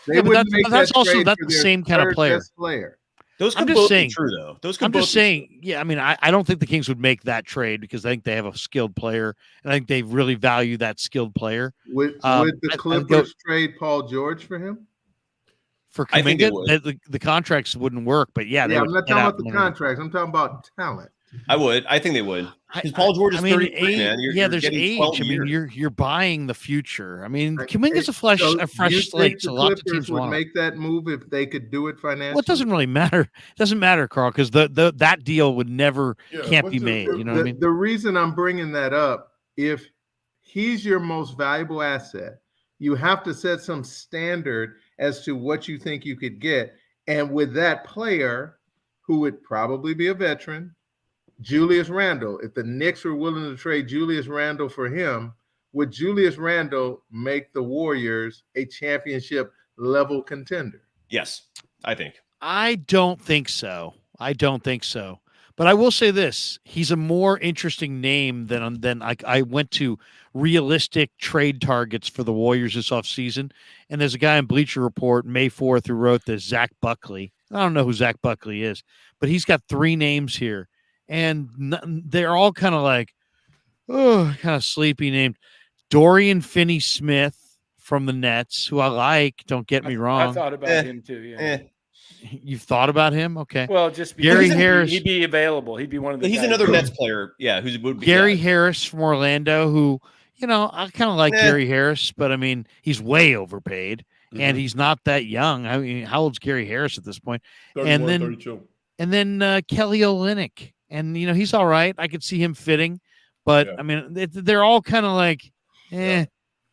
That's the same kind of player. Those could both be true, though. I'm just saying, yeah. I mean, I don't think the Kings would make that trade because I think they have a skilled player, and I think they really value that skilled player. Would the Clippers trade Paul George for him? For Kuminga, the contracts wouldn't work, but I'm not talking about the contracts. I'm talking about talent. I would. I think they would. Because Paul George is 33, man. There's age. I mean, you're buying the future. I mean, Kuminga's a fresh slate. So lots of teams would make that move if they could do it financially. Well, it doesn't really matter. It doesn't matter, Carl, because that deal would never can't be made. You know what I mean? The reason I'm bringing that up, if he's your most valuable asset, you have to set some standard as to what you think you could get. And with that player, who would probably be a veteran, Julius Randle, if the Knicks were willing to trade Julius Randle for him, would Julius Randle make the Warriors a championship level contender? Yes, I think. I don't think so. But I will say this: he's a more interesting name than I went to realistic trade targets for the Warriors this offseason. And there's a guy in Bleacher Report May 4th who wrote this, Zach Buckley. I don't know who Zach Buckley is, but he's got 3 names here. And they're all kind of like, kind of sleepy named. Dorian Finney-Smith from the Nets, who I like. Don't get me wrong. I thought about him too. Yeah. You've thought about him? Okay. Well, just Gary Harris. He'd be available. He'd be one of the. He's guys. another Nets player. Yeah, who would be Gary Harris from Orlando, who I kind of like Gary Harris, but I mean he's way overpaid, and he's not that young. I mean, how old's Gary Harris at this point? 31, 32. And then Kelly Olynyk. And, he's all right. I could see him fitting. But Yeah. I mean, they're all kind of like, Yeah.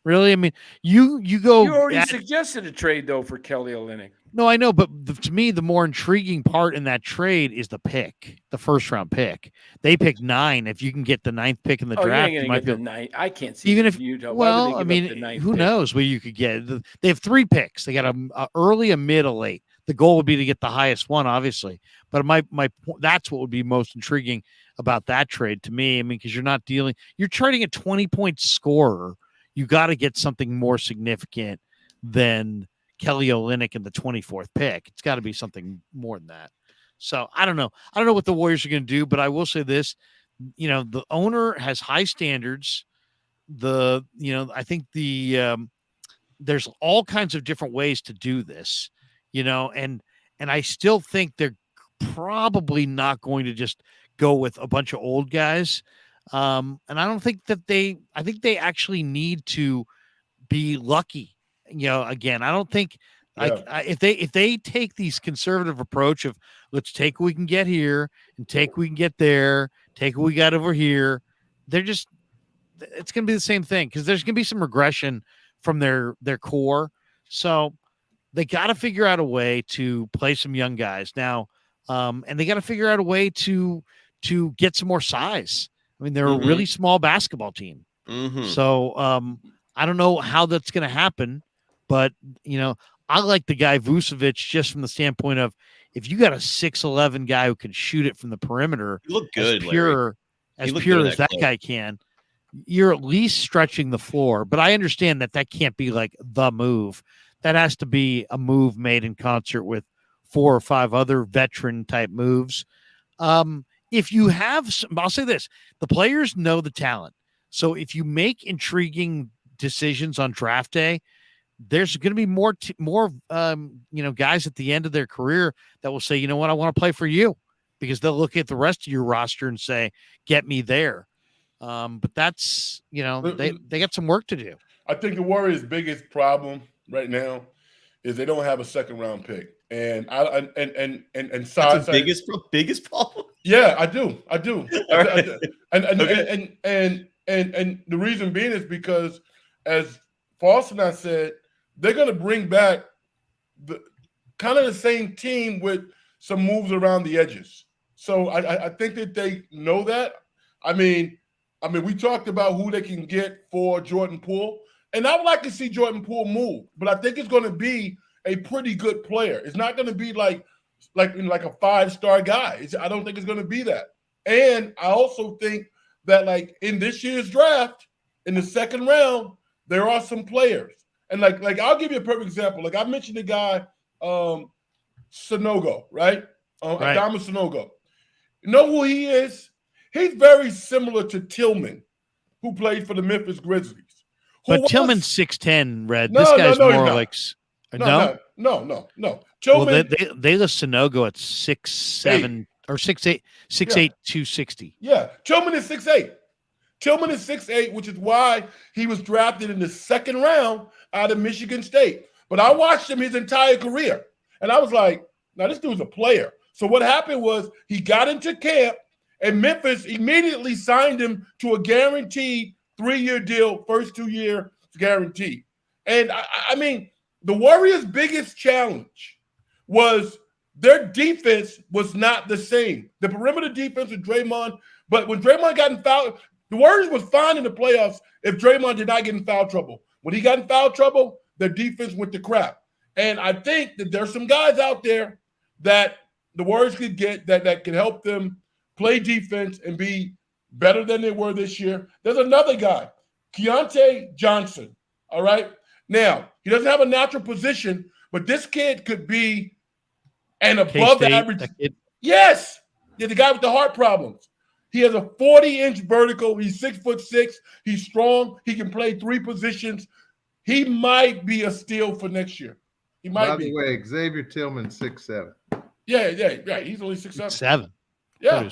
really. I mean, you go. You already suggested a trade though for Kelly Olynyk. No, I know, but to me, the more intriguing part in that trade is the pick, the first round pick. They pick 9. If you can get the 9th pick in the Oh, draft, you ain't you gonna might get the feel, 9. I can't see even if Utah. well, Why would they give up the 9th who pick? knows where you could get. They have 3 picks. They got a early, a mid, a late. The goal would be to get the highest one, obviously. But that's what would be most intriguing about that trade to me. I mean, because you're trading a 20-point scorer. You got to get something more significant than Kelly Olynyk in the 24th pick. It's got to be something more than that. So I don't know. I don't know what the Warriors are going to do, but I will say this: the owner has high standards. I think there's all kinds of different ways to do this, and I still think they're probably not going to just go with a bunch of old guys. And I don't think that I think they actually need to be lucky. Again, I don't think if they take these conservative approach of let's take what we can get here and take what we can get there, take what we got over here, it's going to be the same thing because there's going to be some regression from their core. So they got to figure out a way to play some young guys now, and they got to figure out a way to get some more size. I mean, they're a really small basketball team. So I don't know how that's going to happen, but I like the guy Vucevic just from the standpoint of if you got a 6'11" guy who can shoot it from the perimeter, You look good, as pure as that guy can, you're at least stretching the floor. But I understand that can't be like the move. That has to be a move made in concert with 4 or 5 other veteran type moves. If you have I'll say this, the players know the talent. So if you make intriguing decisions on draft day, there's going to be more guys at the end of their career that will say, you know what, I want to play for you, because they'll look at the rest of your roster and say, get me there. But that's, they got some work to do. I think the Warriors' biggest problem right now is they don't have a second round pick. And That's the biggest problem. Yeah, I do. Right. And the reason being is because, as Foster and I said, they're going to bring back the kind of the same team with some moves around the edges. So I think that they know that. I mean, we talked about who they can get for Jordan Poole, and I would like to see Jordan Poole move, but I think it's going to be a pretty good player. It's not going to be like a 5-star guy. I don't think it's going to be that. And I also think that like in this year's draft, in the second round, there are some players. And like I'll give you a perfect example. Like I mentioned the guy Sanogo, right? Right. Adama Sanogo. You know who he is? He's very similar to Tillman, who played for the Memphis Grizzlies. But Tillman's 6'10", Red. No, this guy's no, more he's like no. Well, Tillman, they list Sanogo at 6'7" or 6'8", 260. Yeah, Tillman is 6'8". Tillman is 6'8", which is why he was drafted in the second round out of Michigan State. But I watched him his entire career, and I was like, now this dude's a player. So what happened was he got into camp, and Memphis immediately signed him to a guaranteed 3-year deal, first 2 year guaranteed. And I mean, the Warriors' biggest challenge was their defense was not the same. The perimeter defense with Draymond, but when Draymond got in foul, the Warriors was fine in the playoffs if Draymond did not get in foul trouble. When he got in foul trouble, their defense went to crap. And I think that there's some guys out there that the Warriors could get that can help them play defense and be better than they were this year. There's another guy, Keontae Johnson, all right? Now, he doesn't have a natural position, but this kid could be an above average. Yes, the guy with the heart problems. He has a 40-inch vertical. He's 6'6". He's strong. He can play 3 positions. He might be a steal for next year. He might be. By the way, Xavier Tillman 6'7". Yeah, right. He's only 6'7". 7. Yeah,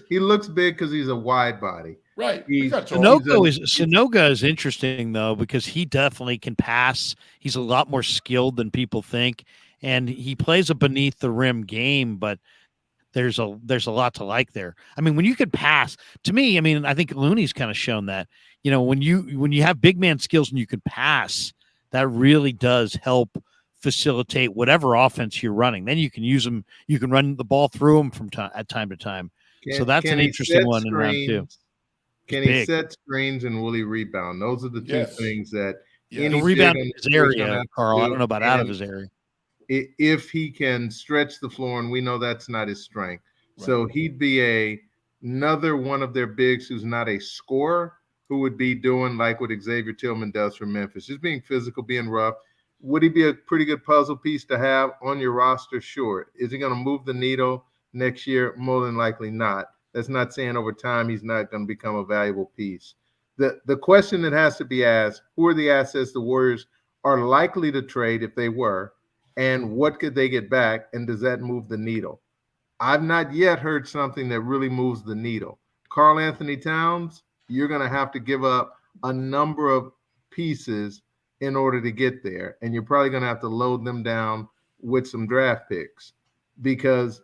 he looks big because he's a wide body. Right. Sanogo is interesting though, because he definitely can pass. He's a lot more skilled than people think, and he plays a beneath the rim game. But there's a lot to like there. I mean, when you could pass, to me, I mean, I think Looney's kind of shown that, when you have big man skills and you can pass, that really does help facilitate whatever offense you're running. Then you can use them. You can run the ball through them from time to time. So that's an interesting one in round 2. Can he set screens and will he rebound? Those are the two things that any rebound in his area, Carl. I don't know about out of his area. If he can stretch the floor, and we know that's not his strength. Right. So he'd be another one of their bigs who's not a scorer, who would be doing like what Xavier Tillman does for Memphis, just being physical, being rough. Would he be a pretty good puzzle piece to have on your roster? Sure. Is he going to move the needle next year? More than likely not. That's not saying over time he's not going to become a valuable piece. The question that has to be asked, who are the assets the Warriors are likely to trade if they were, and what could they get back, and does that move the needle? I've not yet heard something that really moves the needle. Karl Anthony Towns, you're going to have to give up a number of pieces in order to get there, and you're probably going to have to load them down with some draft picks, because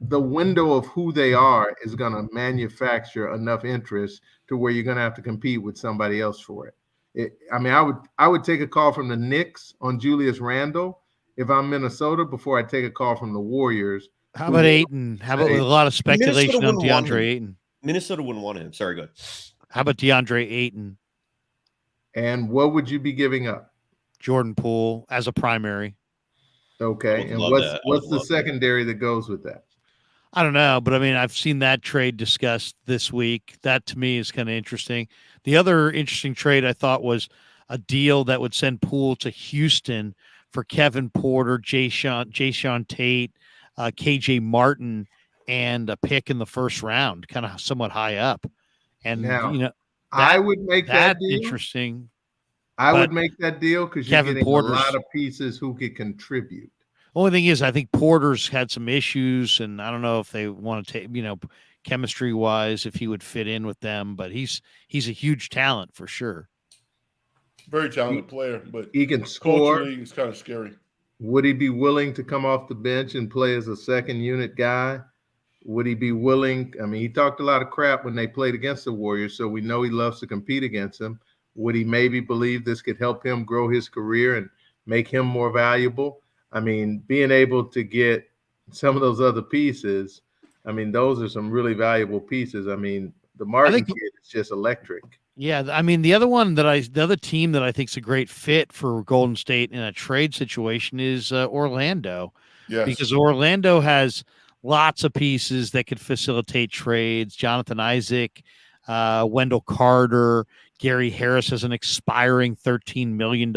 the window of who they are is going to manufacture enough interest to where you're going to have to compete with somebody else for it. I would take a call from the Knicks on Julius Randle if I'm Minnesota before I take a call from the Warriors. How about Ayton? How about a lot of speculation on DeAndre Ayton? Minnesota wouldn't want him. Sorry, go ahead. How about DeAndre Ayton? And what would you be giving up? Jordan Poole as a primary. Okay. And what's the secondary that goes with that? I don't know, but I mean, I've seen that trade discussed this week. That to me is kind of interesting. The other interesting trade I thought was a deal that would send Poole to Houston for Kevin Porter, Jayshawn Tate, KJ Martin, and a pick in the first round, kind of somewhat high up. And now, I would make that deal interesting. I would make that deal because you're getting Porter's a lot of pieces who could contribute. Only thing is, I think Porter's had some issues, and I don't know if they want to take, chemistry wise, if he would fit in with them. But he's a huge talent for sure. Very talented player, but he can score. Culturally, it's kind of scary. Would he be willing to come off the bench and play as a second unit guy? Would he be willing? I mean, he talked a lot of crap when they played against the Warriors, so we know he loves to compete against them. Would he maybe believe this could help him grow his career and make him more valuable? I mean, being able to get some of those other pieces, I mean, those are some really valuable pieces. I mean, the Martin kid is just electric. Yeah, I mean, the other team that I think is a great fit for Golden State in a trade situation is Orlando. Yes. Because Orlando has lots of pieces that could facilitate trades. Jonathan Isaac, Wendell Carter, Gary Harris has an expiring $13 million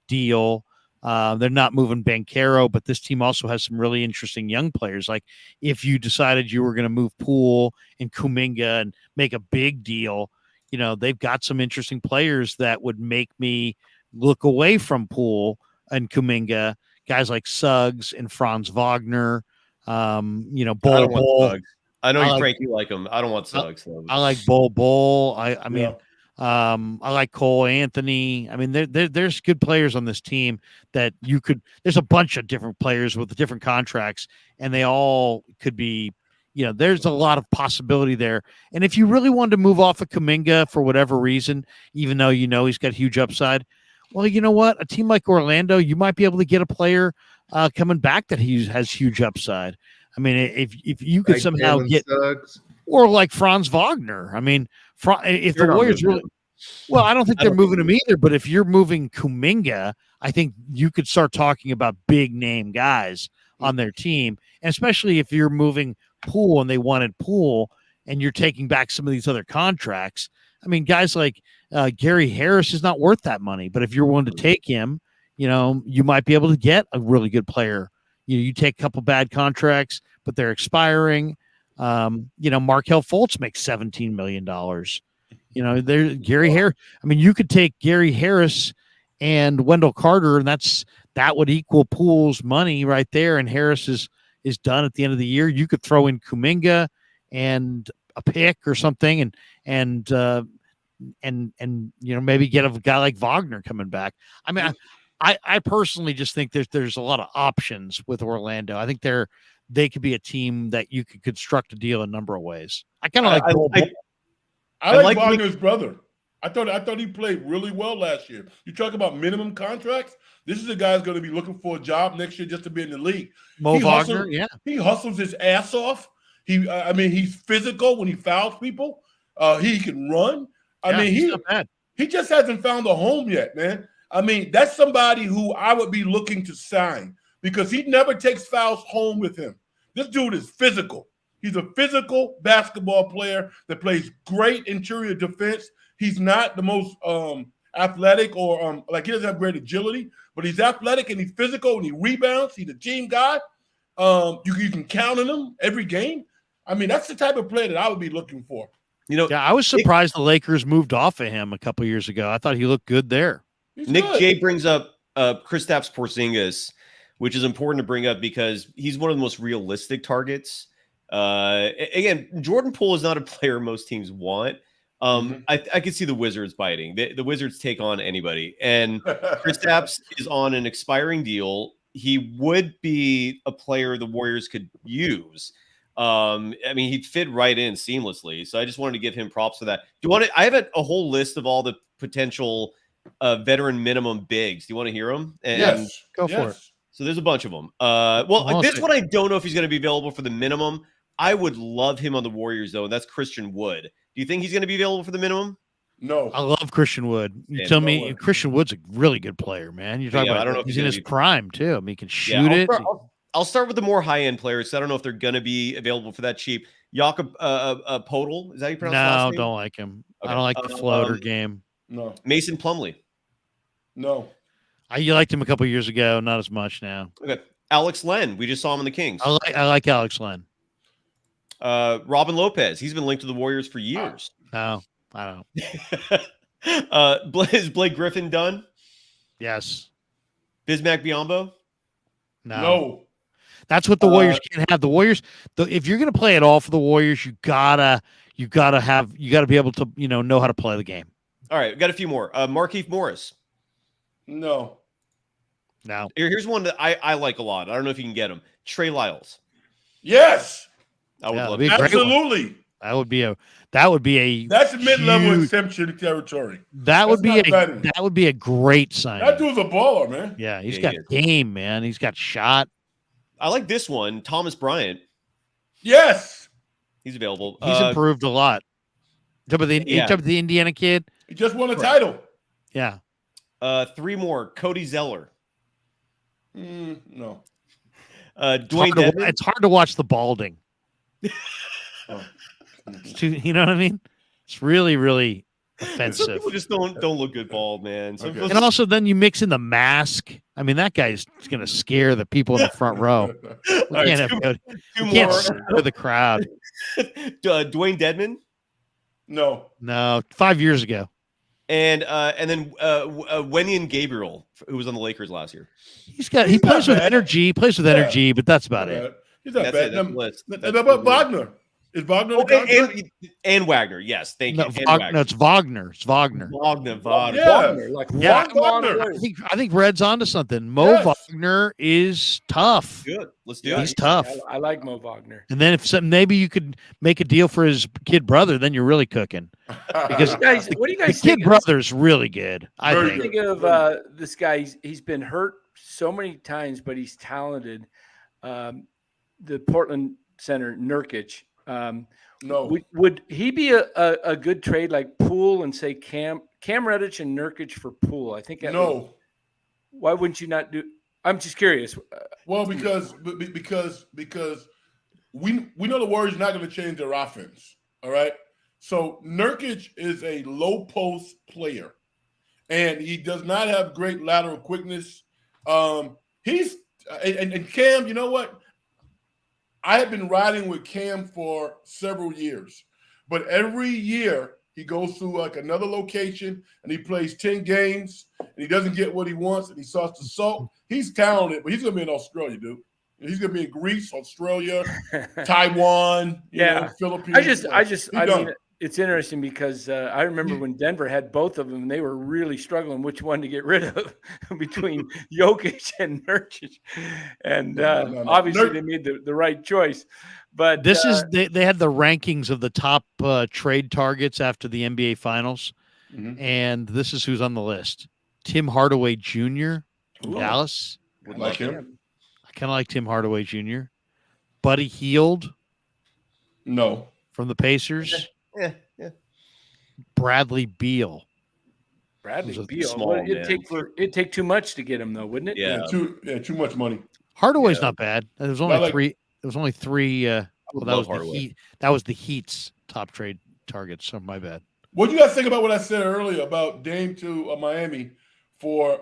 deal. They're not moving Banchero, but this team also has some really interesting young players. Like if you decided you were going to move Poole and Kuminga and make a big deal, they've got some interesting players that would make me look away from Poole and Kuminga. Guys like Suggs and Franz Wagner. Bol. I know, Frank, you like him. I don't want Suggs. I like Bol. I mean. I like Cole Anthony. I mean, there's good players on this team that there's a bunch of different players with different contracts, and they all could be, there's a lot of possibility there. And if you really wanted to move off of Kuminga for whatever reason, even though he's got huge upside, well, you know what? A team like Orlando, you might be able to get a player coming back that has huge upside. I mean, if you could somehow get Suggs. Or like Franz Wagner. I mean, if the Warriors really, well, I don't think they're moving him either. But if you're moving Kuminga, I think you could start talking about big name guys on their team, and especially if you're moving Poole and they wanted Poole, and you're taking back some of these other contracts. I mean, guys like Gary Harris is not worth that money, but if you're willing to take him, you might be able to get a really good player. You take a couple bad contracts, but they're expiring. Markelle Fultz makes $17 million. There's Gary Harris. I mean, you could take Gary Harris and Wendell Carter, and that would equal Poole's money right there. And Harris is done at the end of the year. You could throw in Kuminga and a pick or something, and maybe get a guy like Wagner coming back. I mean, I personally just think there's a lot of options with Orlando. I think they're they could be a team that you could construct a deal a number of ways. I kind of I like Wagner's brother. I thought he played really well last year. You talk about minimum contracts. This is a guy who's going to be looking for a job next year just to be in the league. Mo Wagner, he hustles his ass off. He's physical when he fouls people. He can run. He's not bad. He just hasn't found a home yet, man. I mean, that's somebody who I would be looking to sign because he never takes fouls home with him. This dude is physical. He's a physical basketball player that plays great interior defense. He's not the most athletic or he doesn't have great agility, but he's athletic and he's physical and he rebounds. He's a team guy. You can count on him every game. I mean, that's the type of player that I would be looking for. I was surprised the Lakers moved off of him a couple years ago. I thought he looked good there. Nick J brings up Kristaps Porzingis, which is important to bring up because he's one of the most realistic targets. Again, Jordan Poole is not a player most teams want. I could see the Wizards biting. The Wizards take on anybody, and Kristaps is on an expiring deal. He would be a player the Warriors could use. He'd fit right in seamlessly. So I just wanted to give him props for that. Do you want to? I have a whole list of all the potential veteran minimum bigs. Do you want to hear them? Yes, go for it. So there's a bunch of them. This one I don't know if he's going to be available for the minimum. I would love him on the Warriors though, and that's Christian Wood. Do you think he's going to be available for the minimum? No. I love Christian Wood. You tell me Christian Wood's a really good player, man. You're talking about I don't know if he's in his prime too. I mean, he can shoot it. I'll start with the more high-end players. So I don't know if they're going to be available for that cheap. Jakob Podol, is that how you pronounce his last name? Don't like him. Okay. I don't like the floater game. No. Mason Plumlee. No. You liked him a couple years ago, not as much now. Okay. Alex Len. We just saw him in the Kings. I like Alex Len. Robin Lopez. He's been linked to the Warriors for years. Oh, I don't know. Is Blake Griffin done? Yes. Bismack Biyombo? No. That's what the Warriors can't have. The Warriors, if you're going to play it all for the Warriors, you gotta be able to, know how to play the game. All right, we got a few more. Markieff Morris. No. Here's one that I like a lot. I don't know if you can get him. Trey Lyles. Yes. I would love absolutely. That would be a that's mid-level exemption territory. That would be a great sign. That dude's a baller, man. Yeah, he's got game, man. He's got shot. I like this one, Thomas Bryant. Yes, he's available. He's improved a lot. Talk about the Indiana kid. He just won a title. Yeah. 3 more. Cody Zeller. No. Dwayne Dedmon. It's hard to watch the balding. You know what I mean? It's really, really offensive. Some people just don't look good bald, man. And also then you mix in the mask. I mean, that guy's going to scare the people in the front row. We can't scare the crowd. Dwayne Dedmon? No. 5 years ago. And then Wenyen Gabriel, who was on the Lakers last year. He plays with energy. But that's about it. He's not bad. About Wagner. Is Wagner and Wagner? Yes, thank you. It's Wagner. It's Wagner. Wagner. Wagner. I think Red's onto something. Mo Wagner is tough. Good. Let's do it. He's tough. I like Mo Wagner. And then maybe you could make a deal for his kid brother, then you're really cooking. Because what do you guys the kid brother's really good. I think of this guy. He's been hurt so many times, but he's talented. The Portland center Nurkic. No. Would he be a good trade like Poole and say Cam Reddish and Nurkic for Poole? I think no. Why wouldn't you not do? I'm just curious. Well, because we know the Warriors are not going to change their offense. All right. So Nurkic is a low post player, and he does not have great lateral quickness. He's and Cam. You know what? I have been riding with Cam for several years, but every year he goes to like another location and he plays 10 games and he doesn't get what he wants and he starts to sulk. He's talented, but he's going to be in Australia, dude. He's going to be in Greece, Australia, Taiwan, Philippines. I mean, it's interesting because I remember when Denver had both of them, they were really struggling which one to get rid of between Jokic and Nurkic. And obviously they made the right choice. But this is they had the rankings of the top trade targets after the NBA Finals, and this is who's on the list: Tim Hardaway Jr. from Dallas. Would like him. I kind of like Tim Hardaway Jr. Buddy Hield. No. From the Pacers. Yeah. Bradley Beal. It'd take too much to get him though, wouldn't it? Yeah. Too much money. Hardaway's not bad. There was only three. There was only three. That was the Heat. That was the Heat's top trade target. So my bad. What do you guys think about what I said earlier about Dame to Miami for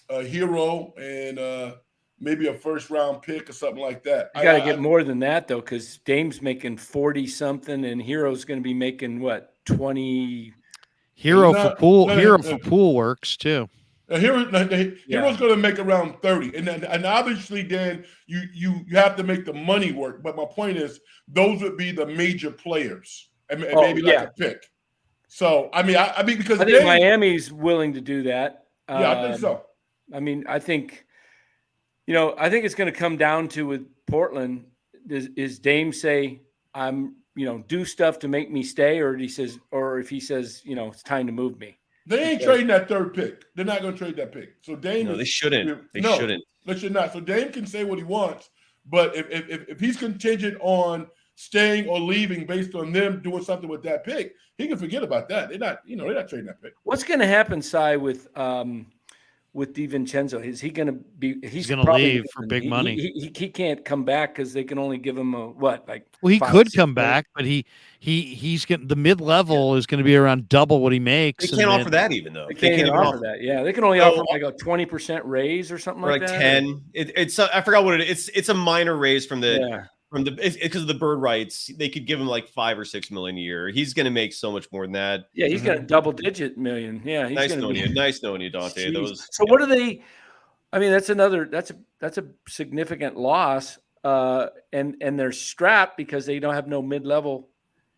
a hero and maybe a first-round pick or something like that? You got to get more than that, though, because Dame's making 40-something, and Hero's going to be making, what, 20? Hero for pool works, too. Hero's going to make around 30. And obviously, Dan, you have to make the money work. But my point is, those would be the major players, and maybe like a pick. So, I mean, because I think Miami's willing to do that. Yeah, I think so. I mean, I think it's going to come down to with Portland. Is Dame say, I'm, do stuff to make me stay, or if he says, it's time to move me? They ain't trading that third pick. They're not going to trade that pick. So Dame, they shouldn't. They shouldn't. They should not. So Dame can say what he wants, but if he's contingent on staying or leaving based on them doing something with that pick, he can forget about that. They're not trading that pick. What's going to happen, Cy, with DiVincenzo? Is he going to be? He's going to leave for big money. He can't come back because they can only give him Well, he could come back, but he's getting the mid-level is going to be around double what he makes. They can't offer that even though. They can't even offer that. Yeah, they can only offer like a 20% raise or something like that. 10. It's I forgot what it is. It's a minor raise from the. Because of the bird rights, they could give him like $5 or $6 million a year. He's going to make so much more than that. Yeah, he's got a double-digit million. Yeah, nice knowing you, Dante. So what are they? I mean, that's a significant loss, and they're strapped because they don't have no mid-level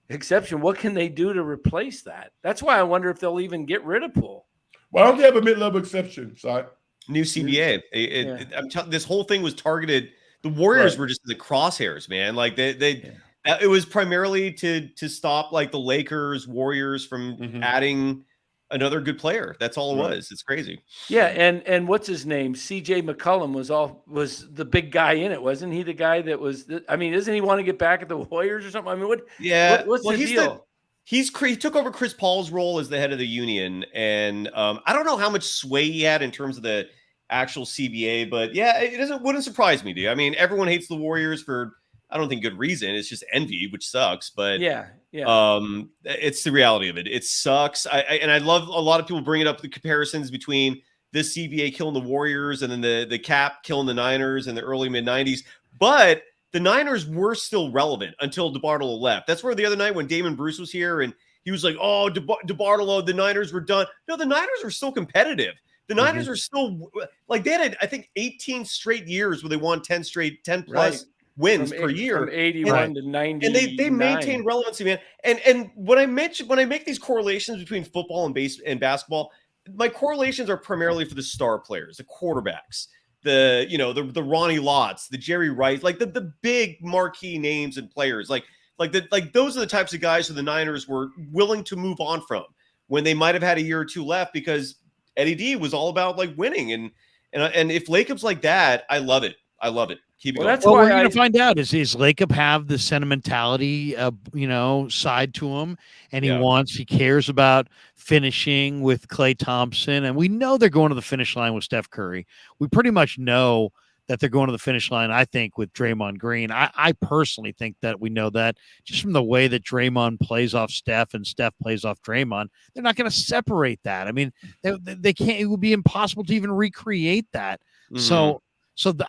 exception. What can they do to replace that? That's why I wonder if they'll even get rid of Poole. Why don't they have a mid-level exception, Si? New CBA. This whole thing was targeted. The Warriors were just in the crosshairs, man. Like it was primarily to stop like the Lakers, Warriors from adding another good player. That's all it was. It's crazy. Yeah, and what's his name? CJ McCollum was the big guy in it, wasn't he? The guy that was. Doesn't he want to get back at the Warriors or something? I mean, what's the deal? He took over Chris Paul's role as the head of the union, and I don't know how much sway he had in terms of the actual CBA, but yeah, wouldn't surprise me, dude. I mean, everyone hates the Warriors for I don't think good reason. It's just envy, which sucks. But it's the reality of it. It sucks. I love a lot of people bringing up the comparisons between this CBA killing the Warriors and then the cap killing the Niners in the early mid 90s. But the Niners were still relevant until DeBartolo left. That's where the other night when Damon Bruce was here and he was like, "Oh, DeBartolo, the Niners were done." No, the Niners are still competitive. The Niners are still like they had, I think, 18 straight years where they won 10 plus wins per year, from 81 to 90, and they maintain relevancy, man. And when I make these correlations between football and basketball, my correlations are primarily for the star players, the quarterbacks, the Ronnie Lotts, the Jerry Rice, like the big marquee names and players, like those are the types of guys who the Niners were willing to move on from when they might have had a year or two left because Eddie D was all about like winning, and if Lacob's like that, I love it. Keep it going. That's what we're going to find out. Is Lacob have the sentimentality, side to him, and he cares about finishing with Klay Thompson, and we know they're going to the finish line with Steph Curry. We pretty much know that they're going to the finish line, I think, with Draymond Green. I personally think that we know that just from the way that Draymond plays off Steph and Steph plays off Draymond. They're not going to separate that. I mean, they can't. It would be impossible to even recreate that. So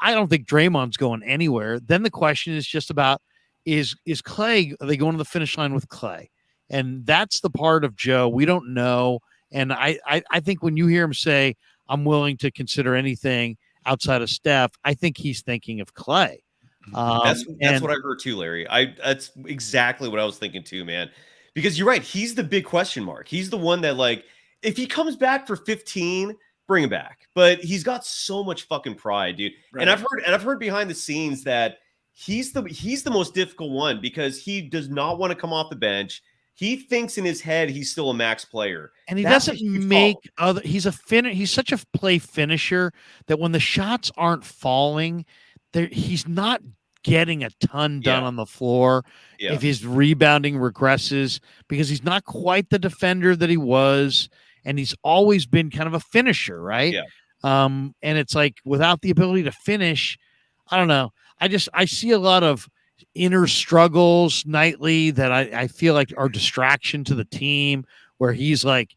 I don't think Draymond's going anywhere. Then the question is just about is Klay? Are they going to the finish line with Klay? And that's the part of Joe we don't know. And I think when you hear him say, "I'm willing to consider anything outside of Steph," I think he's thinking of Klay. That's and what I heard too, Larry. That's exactly what I was thinking too, man. Because you're right, he's the big question mark. He's the one that, like, if he comes back for 15, bring him back. But he's got so much fucking pride, dude. Right. And I've heard behind the scenes that he's the most difficult one because he does not want to come off the bench. He thinks in his head he's still a max player, and he That's a doesn't huge make fault. other. He's such a play finisher that when the shots aren't falling, he's not getting a ton done Yeah. on the floor. Yeah. If his rebounding regresses, because he's not quite the defender that he was, and he's always been kind of a finisher, right? Yeah. And it's like without the ability to finish, I don't know. I see a lot of inner struggles nightly that I feel like are distraction to the team, where he's like,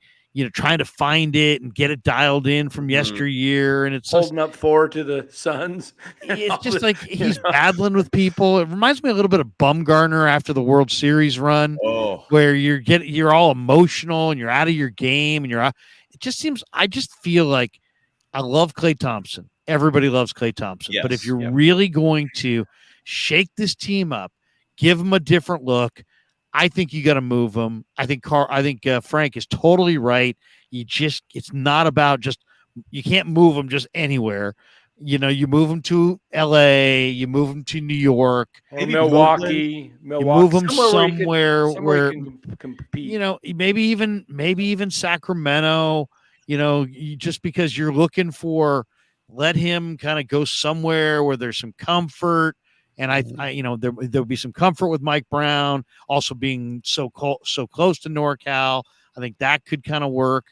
trying to find it and get it dialed in from yesteryear. And it's just, Holding up 4 to the Suns. it's just like he's battling with people. It reminds me a little bit of Bumgarner after the World Series run, Oh, where you're all emotional and you're out of your game, and it just seems, I just feel like I love Klay Thompson. Everybody loves Klay Thompson. But if Yes, you're really going to shake this team up, give him a different look, I think you got to move him. I think Frank is totally right. It's not about you can't move him just anywhere. You move him to LA, you move him to New York, Or Maybe Milwaukee. you move him somewhere where he can compete. maybe even Sacramento, just because you're looking for, let him kind of go somewhere where there's some comfort. And there'll be some comfort with Mike Brown also being so close to NorCal. I think that could kind of work.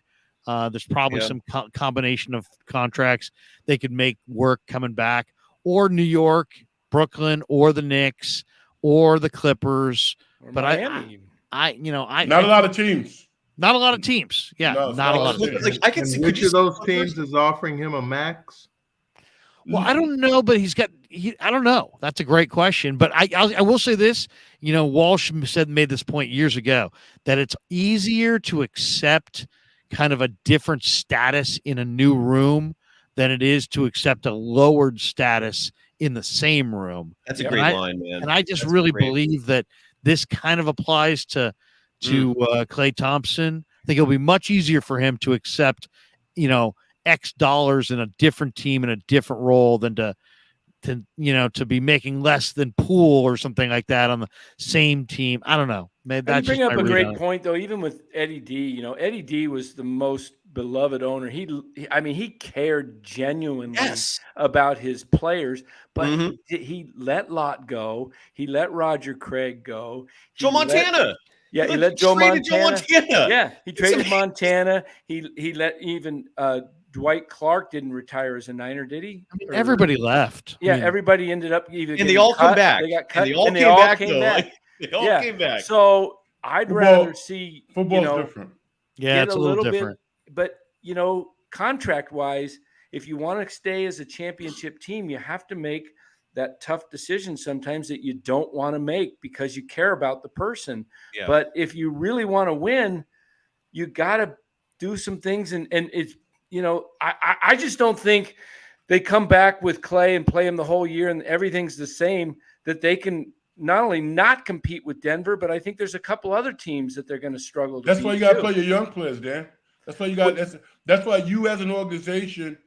There's probably some combination of contracts they could make work coming back, or New York, Brooklyn, or the Knicks, or the Clippers. Or But Miami. Not a lot of teams. Not a lot of teams. Yeah, No, it's not a not lot of a lot. teams. like I can And see. which Could you of those see teams is offering him a max? Well, I don't know, but I don't know. That's a great question. But I will say this, Walsh made this point years ago, that it's easier to accept kind of a different status in a new room than it is to accept a lowered status in the same room. That's a Yeah. great And line, man. And I just That's really great. believe that this kind of applies to Klay Thompson. I think it'll be much easier for him to accept, X dollars in a different team in a different role than to be making less than Poole or something like that on the same team. I don't know. Maybe And that's you bring just up my a read great on it. point, though. Even with Eddie D, Eddie D was the most beloved owner. He cared genuinely Yes. about his players, but Mhm. he let Lott go. He let Roger Craig go. Joe Montana. He He let Joe traded Montana. Joe Montana. Yeah, he It's traded amazing. Montana. He let even Dwight Clark didn't retire as a Niner, did he? I mean, Or- everybody left. Yeah, I mean, everybody ended up either And getting they all come cut, back. They got cut, And they all and came back, though. back. Like, they all Yeah. came back. So I'd Football- rather see Football's different. yeah, get it's a little different. bit, but contract wise, if you want to stay as a championship team, you have to make that tough decision sometimes that you don't want to make because you care about the person. Yeah. But if you really want to win, you got to do some things. And it's, I just don't think they come back with Klay and play him the whole year and everything's the same, that they can not only not compete with Denver, but I think there's a couple other teams that they're going to struggle to That's beat why you got to too. play your young players, Dan. That's why you got. That's why you as an organization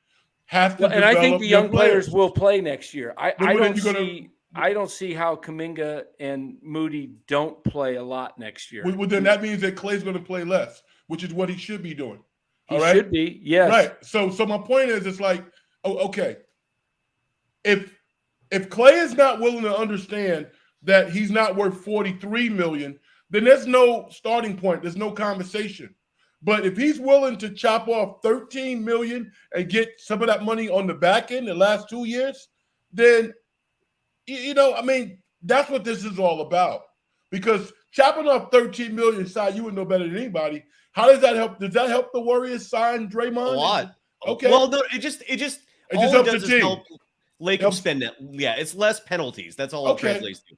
have to. Well, and I think develop the your young players will play next year. Then I what are don't you gonna- see. I don't see how Kuminga and Moody don't play a lot next year. Well, then that means that Clay's going to play less, which is what he should be doing. He all right? should be, yes. Right. So my point is, it's like, okay, if Klay is not willing to understand that he's not worth $43 million, then there's no starting point. There's no conversation. But if he's willing to chop off $13 million and get some of that money on the back end the last 2 years, then that's what this is all about. Because chopping off $13 million, Si, you would know better than anybody. How does that help? Does that help the Warriors sign Draymond? A lot. Okay. Well, no, it just all it helps does the is team. help Lake Helps- spend that. Yeah, it's less penalties. That's all Okay. it translates to.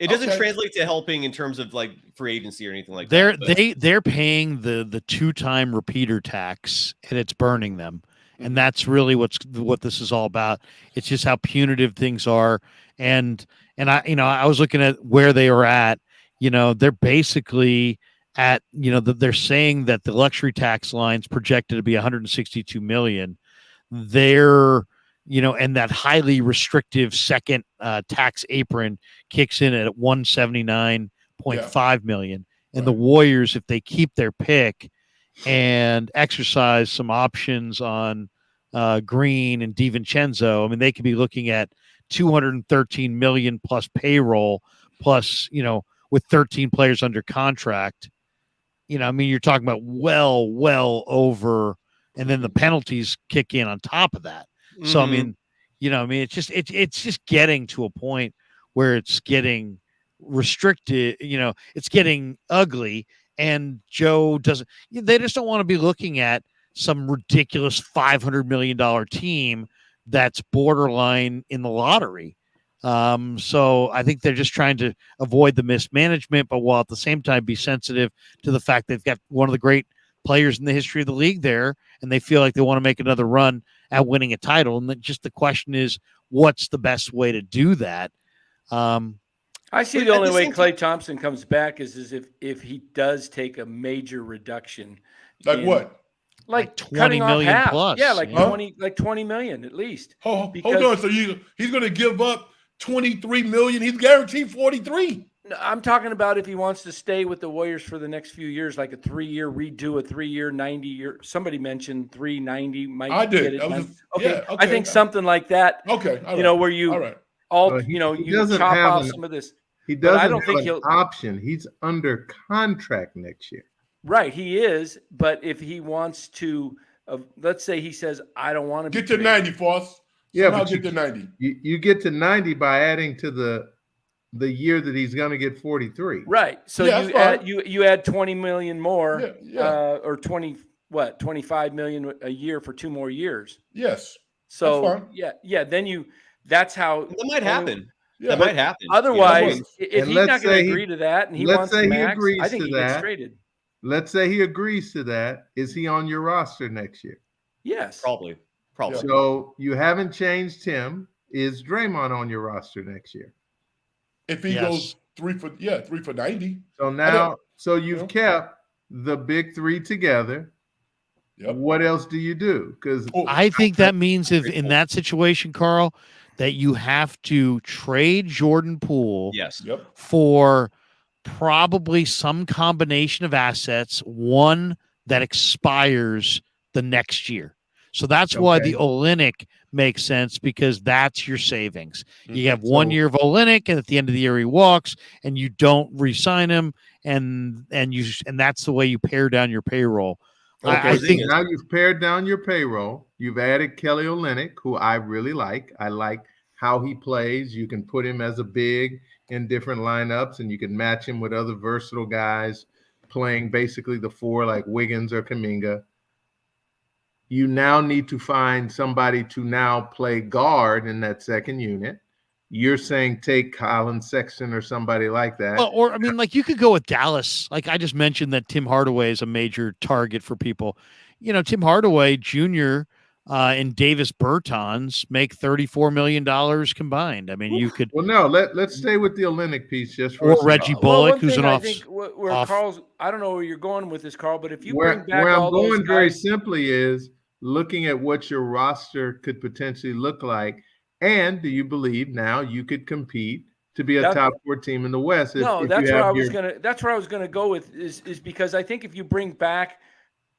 It doesn't Okay. translate to helping in terms of like free agency or anything like They're that. but- they're paying the 2-time repeater tax, and it's burning them. And that's really what this is all about. It's just how punitive things are. And I was looking at where they are at. They're basically at, they're saying that the luxury tax line's projected to be 162 million. They're, and that highly restrictive second tax apron kicks in at 179.5 million. And the Warriors, if they keep their pick and exercise some options on Green and DiVincenzo, I mean, they could be looking at 213 million plus payroll, plus, with 13 players under contract. I mean, you're talking about well over, and then the penalties kick in on top of that. So, I mean, it's just getting to a point where it's getting restricted, it's getting ugly. And Joe they just don't want to be looking at some ridiculous $500 million team that's borderline in the lottery. So I think they're just trying to avoid the mismanagement, but while at the same time be sensitive to the fact they've got one of the great players in the history of the league there, and they feel like they want to make another run at winning a title. And then just the question is, what's the best way to do that? I see the only way Klay Thompson comes back is if he does take a major reduction. Like what? Like 20 million plus. Yeah, like 20 million at least. Hold on. So he's going to give up 23 million. He's guaranteed 43. I'm talking about if he wants to stay with the Warriors for the next few years, like a 3-year redo, a 3-year 90-year. Somebody mentioned 390 might I did. get it. Okay. I think something like that. Okay. Where you you chop off some of this. He doesn't have an option. He's under contract next year. Right, he is. But if he wants to, let's say he says, I don't want to get to 90, Foss. Yeah, but get to 90. You get to 90 by adding to the year that he's going to get 43. Right. So you add 20 million more, or 25 million a year for 2 more years. Yes. So then that's how that might happen. That might happen. Otherwise, if he's not going to agree to that and he wants to max, I think he gets traded. Let's say he agrees to that. Is he on your roster next year? Yes. Probably. So you haven't changed him. Is Draymond on your roster next year? If he goes 3 for 90. So now, you've kept the big three together. Yep. What else do you do? Because I think that means if in that situation, Carl, that you have to trade Jordan Poole for probably some combination of assets, one that expires the next year. So that's why the Olynyk makes sense, because that's your savings. You have 1 year of Olynyk, and at the end of the year he walks, and you don't re-sign him, and that's the way you pare down your payroll. I think now you've pared down your payroll. You've added Kelly Olynyk, who I really like. I like how he plays. You can put him as a big in different lineups, and you can match him with other versatile guys playing basically the 4 like Wiggins or Kuminga. You now need to find somebody to now play guard in that second unit. You're saying take Colin Sexton or somebody like that. Well, or, I mean, like you could go with Dallas. Like I just mentioned that Tim Hardaway is a major target for people. Tim Hardaway Jr. And Davis Bertans make $34 million combined. I mean, you could. Well, no, let's stay with the Olympic piece just for or Reggie Bullock, who's an off. I think where Carl's, I don't know where you're going with this, Carl, but if you bring back where all I'm going those very guys, simply is looking at what your roster could potentially look like, and do you believe now you could compete to be a top 4 team in the West? That's where I was gonna go with is because I think if you bring back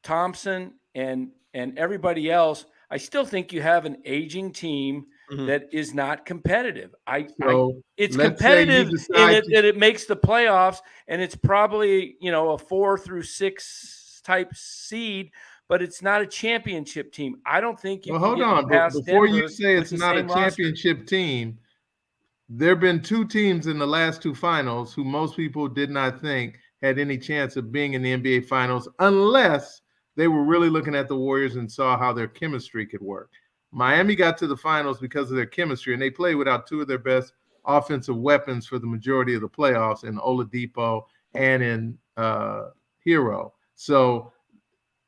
Thompson and everybody else, I still think you have an aging team that is not competitive. It's competitive in that it makes the playoffs, and it's probably a 4 through 6 type seed, but it's not a championship team. I don't think you. Well, hold on. Before you say it's not a championship team, there have been 2 teams in the last 2 finals who most people did not think had any chance of being in the NBA Finals unless they were really looking at the Warriors and saw how their chemistry could work. Miami got to the finals because of their chemistry, and they played without 2 of their best offensive weapons for the majority of the playoffs in Oladipo and in Hero. So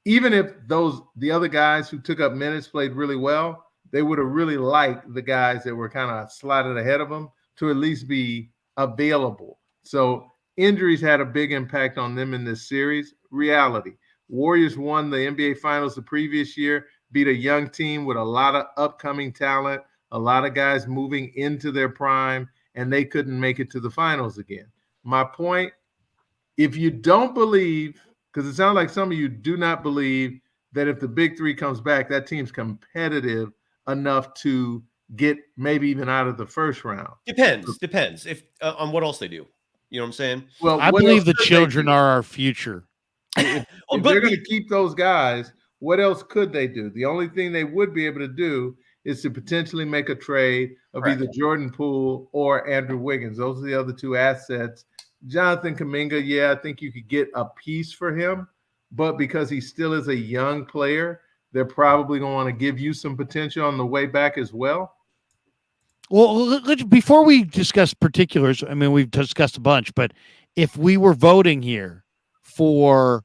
even if the other guys who took up minutes played really well, they would have really liked the guys that were kind of slotted ahead of them to at least be available. So injuries had a big impact on them in this series. Reality. Warriors won the NBA Finals the previous year, beat a young team with a lot of upcoming talent, a lot of guys moving into their prime, and they couldn't make it to the finals again. My point, if you don't believe, because it sounds like some of you do not believe that if the big three comes back, that team's competitive enough to get maybe even out of the first round. Depends if on what else they do. You know what I'm saying? Well, I what believe else the could they children do? are our future. If they're going to keep those guys, what else could they do? The only thing they would be able to do is to potentially make a trade of Correct. either Jordan Poole or Andrew Wiggins. Those are the other two assets. Jonathan Kuminga, yeah, I think you could get a piece for him, but because he still is a young player, they're probably going to want to give you some potential on the way back as well. Well, before we discuss particulars, I mean, we've discussed a bunch, but if we were voting here for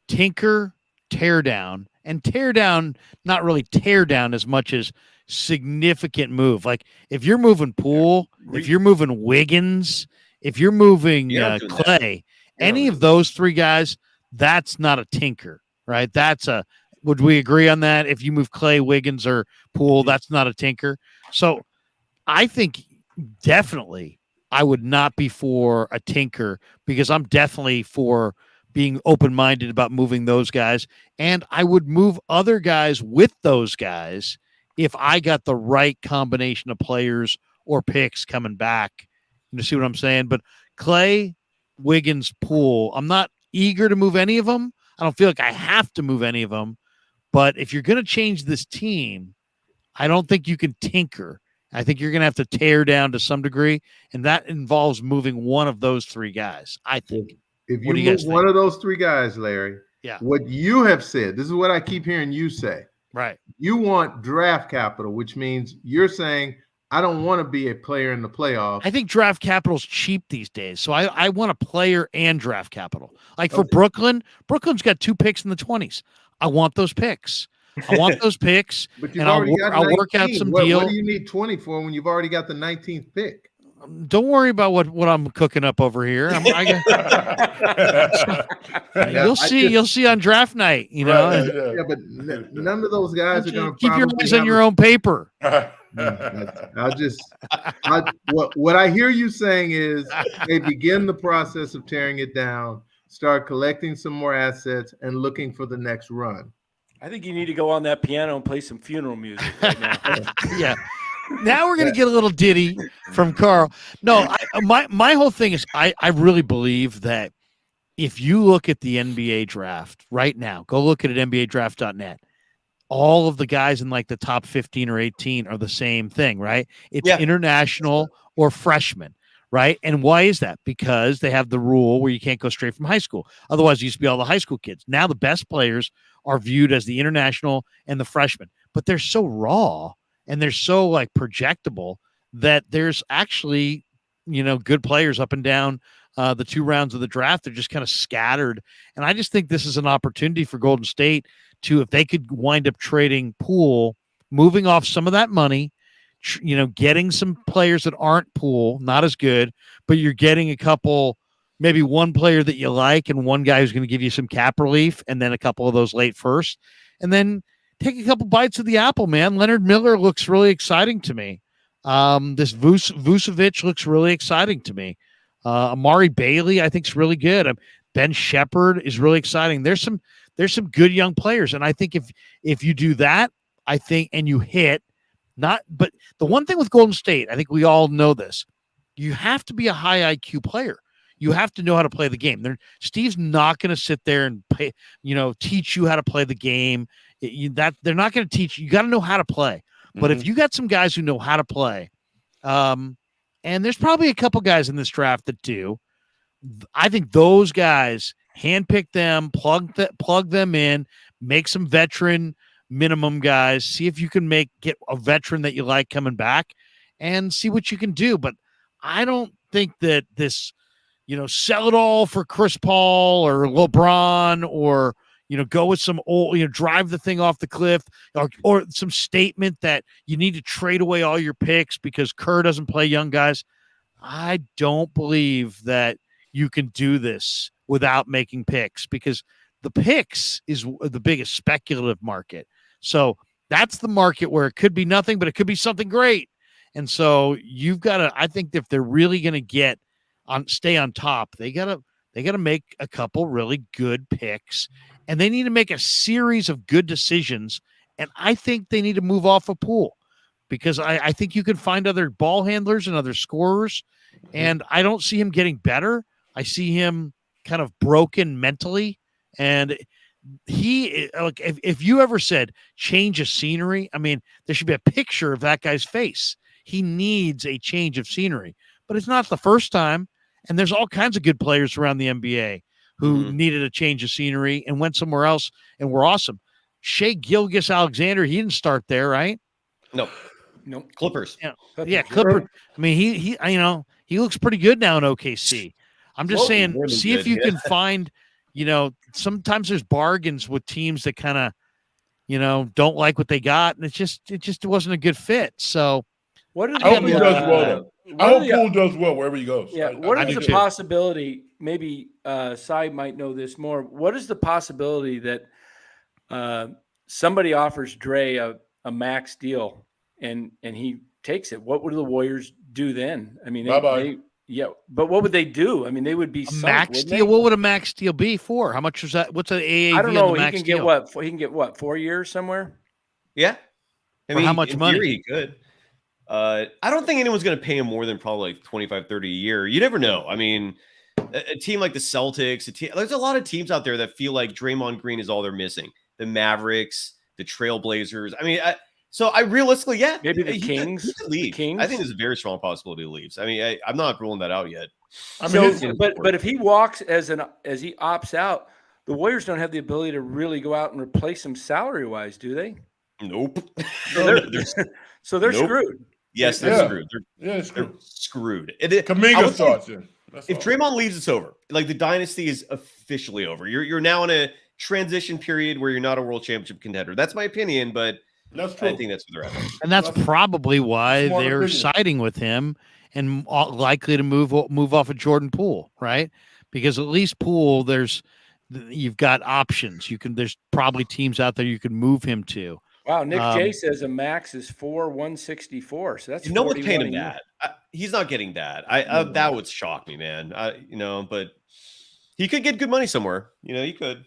tinker, tear down, and tear down, not really tear down as much as significant move. Like if you're moving Poole, if you're moving Wiggins, if you're moving Klay, any of those three guys, that's not a tinker, right? Would we agree on that? If you move Klay, Wiggins, or Poole, that's not a tinker. So I think definitely I would not be for a tinker because I'm definitely for being open-minded about moving those guys. And I would move other guys with those guys if I got the right combination of players or picks coming back. You see what I'm saying? But Klay, Wiggins, Poole, I'm not eager to move any of them. I don't feel like I have to move any of them. But if you're going to change this team, I don't think you can tinker. I think you're going to have to tear down to some degree, and that involves moving one of those three guys, I think. If you move one of those three guys, Larry, what you have said, this is what I keep hearing you say. Right. You want draft capital, which means you're saying, I don't want to be a player in the playoffs. I think draft capital's cheap these days, so I want a player and draft capital. Like for Brooklyn's got 2 picks in the 20s. I want those picks. I want those picks, but and I'll work out some deal. What do you need 20 for when you've already got the 19th pick? Don't worry about what I'm cooking up over here. You'll see on draft night. You know, yeah, but none of those guys are going to keep your eyes on your own paper. What I hear you saying is they begin the process of tearing it down, start collecting some more assets, and looking for the next run. I think you need to go on that piano and play some funeral music right now. Yeah. Now we're going to get a little ditty from Carl. No, my whole thing is I really believe that if you look at the NBA draft right now, go look at it at NBAdraft.net. All of the guys in like the top 15 or 18 are the same thing, right? It's international or freshman, right? And why is that? Because they have the rule where you can't go straight from high school. Otherwise, it used to be all the high school kids. Now the best players are viewed as the international and the freshmen, but they're so raw and they're so like projectable that there's actually, good players up and down the 2 rounds of the draft. They're just kind of scattered. And I just think this is an opportunity for Golden State to, if they could wind up trading Poole, moving off some of that money, getting some players that aren't Poole, not as good, but you're getting a couple, maybe one player that you like and one guy who's going to give you some cap relief, and then a couple of those late first, and then take a couple bites of the apple, man. Leonard Miller looks really exciting to me. This Vucevic looks really exciting to me. Amari Bailey, I think, is really good. Ben Shepherd is really exciting. There's some good young players, and I think if you do that, I think, and you hit, but the one thing with Golden State, I think we all know this, you have to be a high IQ player. You have to know how to play the game. Steve's not going to sit there and teach you how to play the game. They're not going to teach you. You got to know how to play. But if you got some guys who know how to play, and there's probably a couple guys in this draft that do, I think those guys, handpick them, plug them in, make some veteran minimum guys, see if you can get a veteran that you like coming back, and see what you can do. But I don't think that this, sell it all for Chris Paul or LeBron or, go with some old, drive the thing off the cliff, or some statement that you need to trade away all your picks because Kerr doesn't play young guys. I don't believe that you can do this without making picks, because the picks is the biggest speculative market. So that's the market where it could be nothing, but it could be something great. And so you've got to, I think if they're really going to stay on top, they got to make a couple really good picks, and they need to make a series of good decisions. And I think they need to move off a Poole, because I think you can find other ball handlers and other scorers, and I don't see him getting better. I see him kind of broken mentally. And if you ever said change of scenery, I mean, there should be a picture of that guy's face. He needs a change of scenery, but it's not the first time. And there's all kinds of good players around the NBA who needed a change of scenery and went somewhere else and were awesome. Shea Gilgeous-Alexander, he didn't start there, right? No. Clippers. Yeah, Clippers. I mean, he looks pretty good now in OKC. I'm just saying, really see good, if you can find, sometimes there's bargains with teams that kind of, don't like what they got, and it just wasn't a good fit. So I hope he does well. I hope Poole does well wherever he goes. Yeah. What is the possibility? Maybe Cy might know this more. What is the possibility that somebody offers Dre a max deal and he takes it? What would the Warriors do then? I mean, but what would they do? I mean, they would be sunk, max deal. What would a max deal be for? How much was that? What's an AAV? I don't know. On the max he can deal? get what? He can get what? 4 years somewhere? Yeah. For how much in money? Theory, he could. I don't think anyone's going to pay him more than probably like 25, 30 a year. You never know. I mean, a team like the Celtics, there's a lot of teams out there that feel like Draymond Green is all they're missing. The Mavericks, the Trailblazers. I mean, I realistically, maybe the Kings. He could leave. Kings? I think there's a very strong possibility he leaves. I mean, I'm not ruling that out yet. I mean, but if he walks as he opts out, the Warriors don't have the ability to really go out and replace him salary wise, do they? Nope. So they're screwed. Yes, they're screwed. They're screwed. Kaminga starts in. If Draymond leaves, it's over. Like, the dynasty is officially over. You're now in a transition period where you're not a world championship contender. That's my opinion, but that's true. I think that's where they're at. And that's probably why they're opinion. siding with him and likely to move off of Jordan Poole, right? Because at least Poole, you've got options. There's probably teams out there you can move him to. Wow, Nick J says a max is 164. So that's no one's paying him that. He's not getting that. That would shock me, man. But he could get good money somewhere. He could.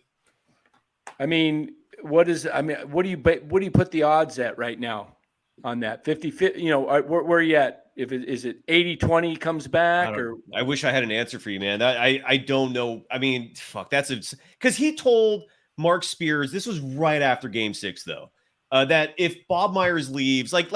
I mean, what do you put the odds at right now on that 50-50? Where are you at? Is it 80-20 comes back, or I wish I had an answer for you, man. I don't know. I mean, fuck, because he told Mark Spears, this was right after Game 6, though. That if Bob Myers leaves, like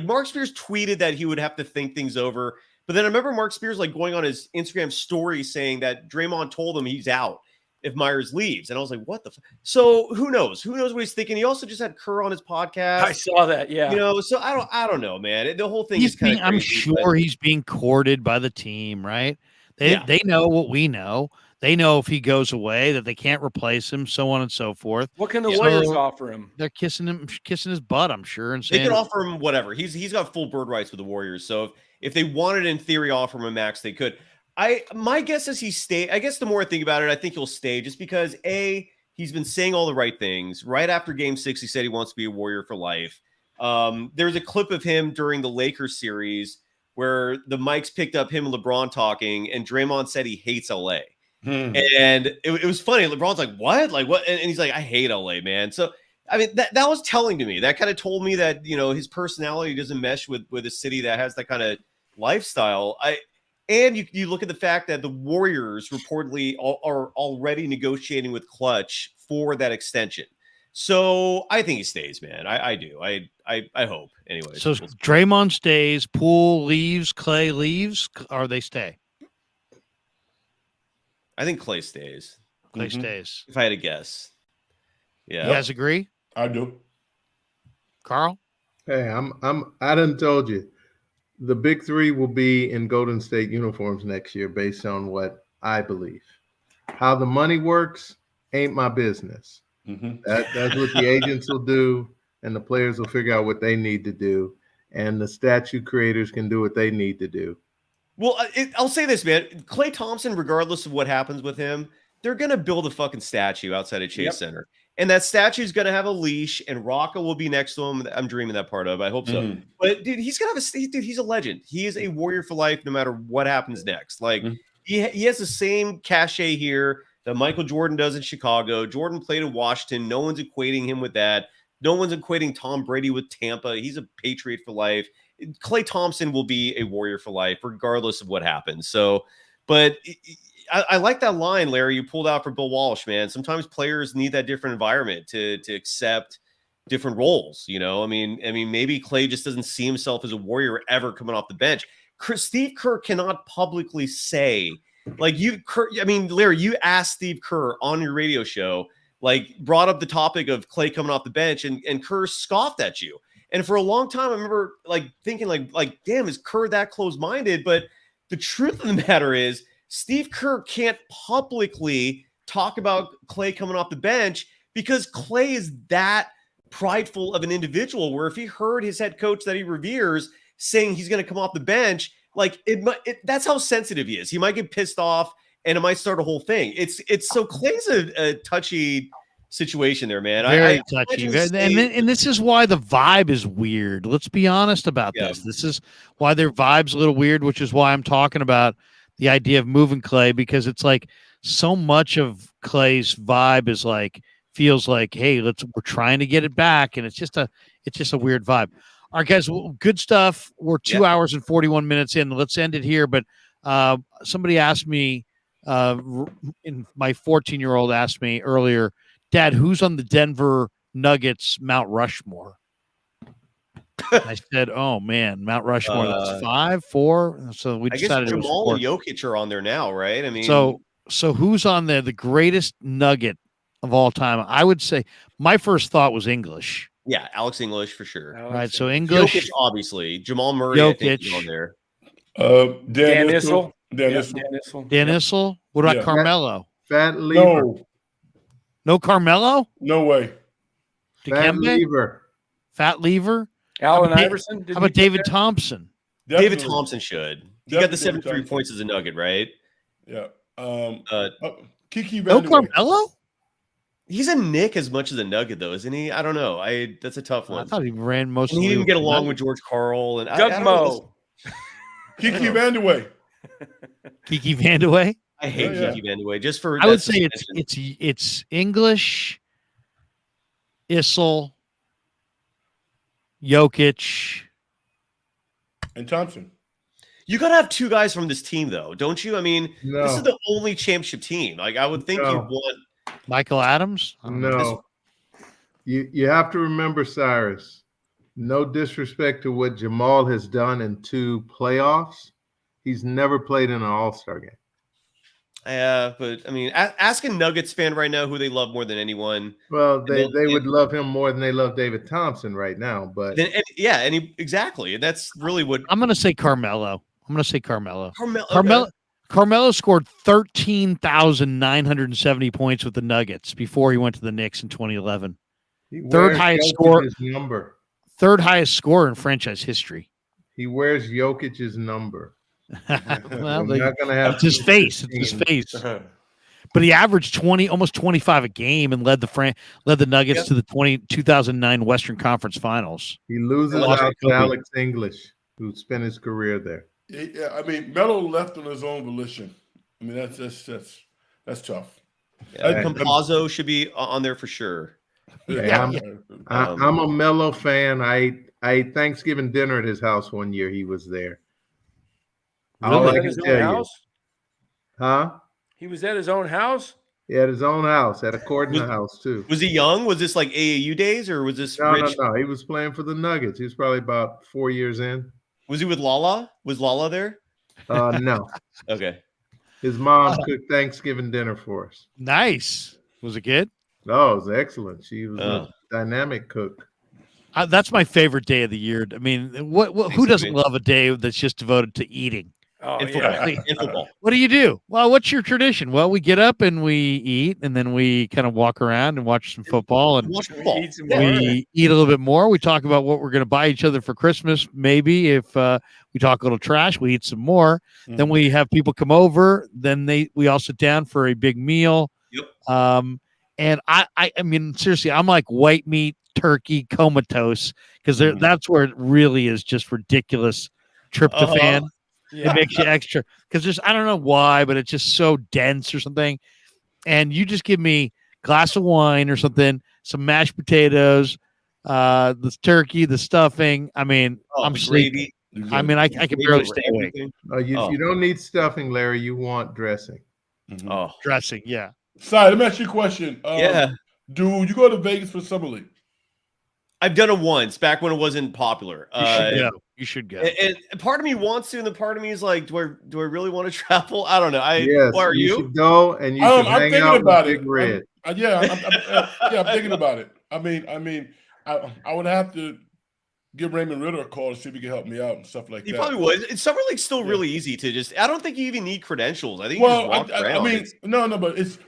Mark Spears tweeted that he would have to think things over. But then I remember Mark Spears going on his Instagram story saying that Draymond told him he's out if Myers leaves. And I was like, what the So who knows? Who knows what he's thinking? He also just had Kerr on his podcast. I saw that. Yeah. So I don't know, man. The whole thing is kind of I'm sure he's being courted by the team, right? They know what we know. They know if he goes away that they can't replace him, so on and so forth. What can the Warriors offer him? They're kissing his butt, I'm sure, and saying they could offer him whatever. He's got full bird rights with the Warriors. So if they wanted, in theory, offer him a max, they could. My guess is he stay. I guess the more I think about it, I think he'll stay just because he's been saying all the right things. Right after Game 6, he said he wants to be a Warrior for life. There's a clip of him during the Lakers series where the mics picked up him and LeBron talking, and Draymond said he hates LA. And it was funny. LeBron's like, what? Like, what? And he's like, I hate LA, man. So, I mean, that was telling to me. That kind of told me that, his personality doesn't mesh with a city that has that kind of lifestyle. And you look at the fact that the Warriors reportedly are already negotiating with Clutch for that extension. So I think he stays, man. I do. I hope. Anyway. So Draymond stays, Poole leaves, Klay leaves, or they stay? I think Klay stays. Klay stays. If I had to guess. Yeah. You guys agree? I do. Carl? Hey, I done told you. The big three will be in Golden State uniforms next year based on what I believe. How the money works, ain't my business. Mhm. That's what the agents will do, and the players will figure out what they need to do, and the statue creators can do what they need to do. Well, I'll say this, man. Klay Thompson, regardless of what happens with him, they're going to build a fucking statue outside of Chase Center. And that statue is going to have a leash, and Rocco will be next to him. I'm dreaming that part of. I hope so. Mhm. But, dude, he's going to have dude, he's a legend. He is a warrior for life no matter what happens next. Like, he has the same cachet here that Michael Jordan does in Chicago. Jordan played in Washington. No one's equating him with that. No one's equating Tom Brady with Tampa. He's a Patriot for life. Klay Thompson will be a warrior for life, regardless of what happens. So, but I like that line, Larry, you pulled out for Bill Walsh, man. Sometimes players need that different environment to accept different roles. You know, I mean, maybe Klay just doesn't see himself as a warrior ever coming off the bench. Steve Kerr cannot publicly say, like, Larry, you asked Steve Kerr on your radio show, like, brought up the topic of Klay coming off the bench, and Kerr scoffed at you. And for a long time, I remember like thinking like, damn, is Kerr that close-minded? But the truth of the matter is Steve Kerr can't publicly talk about Klay coming off the bench because Klay is that prideful of an individual where if he heard his head coach that he reveres saying he's going to come off the bench, like that's how sensitive he is. He might get pissed off and it might start a whole thing. It's so Klay's a touchy situation there, man. Very touchy. And this is why the vibe is weird. Let's be honest about this. This is why their vibe's a little weird, which is why I'm talking about the idea of moving Klay, because it's like so much of Klay's vibe is like, feels like, hey, we're trying to get it back. And it's just a weird vibe. All right, guys, good stuff. We're 2 hours and 41 minutes in. Let's end it here. But somebody asked me, my 14-year-old asked me earlier, Dad, who's on the Denver Nuggets Mount Rushmore? I said, oh, man, Mount Rushmore, that's 5, 4. So we decided I guess Jamal and Jokic are on there now, right? I mean, so who's on there? The greatest Nugget of all time? I would say my first thought was English. Yeah, Alex English for sure. Right, so English. Jokic, obviously. Jamal Murray, Jokic. I think is on there. Dan Issel. Dan Issel. What about Carmelo? Fat Lever. No Carmelo? No way. Fat Lever. Fat Lever? Allen Iverson? How about David Thompson? David Thompson should. He got the 73 Thompson. points as a Nugget, right? Yeah. Kiki No Vandeweghe. Carmelo? He's a Knick as much as a Nugget, though, isn't he? I don't know. That's a tough one. I thought he ran most of He the didn't get along with George Karl and Doug Moe. Kiki Vandeweghe. Kiki Vandeweghe? I hate Kiki Vandeweghe. Just for I would say it's English, Issel, Jokic, and Thompson. You got to have two guys from this team, though, don't you? I mean, No. this is the only championship team. Like, I would think No. you'd want Michael Adams. No. You have to remember, Cyrus, no disrespect to what Jamal has done in 2 playoffs. He's never played in an All-Star game. But I mean, ask a Nuggets fan right now who they love more than anyone. Well, they would love him more than they love David Thompson right now. But Exactly. And that's really what I'm going to say Carmelo. Carmelo okay. Carmelo scored 13,970 points with the Nuggets before he went to the Knicks in 2011. Third highest score in franchise history. He wears Jokic's number. Well, not gonna have it's his face. It's his face. But he averaged almost 25 a game, and led the Nuggets to the 2009 Western Conference Finals. He loses out to Alex English, who spent his career there. Yeah, I mean, Melo left on his own volition. I mean, that's tough. Campazzo should be on there for sure. I'm a Melo fan. I ate Thanksgiving dinner at his house one year. He was there. Really? At his own house? Huh? He was at his own house? He had his own house, at a Cordon house, too. Was he young? Was this like AAU days, or was this No. He was playing for the Nuggets. He was probably about 4 years in. Was he with Lala? Was Lala there? No. Okay. His mom cooked Thanksgiving dinner for us. Nice. Was it good? Oh, it was excellent. She was a dynamic cook. That's my favorite day of the year. I mean, who doesn't love a day that's just devoted to eating? Oh, in football. yeah. In football. What do you do? Well, what's your tradition? Well, we get up and we eat, and then we kind of walk around and watch some football, and Watch football. Eat some more. we eat a little bit more. We talk about what we're going to buy each other for Christmas. Maybe if we talk a little trash, we eat some more. Then we have people come over. Then we all sit down for a big meal. Yep. And I mean, seriously, I'm like white meat, turkey, comatose, because that's where it really is just ridiculous tryptophan. Yeah. It makes you extra because there's I don't know why, but it's just so dense or something. And you just give me a glass of wine or something, some mashed potatoes, the turkey, the stuffing. I mean, I'm sleepy. I mean, I can barely stay awake. You don't need stuffing, Larry. You want dressing. Oh, Dressing, yeah. Sorry, let me ask you a question. yeah. Do you go to Vegas for Summer League? I've done it once back when it wasn't popular. You should go. And part of me wants to, and the part of me is like, do I really want to travel? I don't know. Yes, Why are you you? should go and you should I'm hang thinking out about with it. Big Red. I'm thinking about it. I mean, I would have to give Raymond Ritter a call to see if he can help me out and stuff like He that. probably would. It's Summer League's still really easy to just. I don't think you even need credentials. I think you just walk around. I mean, no, but it's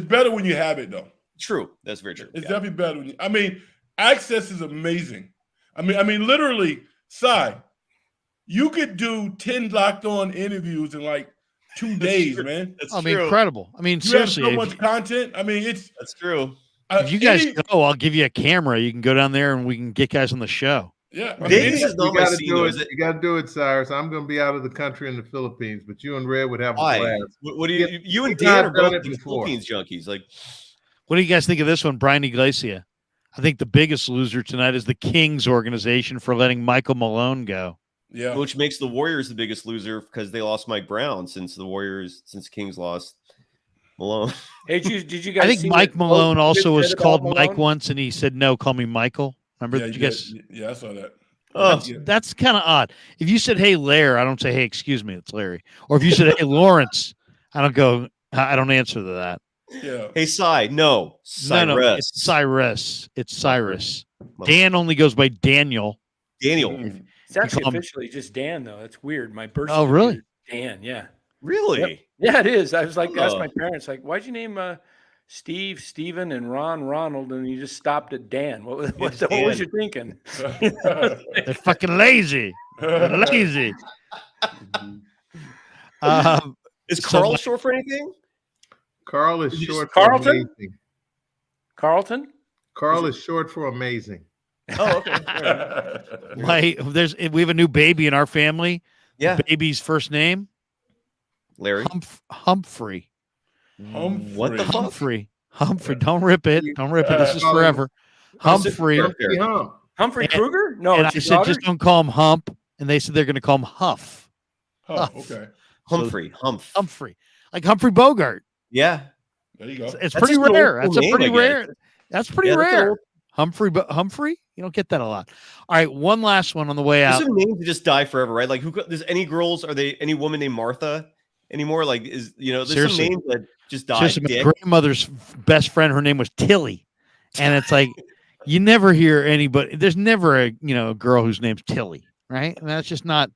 better when you have it though. True. That's very true. It's definitely better when I mean, access is amazing. I mean, literally, Cy, you could do 10 locked on interviews in like 2 days, man. That's I true. mean, incredible. I mean, You have seriously, so much content. I mean, That's true. if you guys go, I'll give you a camera. You can go down there and we can get guys on the show. Yeah, Vegas is not my scene, though, is it? You got to do it, Cyrus. I'm going to be out of the country in the Philippines, but you and Red would have a Why? blast. What do you and We've Dan not are both done it big before. Philippines junkies. Like, What do you guys think of this one, Brian Iglesias? I think the biggest loser tonight is the Kings organization for letting Michael Malone go. Yeah, which makes the Warriors the biggest loser because they lost Mike Brown since Kings lost Malone. Hey, did you guys? I think see Mike what Malone Pope also said was about called Malone? Mike once, and he said, "No, call me Michael." Remember? yeah, Did you guys? yeah, I saw that. Oh, That's kind of odd. If you said, "Hey, Larry," I don't say, "Hey, excuse me, it's Larry." Or if you said, "Hey, Lawrence," I don't answer to that. Yeah. hey, Cy, no, Cyrus. No, it's Cyrus. It's Cyrus. My- Dan only goes by Daniel. Daniel. Mhm. It's actually call him- officially just Dan, though. That's weird. My birth. Oh, really? certificate is Dan, yeah. Really? Yep. Yeah, it is. I was like, asked Oh. my parents, like, why'd you name Steve, Steven, and Ron, Ronald, and you just stopped at Dan? What was Dan. you thinking? They're fucking lazy. They're lazy. Is So Carl my- short for anything? Carl is Is it short Carlton? for amazing. Carlton? Carl is short for amazing. Oh, okay. We have a new baby in our family. Yeah, The baby's first name Larry. Humphrey. What the fuck? Humphrey. Don't rip it. Don't rip it. This is forever. Humphrey. Humpty Hump. Humphrey And- Krueger? No, And I it's your said, daughter? just don't call him Hump. And they said they're going to call him Huff. Oh, okay. Humphrey. Humphrey. Like Humphrey Bogart. Yeah. There you go. It's That's pretty just an rare. old That's a name, pretty I guess. rare. That's pretty Yeah, that's an rare. old- Humphrey? You don't get that a lot. All right, one last one on the way out. There's some names that just die forever, right? Like, there's any girls? Are they any woman named Martha anymore? Like, there's Seriously. some names that just die. Seriously, my Dick. grandmother's best friend, her name was Tilly. And it's like, you never hear anybody, there's never a girl whose name's Tilly, right? And that's just not.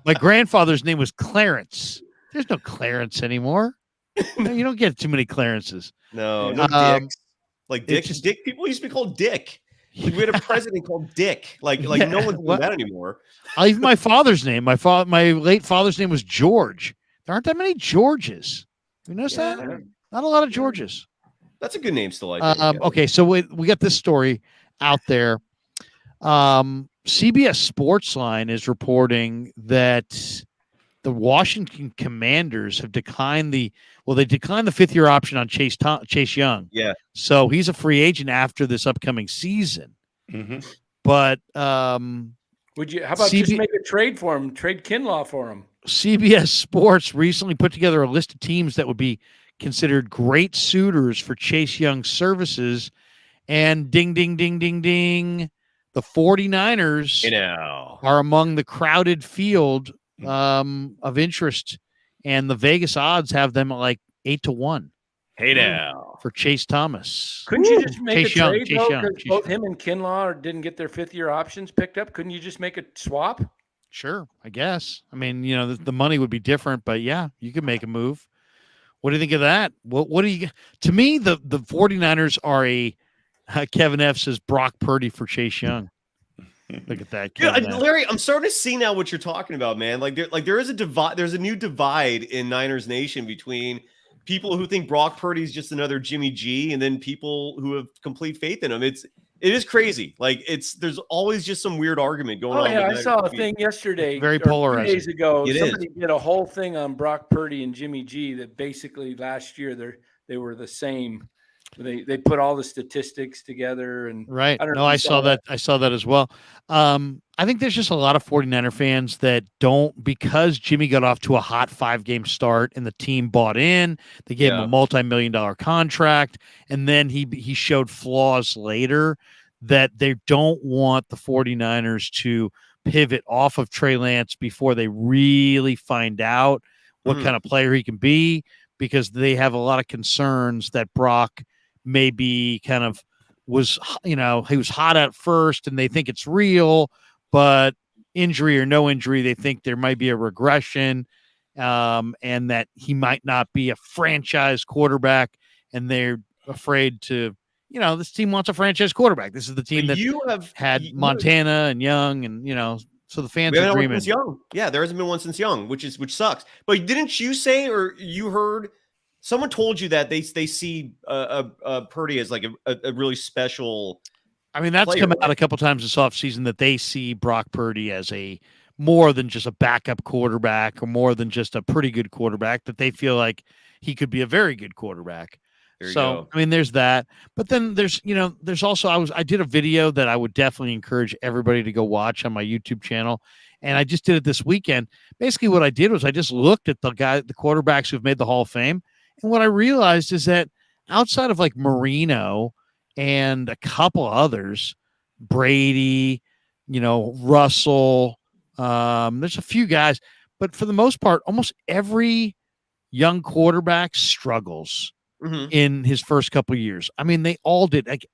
My grandfather's name was Clarence. There's no Clarence anymore. You don't get too many Clarences. No, Yeah. no dicks. Like Dick. it's just- Dick. People used to be called Dick. Like, we had a president called Dick. Like Yeah, no one's doing what? that anymore. Even my father's name. My late father's name was George. There aren't that many Georges. You notice that? Not a lot of Georges. That's a good name still. I think. Yeah. Okay, so we got this story out there. CBS Sportsline is reporting that the Washington Commanders have declined the fifth-year option on Chase Young. Yeah. So he's a free agent after this upcoming season. Mm-hmm. But Would you? How about CB just make a trade for him? Trade Kinlaw for him. CBS Sports recently put together a list of teams that would be considered great suitors for Chase Young's services. And ding, ding, ding, ding, ding. The 49ers are among the crowded field of interest. And the Vegas odds have them at like 8-1 Hey now. for Chase Thomas. Couldn't you just make Chase a Young, trade Chase though? Young, Because Chase both Young. him and Kinlaw didn't get their fifth-year options picked up. Couldn't you just make a swap? Sure, I guess. I mean, the money would be different, but yeah, you could make a move. What do you think of that? What do you? To me, the 49ers are Kevin F says Brock Purdy for Chase Young. Look at that, Kevin F. Larry. I'm starting to see now what you're talking about, man. There is a divide. There's a new divide in Niners Nation between people who think Brock Purdy is just another Jimmy G, and then people who have complete faith in him. It is crazy. There's always just some weird argument going on. Yeah, I saw a thing yesterday, very polarizing. 2 days ago. It Somebody did a whole thing on Brock Purdy and Jimmy G that basically last year they were the same. They put all the statistics together and right. I saw that. I saw that as well. I think there's just a lot of 49er fans that don't, because Jimmy got off to a hot 5-game start and the team bought in. They gave him a multi-million-dollar contract, and then he showed flaws later, that they don't want the 49ers to pivot off of Trey Lance before they really find out what kind of player he can be, because they have a lot of concerns that Brock maybe kind of was, he was hot at first and they think it's real, but injury or no injury, they think there might be a regression, and that he might not be a franchise quarterback, and they're afraid to, this team wants a franchise quarterback. This is the team that had Montana and Young, and so the fans are dreaming. Young. Yeah, there hasn't been one since Young, which sucks. But didn't you say, or you heard someone told you that they see Purdy as like a really special? I mean, that's come out a couple times this offseason, that they see Brock Purdy as a more than just a backup quarterback, or more than just a pretty good quarterback, that they feel like he could be a very good quarterback. So, I mean, there's that. But then there's also, I did a video that I would definitely encourage everybody to go watch on my YouTube channel. And I just did it this weekend. Basically what I did was I just looked at the quarterbacks who've made the Hall of Fame. And what I realized is that outside of like Marino and a couple others, Brady, Russell, there's a few guys, but for the most part, almost every young quarterback struggles in his first couple of years. I mean, they all did. Like,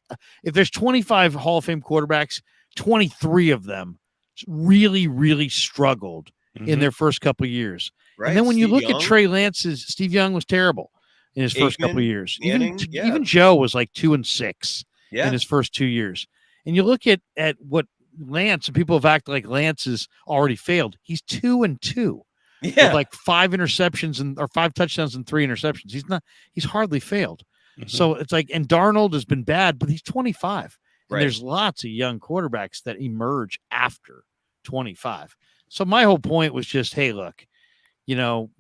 if there's 25 Hall of Fame quarterbacks, 23 of them really, really struggled in their first couple of years. Right. And then when you look at Trey Lance's, Steve Young was terrible in his first couple of years. Even Joe was like 2-6 in his first 2 years. And you look at what Lance, and people have acted like Lance has already failed. He's 2-2. Yeah, with like 5 interceptions or 5 touchdowns and 3 interceptions. He's hardly failed. So it's like, and Darnold has been bad, but he's 25. And there's lots of young quarterbacks that emerge after 25. So my whole point was just, hey, look,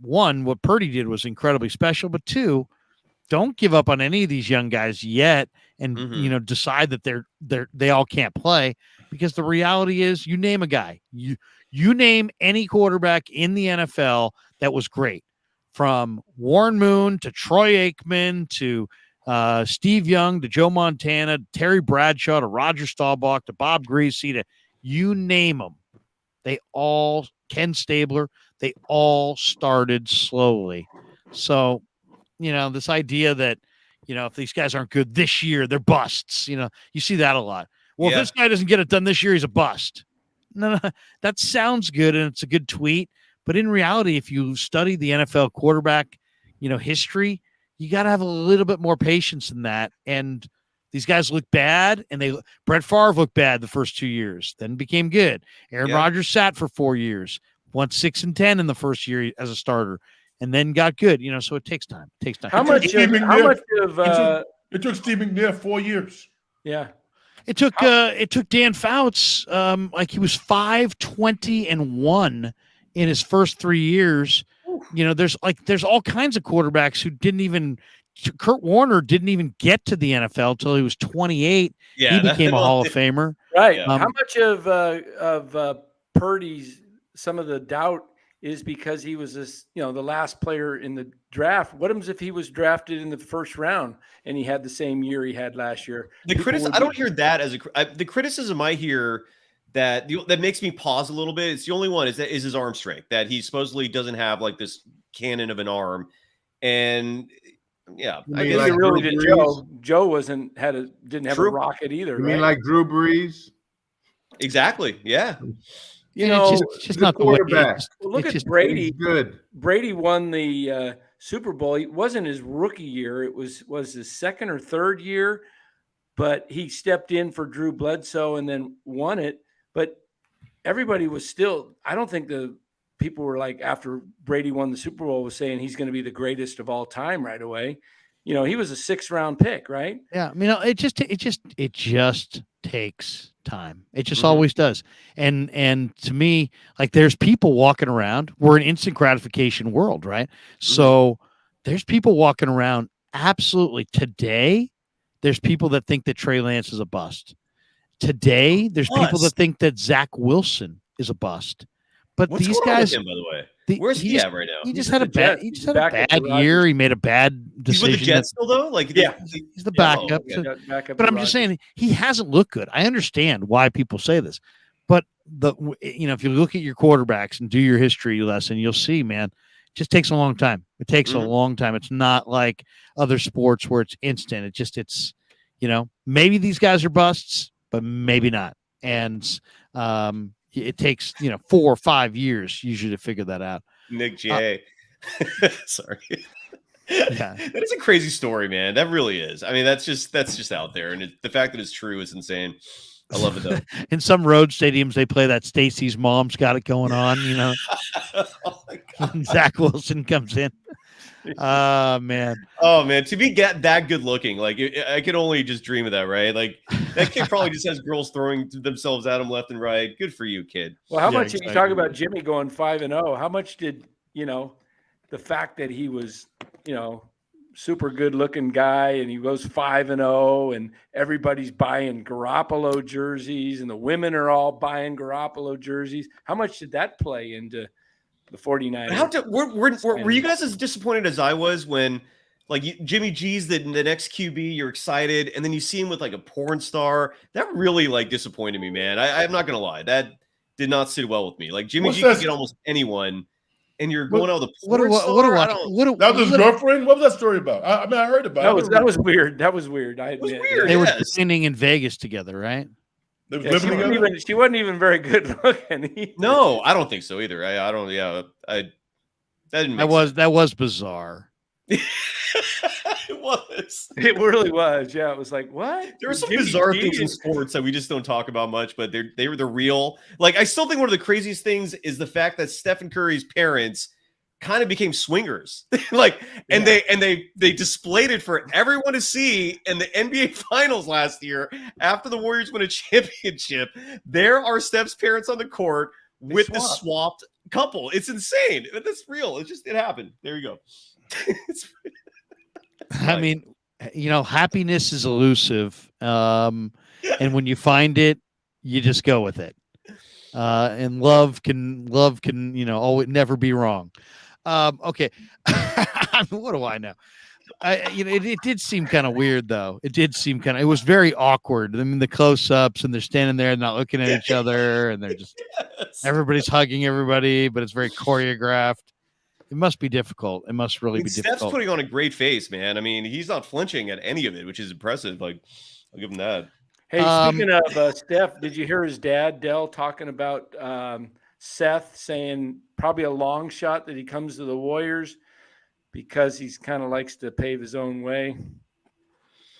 one, what Purdy did was incredibly special, but two, don't give up on any of these young guys yet, and decide that they all can't play, because the reality is, you name a guy, you name any quarterback in the NFL that was great, from Warren Moon to Troy Aikman to Steve Young to Joe Montana, Terry Bradshaw to Roger Staubach to Bob Greasy, to you name them. They all, Ken Stabler, they all started slowly. So, this idea that, if these guys aren't good this year, they're busts. You see that a lot. Well, if this guy doesn't get it done this year, he's a bust. No, that sounds good, and it's a good tweet. But in reality, if you study the NFL quarterback, history, you got to have a little bit more patience than that. And these guys look bad, and Brett Favre looked bad the first 2 years, then became good. Aaron Rodgers sat for 4 years, won 6-10 in the first year as a starter, and then got good. So it takes time. How much of it took Steve McNair 4 years? Yeah. It took Dan Fouts, like he was 5-20-1 in his first 3 years. There's all kinds of quarterbacks who didn't even. Kurt Warner didn't even get to the NFL till he was 28. Yeah, he became a Hall of Famer. Right. How much of Purdy's, some of the doubt is because he was the last player in the draft? What happens if he was drafted in the first round and he had the same year he had last year? I don't hear that as the criticism I hear that makes me pause a little bit. It's the only one is his arm strength, that he supposedly doesn't have like this cannon of an arm. And yeah, I guess like really did. Joe didn't have a rocket either. You mean like Drew Brees? Exactly. Yeah. it's just the not the way. quarterback. Well, look it's at just- Brady. He's good. Brady won the Super Bowl. It wasn't his rookie year. It was his second or third year, but he stepped in for Drew Bledsoe and then won it. But everybody was still, I don't think the people were like, after Brady won the Super Bowl, was saying he's going to be the greatest of all time right away. He was a 6th-round pick, right? Yeah, it just takes time. It just Mhm. always does. And to me, like, there's people walking around. We're an instant gratification world, right? So there's people walking around. Absolutely, today, there's people that think that Trey Lance is a bust. Today, there's people that think that Zach Wilson is a bust. But What's these going on with guys, him, by the way? Where's he at right now? he just He's had a with the bad. Jets. He just He's had a back at bad the year. Rodgers. He made a bad He's decision. with the Jets still, though? Like, Yeah. He's the backup. okay. So- Back up but to I'm just Rodgers. saying he hasn't looked good. I understand why people say this, but if you look at your quarterbacks and do your history lesson, you'll see, man, it just takes a long time. It takes a long time. It's not like other sports where it's instant. It's maybe these guys are busts, but maybe not. And it takes 4 or 5 years usually to figure that out. Nick J. Sorry. Yeah. That is a crazy story, man. That really is. I mean, that's just out there, and the fact that it's true is insane. I love it though. In some road stadiums, they play that Stacy's mom's got it going on. Oh my God. And Zach Wilson comes in. Man. Oh man, to be that good looking, like I could only just dream of that, right? Like that kid probably just has girls throwing themselves at him left and right. Good for you, kid. Well, how Yeah, much you exactly. talk about Jimmy going 5-0? How much did the fact that he was super good looking guy and he goes 5-0 and everybody's buying Garoppolo jerseys and the women are all buying Garoppolo jerseys? How much did that play into the 49ers? Were you guys as disappointed as I was when, like, Jimmy G's the next QB? You're excited, and then you see him with like a porn star. That really like disappointed me, man. I'm not gonna lie, that did not sit well with me. Like Jimmy G can get almost anyone, and you're going out with a porn star. That was his girlfriend? What was that story about? I mean, I heard about it. That was weird. That was weird. It was weird. They were Yes. training in Vegas together, right? They was Yeah, living together? she wasn't even very good looking. either. No, I don't think so either. I don't. Yeah, that didn't. Make That was bizarre. sense. It was. It really was. Yeah, it was like, what? There are some Jimmy bizarre G things in is- sports that we just don't talk about much, but they were the real. Like, I still think one of the craziest things is the fact that Stephen Curry's parents kind of became swingers. And they displayed it for everyone to see in the NBA Finals last year after the Warriors won a championship. There are Steph's parents on the court with the swapped couple. It's insane. That's real. It happened. There you go. It's I mean, happiness is elusive. And when you find it, you just go with it. And love can, always never be wrong. Okay. What do I know? It did seem kind of weird though. It was very awkward. I mean, the close-ups and they're standing there not looking at each other and they're just, everybody's hugging everybody, but it's very choreographed. It must be difficult. It must really be Steph's difficult. putting on a great face, man. I mean, he's not flinching at any of it, which is impressive. Like, I'll give him that. Hey, speaking of Steph, did you hear his dad, Dell, talking about Seth saying probably a long shot that he comes to the Warriors because he's kind of likes to pave his own way?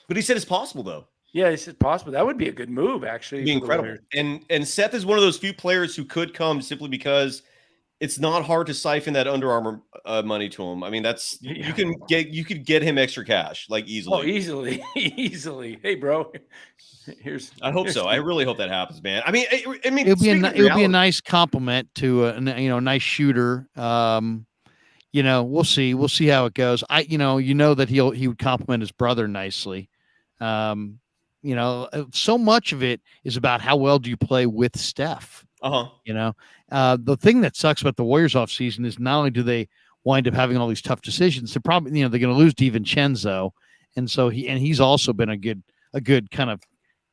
But he said it's possible, though. Yeah, he said possible. That would be a good move, actually. It'd be for the incredible. Warriors. And Seth is one of those few players who could come simply because it's not hard to siphon that Under Armour money to him. I mean, you could get him extra cash like easily. Oh, easily. Hey, bro, I hope so. I really hope that happens, man. I mean, it would be a nice compliment to a nice shooter. We'll see how it goes. That he would compliment his brother nicely. So much of it is about how well do you play with Steph. The thing that sucks about the Warriors offseason is not only do they wind up having all these tough decisions, they're probably they're going to lose DiVincenzo, and so he's also been a good kind of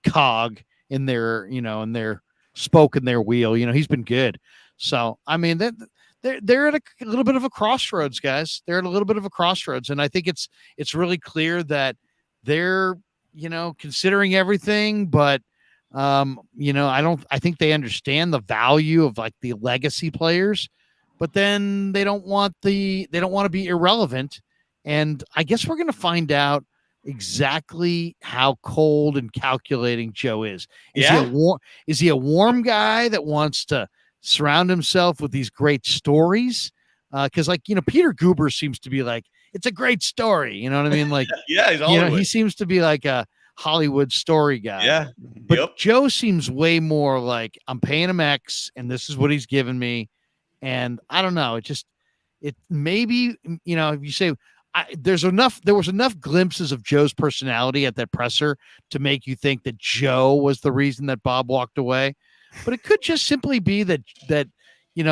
cog in their in their spoke in their wheel. He's been good. So I mean they're at a little bit of a crossroads, guys. They're at a little bit of a crossroads, and I think it's really clear that they're considering everything, but I think they understand the value of like the legacy players, but then they don't want to be irrelevant. And I guess we're going to find out exactly how cold and calculating Joe is. Is he a warm guy that wants to surround himself with these great stories? Because Peter Goober seems to be like, it's a great story. You know what I mean? Like, yeah, he's Hollywood. He seems to be like a Hollywood story guy. Yeah. But Joe seems way more like, I'm paying him X and this is what he's giving me. And I don't know. It maybe, if you say there was enough glimpses of Joe's personality at that presser to make you think that Joe was the reason that Bob walked away. But it could just simply be that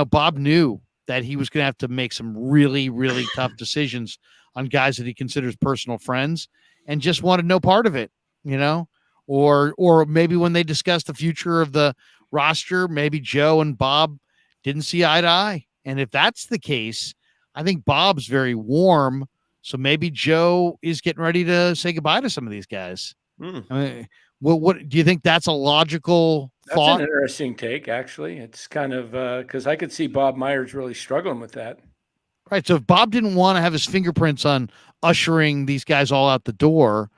Bob knew that he was going to have to make some really, really tough decisions on guys that he considers personal friends and just wanted no part of it, or maybe when they discussed the future of the roster, maybe Joe and Bob didn't see eye to eye. And if that's the case, I think Bob's very warm. So maybe Joe is getting ready to say goodbye to some of these guys. I mean, what do you think? That's a logical thought? That's an interesting take, actually. It's kind of because I could see Bob Myers really struggling with that. Right. So if Bob didn't want to have his fingerprints on ushering these guys all out the door,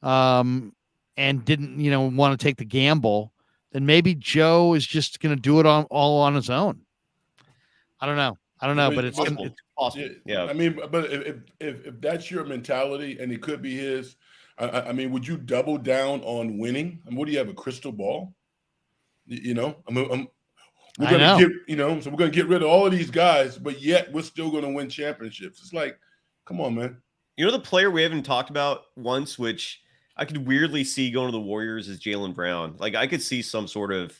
and didn't, want to take the gamble, then maybe Joe is just going to do it all on his own. I don't know, but it's possible. Yeah. I mean, but if that's your mentality and it could be his, I mean, would you double down on winning? I mean, what do you have, a crystal ball? We're going to get rid of all of these guys, but yet we're still going to win championships. It's like, come on, man. The player we haven't talked about once, which I could weirdly see going to the Warriors, is Jaylen Brown. Like, I could see some sort of,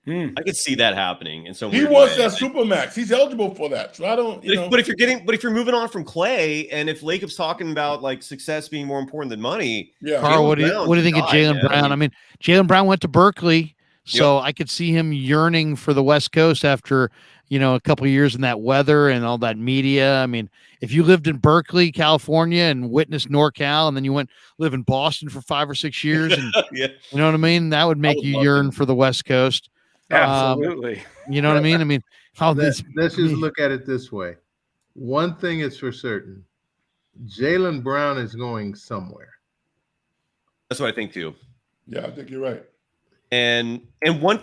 I could see that happening in some He weird wants way. that Supermax. He's eligible for that. So I don't, But if you're moving on from Klay, and if Lacob's talking about like success being more important than money, Carl, what do you think of Jaylen Brown? I mean, Jaylen Brown went to Berkeley, so I could see him yearning for the West Coast after a couple of years in that weather and all that media. I mean, if you lived in Berkeley, California, and witnessed NorCal, and then you live in Boston for 5 or 6 years, and you know what I mean, that would make you yearn for the West Coast. Absolutely. You know what I mean? I mean, let's just look at it this way. One thing is for certain: Jaylen Brown is going somewhere. That's what I think too. Yeah, I think you're right.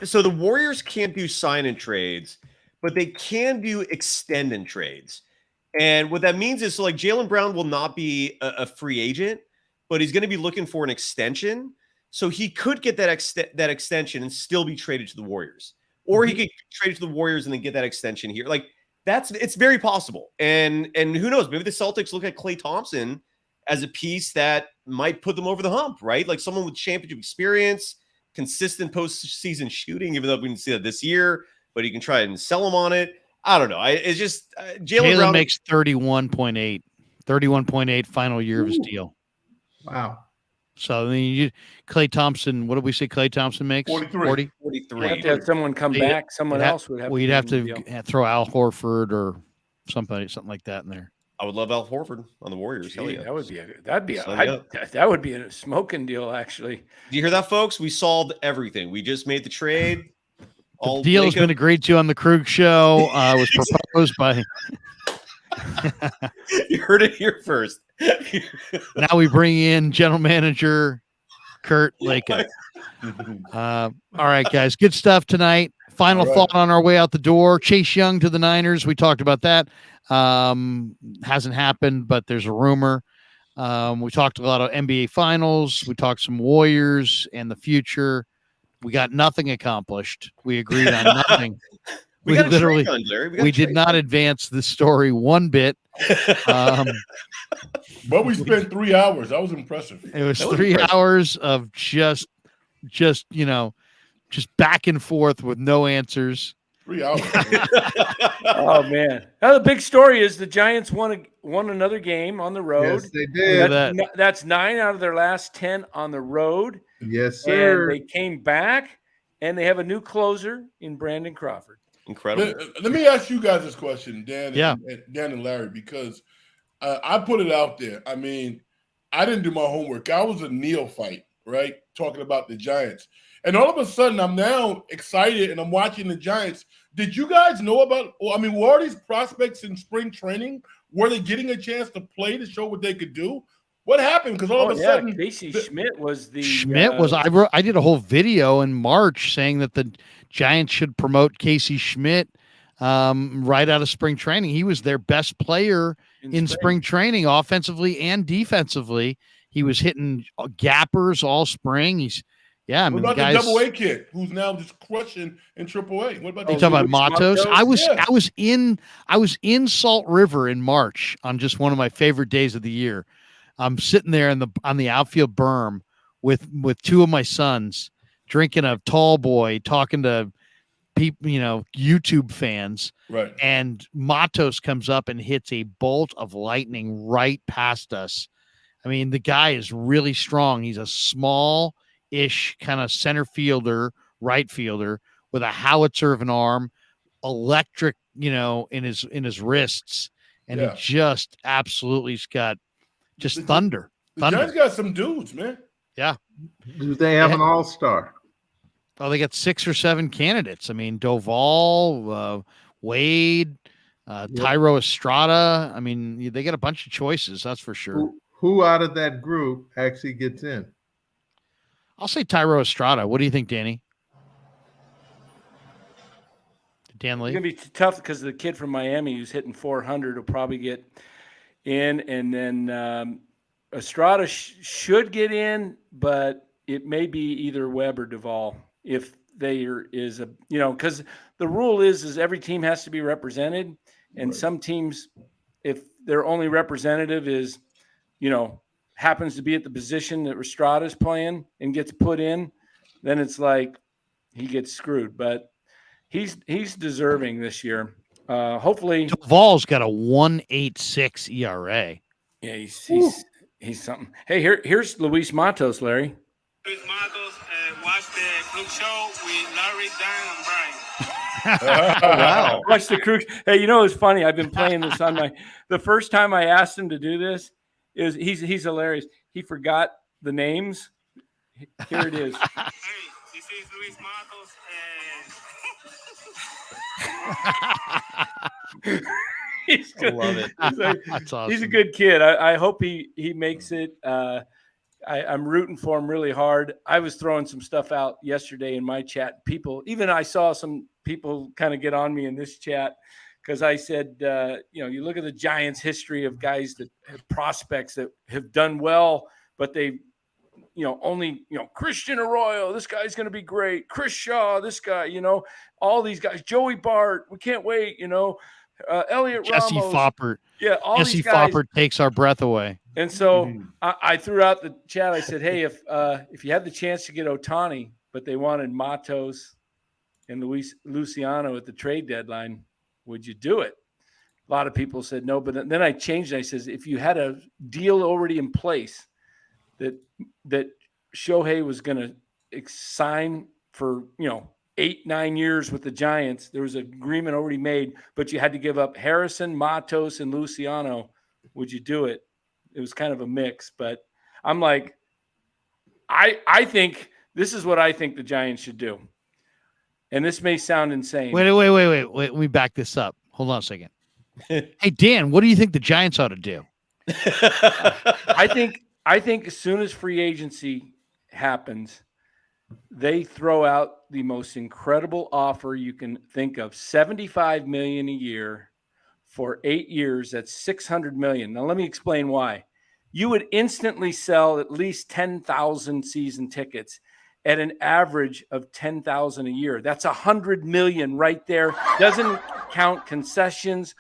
So the Warriors can't do sign and trades, but they can do extend and trades. And what that means is, so like Jaylen Brown will not be a free agent, but he's going to be looking for an extension. So he could get that extension and still be traded to the Warriors, or he could trade to the Warriors and then get that extension here. Like it's very possible. And who knows? Maybe the Celtics look at Klay Thompson as a piece that might put them over the hump, right? Like someone with championship experience, consistent postseason shooting, even though we didn't see that this year, but you can try and sell him on it. I don't know. It's just Jaylen Brown makes 31.8 final year of his deal. Wow. So I mean, Klay Thompson, what did we say Klay Thompson makes? 43. 43. You have to have someone come back. Someone else would have. Well, you'd have to throw Al Horford or something like that in there. I would love Al Horford on the Warriors. Gee, yeah. that would be a smoking deal, actually. Do you hear that, folks? We solved everything. We just made the trade. The deal has been agreed to on the Krueger show. Was proposed by. You heard it here first. Now we bring in general manager Kurt Lacob. All right, guys, good stuff tonight. Final thought on our way out the door. Chase Young to the Niners. We talked about that. Hasn't happened, but there's a rumor. We talked a lot of NBA Finals. We talked some Warriors and the future. We got nothing accomplished. We agreed on nothing. We did not advance the story one bit. But we spent 3 hours. That was impressive. It was 3 hours of just back and forth with no answers. 3 hours. Oh man! Now the big story is the Giants won another game on the road. Yes, they did. That's 9 out of their last 10 on the road. Yes, sir. And they came back, and they have a new closer in Brandon Crawford. Incredible. Let me ask you guys this question, Dan and Larry, because I put it out there. I mean, I didn't do my homework. I was a neophyte, right? Talking about the Giants. And all of a sudden, I'm now excited and I'm watching the Giants. Did you guys know about? Well, I mean, were all these prospects in spring training? Were they getting a chance to play to show what they could do? What happened? Because all of a sudden, Casey Schmidt was the I did a whole video in March saying that the Giants should promote Casey Schmidt right out of spring training. He was their best player in spring training, offensively and defensively. He was hitting gappers all spring. What about the double A kid who's now just crushing in Triple A? What about you talking about Matos? I was in Salt River in March on just one of my favorite days of the year. I'm sitting there on the outfield berm with two of my sons, drinking a tall boy, talking to people, YouTube fans. Right. And Matos comes up and hits a bolt of lightning right past us. I mean, the guy is really strong. He's a small-ish kind of center fielder, right fielder with a howitzer of an arm, electric, in his wrists, and he just absolutely's got just thunder. The Giants got some dudes, man. Yeah. Do they have an all-star? Oh, they got 6 or 7 candidates. I mean, Doval, Wade, Tyro Estrada. I mean, they got a bunch of choices. That's for sure. Who out of that group actually gets in? I'll say Tyro Estrada. What do you think, Danny? Dan Lee? It's going to be tough because the kid from Miami who's hitting 400 will probably get in. And then Estrada should get in, but it may be either Webb or Duvall if there is because the rule is every team has to be represented. And some teams, if their only representative is, happens to be at the position that Estrada's playing and gets put in, then it's like he gets screwed. But he's deserving this year. Hopefully, Duvall's got a 1.86 ERA. Yeah, he's something. Hey, here's Luis Matos, Larry. Luis Matos, watch the Krug show with Larry, Dan, and Brian. Wow. Watch the Krug. Hey, it's funny. I've been playing this on the first time I asked him to do this is he's hilarious. He forgot the names. Here it is. Hey, this is Luis Matos. I love it. That's awesome. He's a good kid. I hope he makes it. I'm rooting for him really hard. I was throwing some stuff out yesterday in my chat. I saw some people kind of get on me in this chat because I said, you look at the Giants' history of guys that have prospects that have done well, but they, only, Christian Arroyo, this guy's going to be great. Chris Shaw, this guy, all these guys, Joey Bart, we can't wait, Elliot Jesse Ramos. Foppert. Yeah, Jesse these guys. Foppert takes our breath away. And so I threw out the chat. I said, hey, if you had the chance to get Ohtani, but they wanted Matos and Luciano at the trade deadline, would you do it? A lot of people said no, but then I changed it. I says, if you had a deal already in place that Shohei was going to sign for, 8-9 years with the Giants, there was an agreement already made, but you had to give up Harrison, Matos, and Luciano. Would you do it? It was kind of a mix, but I'm like, I think this is what I think the Giants should do. And this may sound insane. Wait. Let me back this up. Hold on a second. Hey, Dan, what do you think the Giants ought to do? I think as soon as free agency happens, they throw out the most incredible offer you can think of. $75 million a year for 8 years. That's $600 million. Now let me explain why. You would instantly sell at least 10,000 season tickets at an average of 10,000 a year. That's $100 million right there. Doesn't count concessions.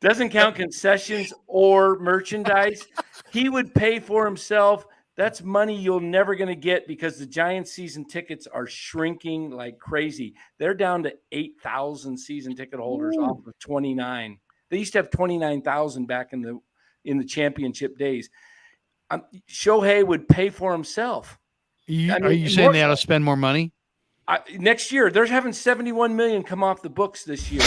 Doesn't count concessions or merchandise. He would pay for himself. That's money you're never going to get because the Giants season tickets are shrinking like crazy. They're down to 8,000 season ticket holders off of 29. They used to have 29,000 back in the championship days. Shohei would pay for himself. Are you saying they ought to spend more money? Next year, they're having $71 million come off the books this year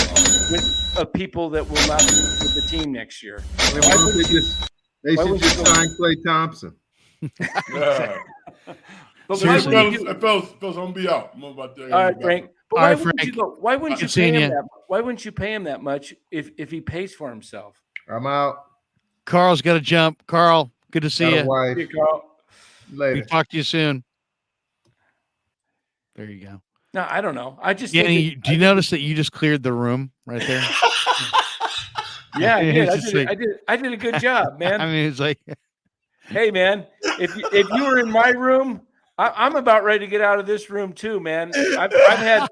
of people that will not be with the team next year. They Why should would just you go- sign Klay Thompson. Yeah. But why Seriously. wouldn't you, Fellas, I'm gonna be out. I'm about to. all right, Frank. But All why right, wouldn't you Frank. go? Why wouldn't you Good pay seeing him you. that? Why wouldn't you pay him that much if he pays for himself? I'm out. Carl's got to jump. Carl, good to see Got a you. wife. Here, Carl. Later. We talk to you soon. There you go. No, I don't know. I just Danny, think do you notice that you just cleared the room right there? yeah, I did. It's I just did, like- I did a good job, man. I mean, it's like, Hey, man, if you were in my room, I'm about ready to get out of this room too, man. I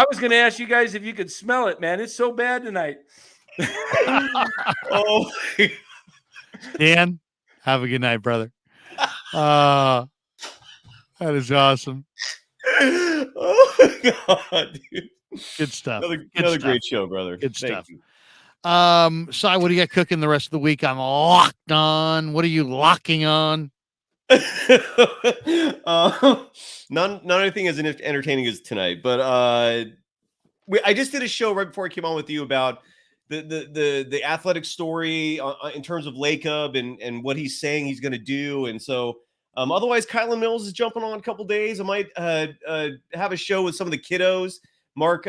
was going to ask you guys if you could smell it, man. It's so bad tonight. Oh, Dan, have a good night, brother. That is awesome. oh my God, dude. Good stuff. Another Good stuff. great show, brother. Good Thank stuff. you. Si, what do you got cooking the rest of the week? I'm locked on. What are you locking on? Not anything as entertaining as tonight, but I just did a show right before I came on with you about the athletic story in terms of Lacob and what he's saying he's going to do, and so otherwise Kylan Mills is jumping on a couple days. I might have a show with some of the kiddos, Mark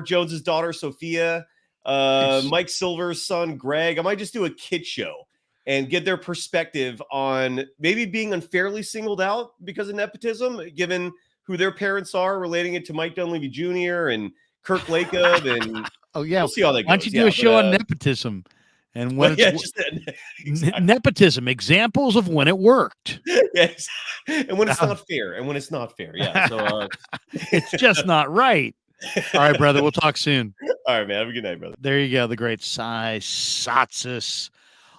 Jones's daughter Sophia, Mike Silver's son Greg. I might just do a kid show and get their perspective on maybe being unfairly singled out because of nepotism, given who their parents are, relating it to Mike Dunleavy Jr. and Kirk Lacob. And Oh, yeah. we'll see how that goes. Why don't you do a show on nepotism? And when yeah, it's just exactly. nepotism, examples of when it worked. Yes. And when it's not fair. And when it's not fair. Yeah. So It's just not right. All right, brother. We'll talk soon. all right, man. Have a good night, brother. There you go. The great Cy Satsis.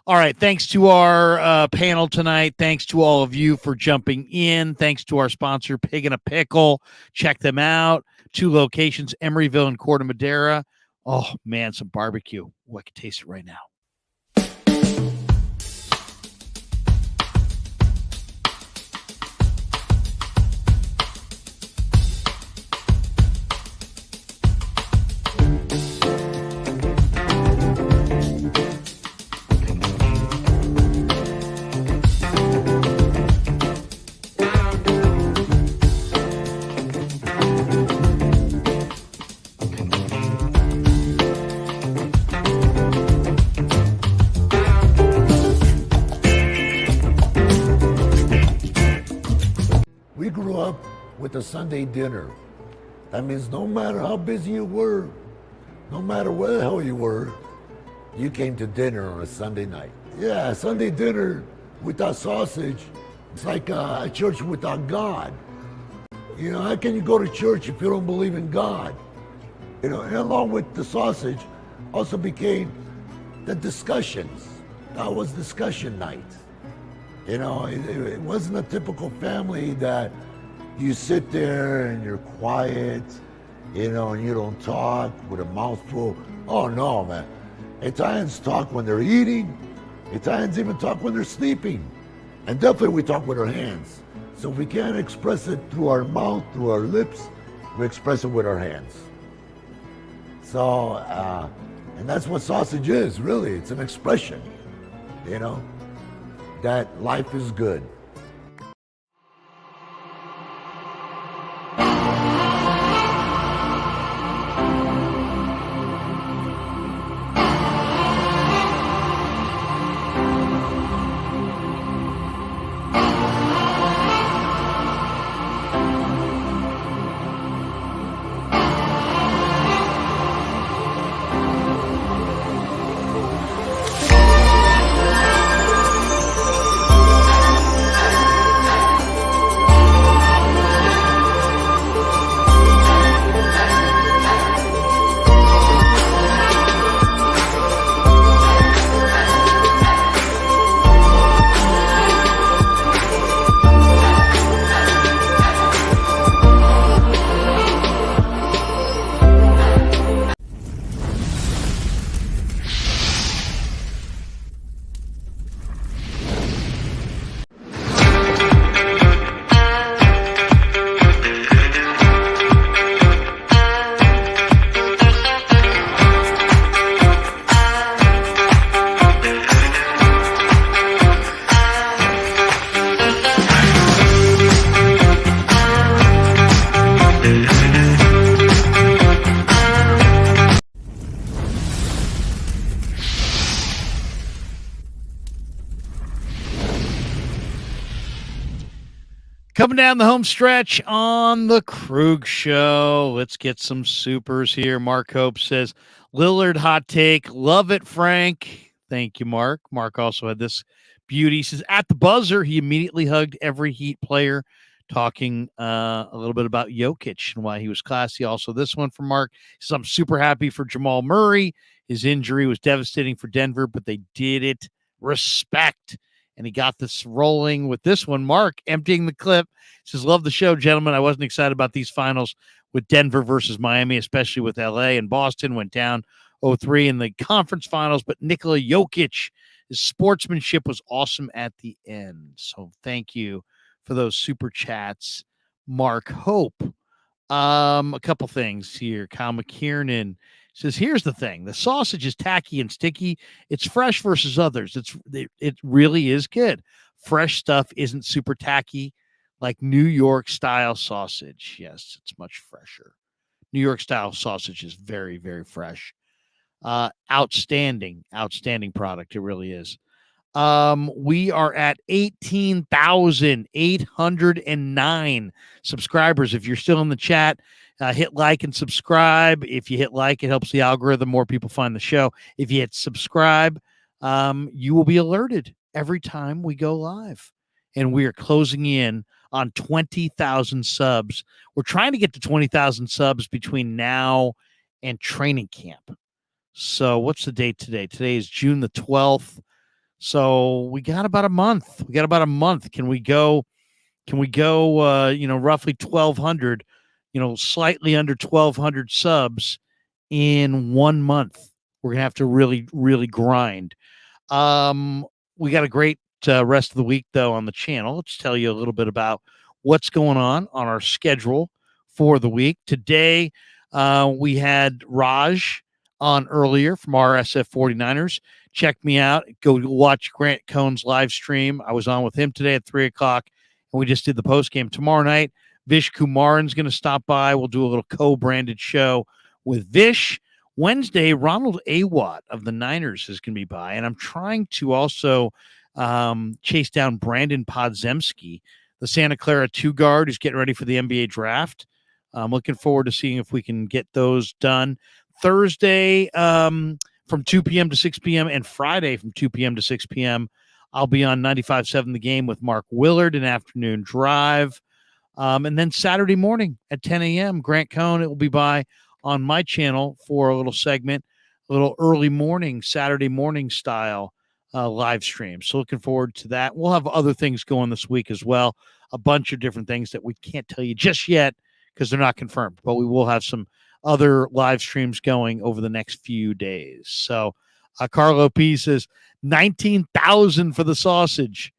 All right. Thanks to our panel tonight. Thanks to all of you for jumping in. Thanks to our sponsor, Pig and a Pickle. Check them out. 2 locations, Emeryville and Corte Madera. Oh, man, some barbecue. Oh, I can taste it right now. We grew up with a Sunday dinner. That means no matter how busy you were, no matter where the hell you were, you came to dinner on a Sunday night. Yeah, Sunday dinner without sausage, it's like a church without God. You know, how can you go to church if you don't believe in God? You know, and along with the sausage also became the discussions. That was discussion night. You know, it wasn't a typical family that you sit there and you're quiet, you know, and you don't talk with a mouthful. Oh no, man. Italians talk when they're eating. Italians even talk when they're sleeping. And definitely we talk with our hands. So if we can't express it through our mouth, through our lips, we express it with our hands. So, and that's what sausage is, really. It's an expression, you know, that life is good. Coming down the home stretch on the Krug Show. Let's get some supers here. Mark Hope says, Lillard hot take. Love it, Frank. Thank you, Mark. Mark also had this beauty. He says, at the buzzer, he immediately hugged every Heat player, talking a little bit about Jokic and why he was classy. Also, this one from Mark. He says, I'm super happy for Jamal Murray. His injury was devastating for Denver, but they did it. Respect. And he got this rolling with this one. Mark emptying the clip. He says, love the show, gentlemen. I wasn't excited about these finals with Denver versus Miami, especially with LA and Boston went down 0-3 in the conference finals. But Nikola Jokic, his sportsmanship was awesome at the end. So thank you for those super chats, Mark Hope. A couple things here. Kyle McKiernan says, here's the thing. The sausage is tacky and sticky. It's fresh versus others. It really is good. Fresh stuff isn't super tacky like New York style sausage. Yes, it's much fresher. New York style sausage is very, very fresh. Outstanding product. It really is. We are at 18,809 subscribers. If you're still in the chat, hit like and subscribe. If you hit like, it helps the algorithm. More people find the show. If you hit subscribe, you will be alerted every time we go live. And we are closing in on 20,000 subs. We're trying to get to 20,000 subs between now and training camp. So what's the date today? Today is June the 12th. So we got about a month. Can we go, roughly 1,200, slightly under 1,200 subs in 1 month? We're going to have to really, really grind. We got a great rest of the week, though, on the channel. Let's tell you a little bit about what's going on our schedule for the week. Today, we had Raj on earlier from RSF 49ers. Check me out. Go watch Grant Cohn's live stream. I was on with him today at 3 o'clock, and we just did the post game. Tomorrow night, Vish Kumaran's going to stop by. We'll do a little co-branded show with Vish. Wednesday, Ronald Awatt of the Niners is going to be by, and I'm trying to also chase down Brandon Podziemski, the Santa Clara 2 guard who's getting ready for the NBA draft. I'm looking forward to seeing if we can get those done. Thursday from 2 p.m. to 6 p.m. and Friday from 2 p.m. to 6 p.m. I'll be on 95.7 The Game with Mark Willard, an afternoon drive. And then Saturday morning at 10 a.m., Grant Cohn, it will be by on my channel for a little segment, a little early morning, Saturday morning style live stream. So looking forward to that. We'll have other things going this week as well, a bunch of different things that we can't tell you just yet because they're not confirmed, but we will have some other live streams going over the next few days. So Carlo P says 19,000 for the sausage.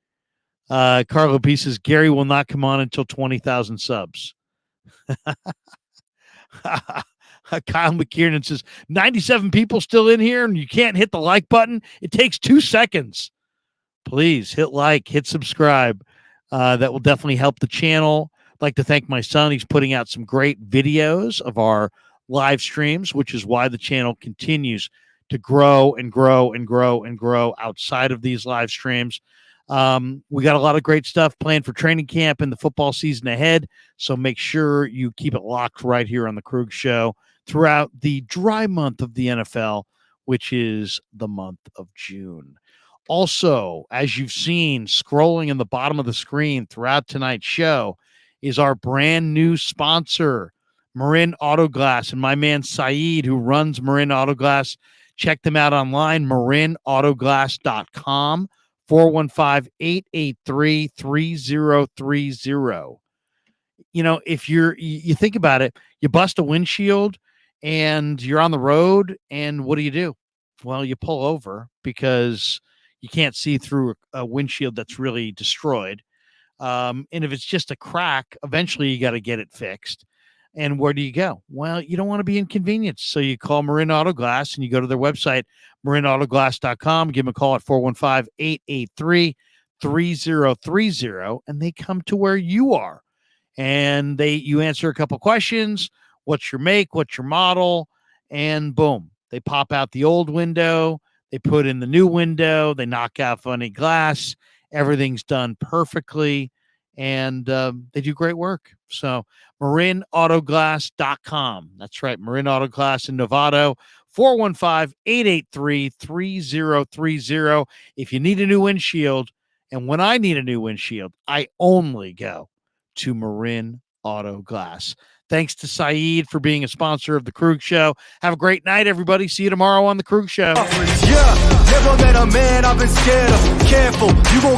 Carlo P says Gary will not come on until 20,000 subs. Kyle McKiernan says 97 people still in here and you can't hit the like button. It takes 2 seconds. Please hit like, hit subscribe. That will definitely help the channel. I'd like to thank my son. He's putting out some great videos of our live streams, which is why the channel continues to grow and grow and grow and grow outside of these live streams. We got a lot of great stuff planned for training camp and the football season ahead. So make sure you keep it locked right here on the Krug Show throughout the dry month of the NFL, which is the month of June. Also, as you've seen scrolling in the bottom of the screen throughout tonight's show is our brand new sponsor, Marin Auto Glass, and my man Saeed, who runs Marin Auto Glass. Check them out online, marinautoglass.com, 415-883-3030. If you think about it, you bust a windshield and you're on the road, and what do? Well, you pull over because you can't see through a windshield that's really destroyed. And if it's just a crack, eventually you got to get it fixed. And where do you go? Well, you don't want to be inconvenienced. So you call Marin Auto Glass and you go to their website, marinautoglass.com, give them a call at 415-883-3030, and they come to where you are. And you answer a couple questions. What's your make? What's your model? And boom, they pop out the old window. They put in the new window. They knock out funny glass. Everything's done perfectly. and they do great work. So MarinAutoglass.com. That's right, Marin Auto Glass in Novato, 415-883-3030. If you need a new windshield, and when I need a new windshield, I only go to Marin Auto Glass. Thanks to Saeed for being a sponsor of the Krug Show. Have a great night, everybody. See you tomorrow on the Krug Show. Yeah, never met a man I've been scared of. Careful, you gon'